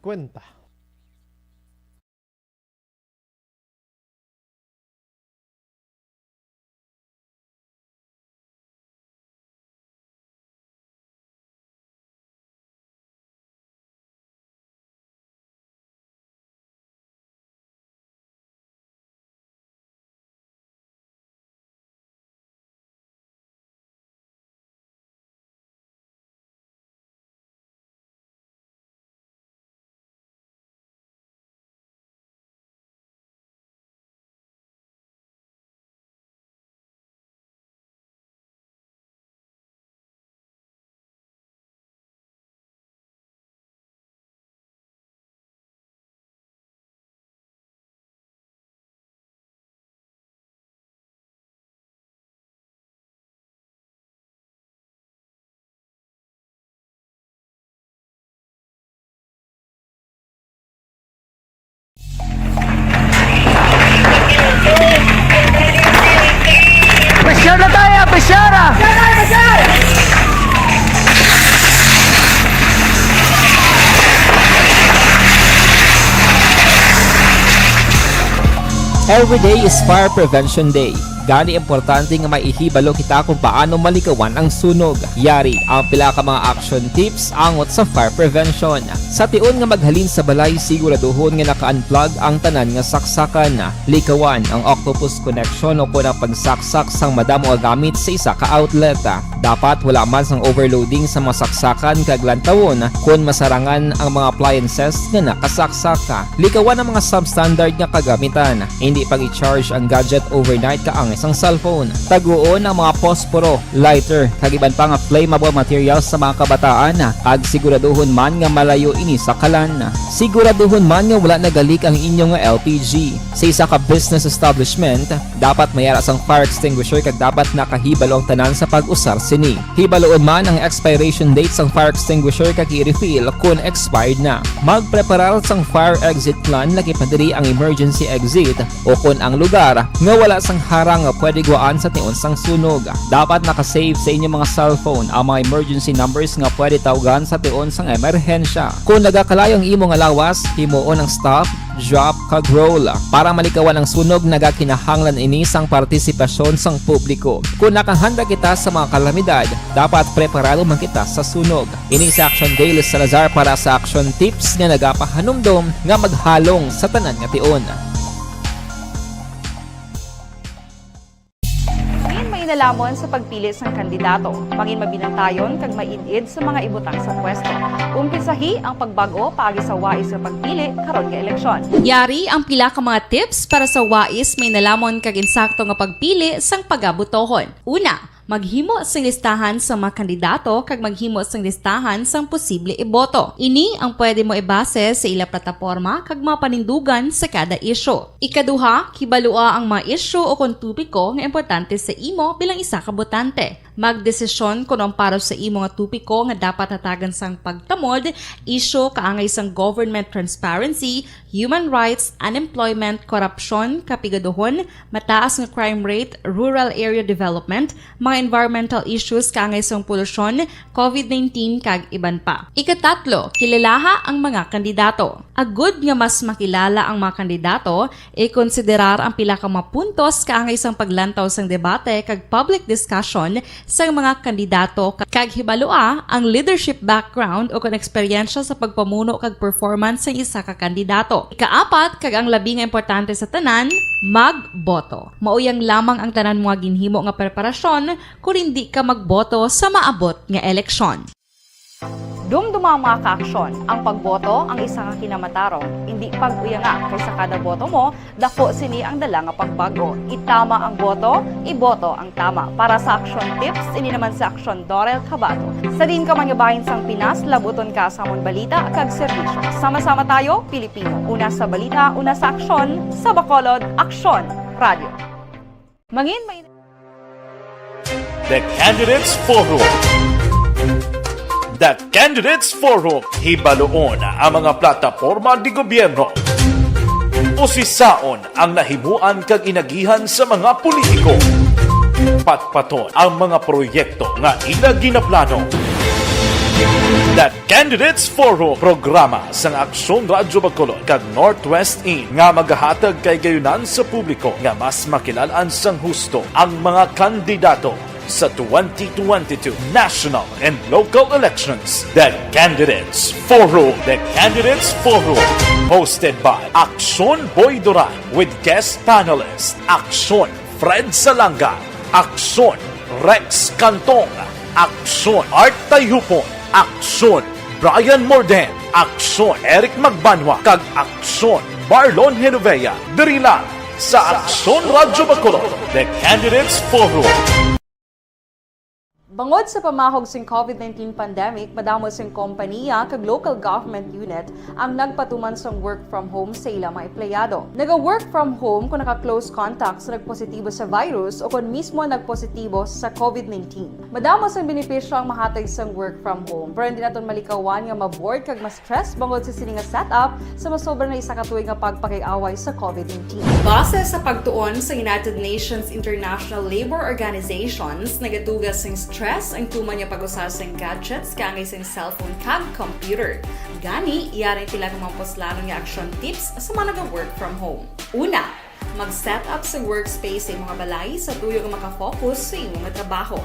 Every day is Fire Prevention Day. Gani importante nga maihibalo kita kung paano malikawan ang sunog. Yari ang pila ka mga action tips angot sa fire prevention. Sa tion nga maghalin sa balay, siguraduhon nga naka-unplug ang tanan nga saksakan. Likawan ang octopus connection o kung ang pagsaksak sang madamo nga gamit sa isa ka outlet. Dapat wala man sang overloading sa mga saksakan kag lantawon kung masarangan ang mga appliances nga nakasaksaka. Likawan ang mga substandard nga kagamitan. Hindi pag i-charge ang gadget overnight kaang isang cellphone. Taguon ang mga posporo, lighter, kag iban pa nga flammable materials sa mga kabataan. Ag siguraduhon man nga malayo ini sa kalan. Siguraduhon man nga wala nagalik ang inyong LPG. Sa isa ka business establishment, dapat mayara sang fire extinguisher kag dapat nakahibalo ang tanan sa pag-usar sini. Hibaloon man ang expiration date sang fire extinguisher kag i-refill kung expired na. Magpreparar sang fire exit plan lagi padiri ang emergency exit o kung ang lugar nga wala sang harang nga pwede guwaan sa tion sang sunog. Dapat nakasave sa inyong mga cellphone ang mga emergency numbers nga pwede tawagan sa tion sang emerhensya. Kung nagakalayo ang imong lawas, himuon ang stop, drop, kag roll. Para malikawan ang sunog, nagakinahanglan ini sang partisipasyon sang publiko. Kung nakahanda kita sa mga kalamidad, dapat preparado man kita sa sunog. Ini sa Action Daily Salazar para sa action tips nga nagapahanumdom nga maghalong sa tanan nga tion. Nalamon sa pagpili sang kandidato, mangin mabinantayon kag mainid sa mga ibutang sa pwesto. Umpisahi ang pagbago paagi sa wais sa pagpili karon nga eleksyon. Yari ang pila ka mga tips para sa wais may nalamon kag insakto nga pagpili sang pagabutohon. Una, maghimo sing listahan sa mga kandidato kag maghimo sing listahan sang posible iboto. Ini ang pwede mo ibase sa ila plataporma kag mga panindugan sa kada isyu. Ikaduha, kibalua ang mga isyu o kung tupiko nga importante sa imo bilang isa ka botante. Magdesisyon kung ang para sa imo nga tupiko nga dapat hatagan sang pagtamod, isyu kaangay sang government transparency, human rights, unemployment, korupsyon, kapigaduhon, mataas nga crime rate, rural area development, mga environmental issues kaangay sang polusyon, COVID-19 kag iban pa. Ikatatlo, kilalaha ang mga kandidato. Agud nga mas makilala ang mga kandidato, i-konsiderar ang pila ka mga puntos kaangay sang paglantaw sang debate kag public discussion sa mga kandidato kag hibalua ang leadership background o kung eksperyensya sa pagpamuno kag performance sa isa ka kandidato. Ikaapat, kag ang labi nga importante sa tanan, magboto. Mauyang lamang ang tanan mga ginhimo nga preparasyon kung hindi ka magboto sa maabot nga eleksyon. Dumduma ang mga kaaksyon, ang pagboto ang isa ka kinamatarong, hindi pag-uyanga kaysa kada boto mo, dako sini ang dala nga pagbago. Itama ang boto, iboto ang tama. Para sa action tips, ini naman sa action Dorel Cabato. Sa din ka manyabahin sang Pinas, labuton ka sa amon balita kag serbisyo. Sama-sama tayo, Pilipino. Una sa balita, una sa aksyon, sa Bacolod, Aksyon Radio. Mangin may The Candidates Forum. The Candidates Forum, hibaloon ang mga plataporma di gobyerno. Usisaon ang nahimuan kag inagihan sa mga politiko. Patpaton ang mga proyekto nga ila ginaplano. The Candidates Forum, programa sang Aksyon Radyo Bacolod kag Northwest In nga magahatag kay gayunan sa publiko nga mas makilalaan sang husto ang mga kandidato sa 2022 national and local elections. The Candidates Forum. The Candidates Forum. Hosted by Aksyon Boy Duran with guest panelist Aksyon Fred Salanga, Aksyon Rex Cantong, Aksyon Art Tayupon, Aksyon Brian Morden, Aksyon Eric Magbanwa, kag Aksyon Marlon Genovea. Diri lang sa Aksyon Radyo Bacolod. The Candidates Forum. Bangod sa pamahog sing COVID-19 pandemic, madamo sing kompanya kag local government unit ang nagpatuman sang work from home sa ilang mga empleyado. Naga-work from home kung naka-close contacts na nagpositibo sa virus o kung mismo nagpositibo sa COVID-19. Madamo sang benepisyo ang mahatag sang work from home, pero hindi naton malikawan nga ma-bored kag ma-stress bangod sa sini nga setup sa masobra na isa ka tuig nga pagpakiaway sa COVID-19. Base sa pagtuon sa United Nations International Labor Organizations, nagatugas sing stress ang tuman niya pag-usar sa gadgets kaangay sa cellphone kag computer. Gani, iyarin tila ng mga poslano nga action tips sa mga nag-work from home. Una, Mag-set up sa workspace sa imong balay sa tuyo nga makafocus sa imong nga trabaho.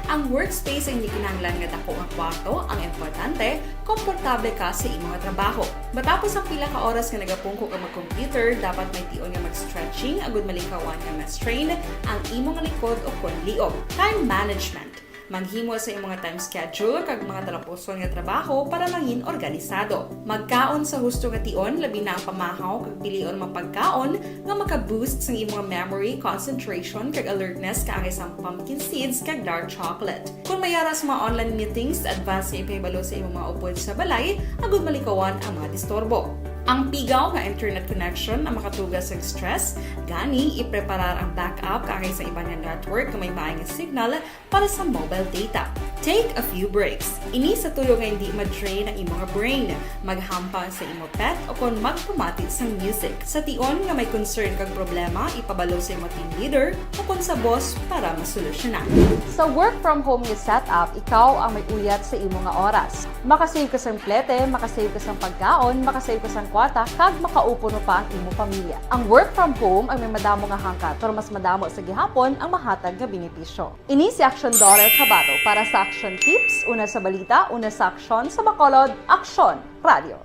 Ang workspace ay hindi kinahanglan nga dako nga kwarto, ang importante, komportable ka sa imong nga trabaho. Matapos ang pila ka oras nga nagapungko ka mag-computer, dapat may tion nga mag-stretching agud malikawan nga ma-strain ang imong likod o konliog. Time management. Maghimo sa imong time schedule kag mga talapuson nga trabaho para mangin organisado. Magkaon sa husto nga tion, labi na ang pamahaw kag pilion mapagkaon nga maka-boost sa imong memory, concentration kag alertness kaangay sa pumpkin seeds kag dark chocolate. Kung mayara sa mga online meetings, advance sa ipahibalo sa imong mga upod sa balay, agud malikawan ang mga disturbo. Ang pigaw nga internet connection ang makatugas sa stress, gani ipreparar ang backup kaangay sa ibang nga network nga may maayong signal para sa mobile data. Take a few breaks. Ini sa tuyo nga hindi ma-drain ang imong brain, maghampa sa imong pet o kung magpamati sa music. Sa tion nga may concern kag problema, ipabalo sa imong team leader o kung sa boss para masolusyonan. Sa work from home nga setup, ikaw ang may uyat sa imong nga oras. Makasave ka sa plete, makasave ka sa pagkaon, makasave ka sa kwarta, kag makaupo no pa ang imong pamilya. Ang work from home ay may madamo nga hangkat, pero mas madamo sa gihapon ang mahatag nga benepisyo. Ini si Action Daughter Cabato para sa Action Tips, una sa balita, una sa aksyon sa Bacolod, Action Radio.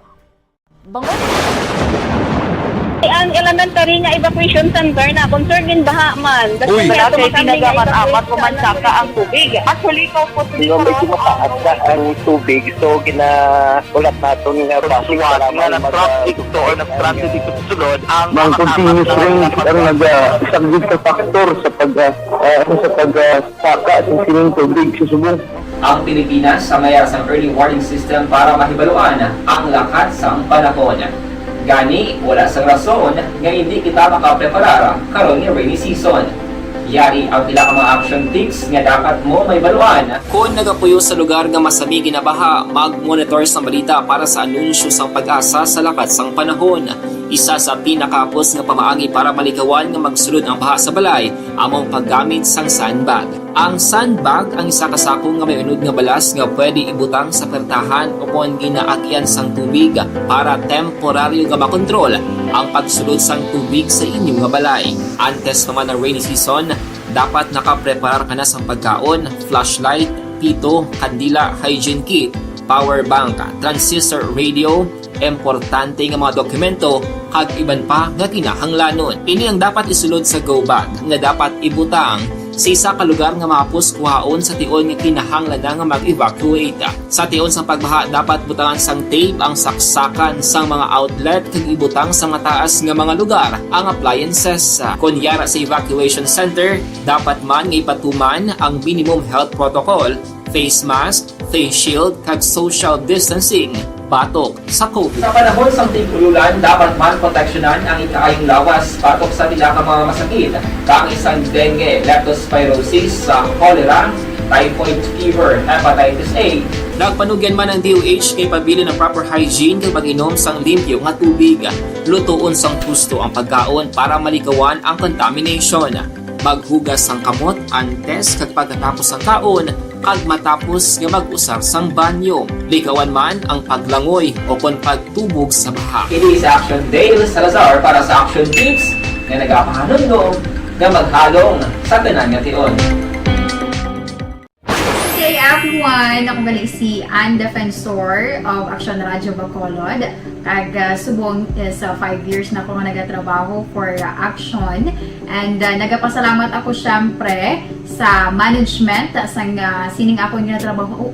Bangon! Ang elementary nga evacuation center na concern din baha man. Uy, kasi tinagaman apat pumansaka ang tubig. Actually, ikaw po Di ba may tumataas na ang tubig, so ginaulat natin nga pasuwat nga nag-traffic to or nag-transit dito sa sulod ang mga continuous rain ang nag-subject sa factor sa pagsaka sa sining tubig sa subong. Ang Pilipinas sa mayroon sa early warning system para mahibaluan ang lakat sa panahon. Gani, wala sa rason nga hindi kita makapreparar karon ni rainy season. Yari ang pila ka mga action tips nga dapat mo may baluan. Kung nagapuyo sa lugar nga masabi ginabaha, mag-monitor sa balita para sa anunsyo sa pag-asa sa lakat sang panahon. Isa sa pinakapos nga pamaagi para malikawan nga magsulod ang baha sa balay, among paggamit sang sandbag. Ang sandbag ang isa kasakong nga may unod nga balas nga pwede ibutang sa pertahan o kung ginaagyan sang tubig para temporaryo nga makontrol ang pagsulod sang tubig sa inyong nga balay. Antes naman ng rainy season, dapat nakapreparar ka na sa pagkaon, flashlight, pito, kandila, hygiene kit, power bank, transistor radio, importante nga mga dokumento kag iban pa nga kinahanglanon. Ini ang dapat isulod sa go bag nga dapat ibutang sa isa ka lugar nga mapus kuhaon sa tion nga kinahanglan nga mag-evacuate. Sa tion sa pagbaha dapat butangan sang tape ang saksakan sang mga outlet kag ibutang sa mga taas nga mga lugar ang appliances. Kunyara sa evacuation center, dapat man nga ipatuman ang minimum health protocol, face mask, face shield kag social distancing. Batok sa COVID. Sa panahon sa tigululan, dapat man proteksyonan ang ikaayong lawas batok sa pila ka mga masakit. Kang isang dengue, leptospirosis, cholera, typhoid fever, hepatitis A. Nagpanugyan man ang DOH kay pabili ng proper hygiene kay pag-inom sang limpyo nga tubig. Lutuon sang husto ang pagkaon para malikawan ang contamination. Maghugas sang kamot antes kag pagkatapos ang kaon kag matapos nga mag-usar sang banyo. Likawan man ang paglangoy o kon pagtubog sa baha. Ini sa Action Dale Salazar para sa Action Tips nga nagapahanong nga maghalong sa tanan nga tion. Hey everyone! Ako balik si Ann Defensor of Action Radio Bacolod. Kag subong sa 5 years na ako nga nagatrabaho for Action. And nagapasalamat ako syempre sa management sang sining ako nga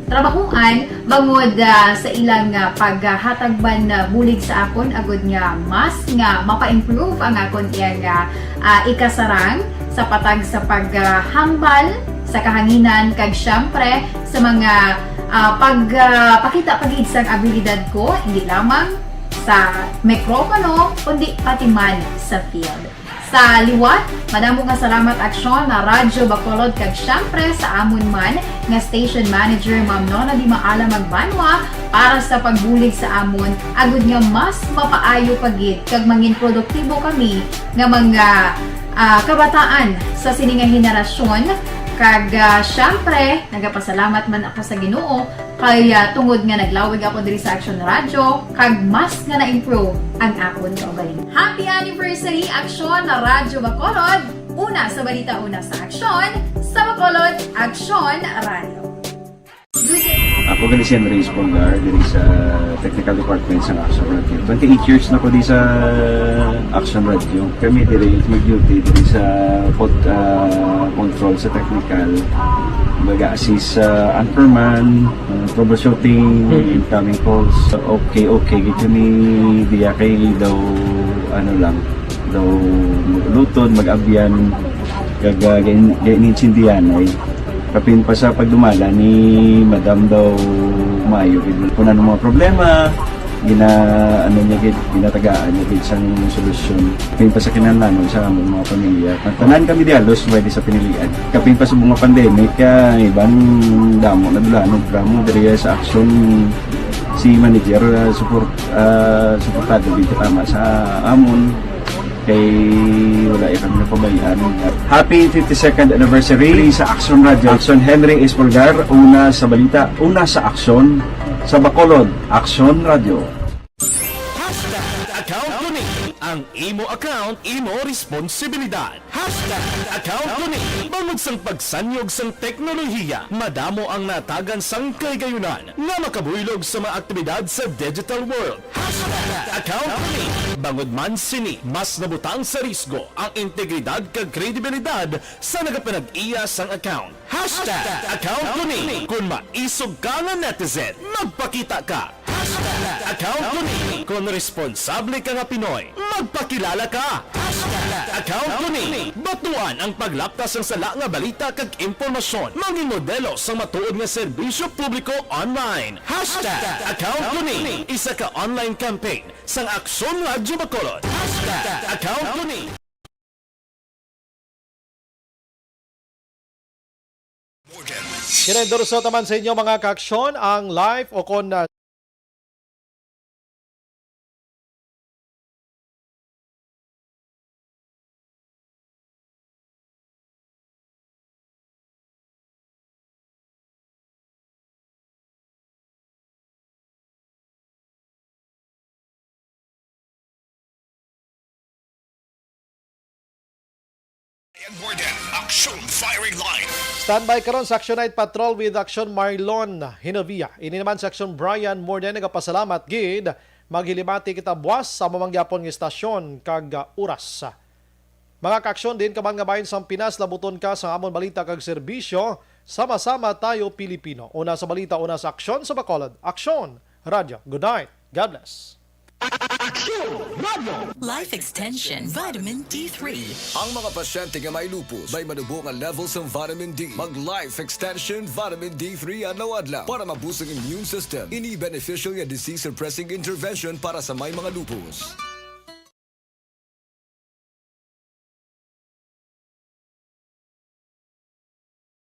trabahuan bangod sa ilang paghatagban bulig sa akon agud nga mas nga mapa-improve ang akon iyang ikasarang sa patag sa paghambal sa kahanginan kag syempre sa mga pagpakita pagid sang abilidad ko hindi lamang sa mikropono kundi pati man sa field. Sa liwat, madamo nga salamat Aksyon na Radyo Bacolod kag syempre sa amon man nga station manager Ma'am Nona Di Maala Magbanwa para sa pagbulig sa amon agud nga mas mapaayo pagid kag mangin produktibo kami nga mga kabataan sa sining nga henerasyon. Kag syempre, nagapasalamat man ako sa Ginoo Kaya tungod nga naglawig ako diri sa Action Radio, kag mas nga na-improve ang akon kaugalingon. Happy anniversary Action Radio Bacolod! Una sa balita, una sa aksyon, sa Bacolod, Action Radio. Ako gali si Henry Espolgar diri sa Technical Department sa Action Radio. 28 years na ko di sa Action Radio. Kami diri mag-duty diri sa control sa technical. Mag-assist sa anchorman, troubleshooting, incoming calls. Okay. Gito ni diya kay daw daw lutod, mag-abyan, ganinsindihan ay kapin pa sa pagdumala ni Madam daw Mayo. Kung ano mga problema, ginatagaan niya gid sang solusyon. Kapin pa sa kinahanglan sa among mga pamilya. Tanan kami dialos pwede sa pinilian. Kapin pa sa mga pandemic, ibang damo na dulanog drama diri sa action si manager suportado dito tama sa amon kay wala kami napabayaan. Happy 52nd anniversary sa Action Radio. Action Henry Espolgar, una sa balita, una sa aksyon sa Bacolod, Action Radio. Account ko ni ang imo account, imo responsibilidad. Account ko ni bangod sang pagsanyog sang teknolohiya, madamo ang natagan sang kaygayunan nga makabuylog sa mga aktibidad sa digital world. Account ko ni bangod man sini mas nabutang sa risgo ang integridad kag kredibilidad sa nagapanag-iya sang account. Account ko ni kung maisog ka nga netizen, magpakita ka. Account ko ni kung responsable ka nga Pinoy, magpakilala ka. Account ko ni batuan ang paglaptas ng sala nga balita kag impormasyon, maging modelo sa matuod nga serbisyo publiko online. Account ko ni isa ka online campaign sang Aksyon Radio Bacolod. Account ko ni Kinendorso naman sa inyo mga kaaksyon ang live o kon And more than Action Firing Line. standby karon sa Action Night Patrol with Action Marlon Hinovia. Ini naman sa Action Brian Morden nagapasalamat gid maghilimati kita buwas sa mamangyapon nga istasyon kag oras. Mga kaaksyon din kaman nga bahin sa Pinas labuton ka sa amon balita kag serbisyo, sama-sama tayo Pilipino. Una sa balita, una sa aksyon sa Bacolod. Action Radio. Good night. God bless. Life Extension Vitamin D3. Ang mga pasyente nga may lupus may manubong ang levels ng vitamin D. Mag-Life Extension Vitamin D3 adlaw-adlaw para mabusog ang immune system. Ini beneficial nga disease suppressing intervention para sa may mga lupus.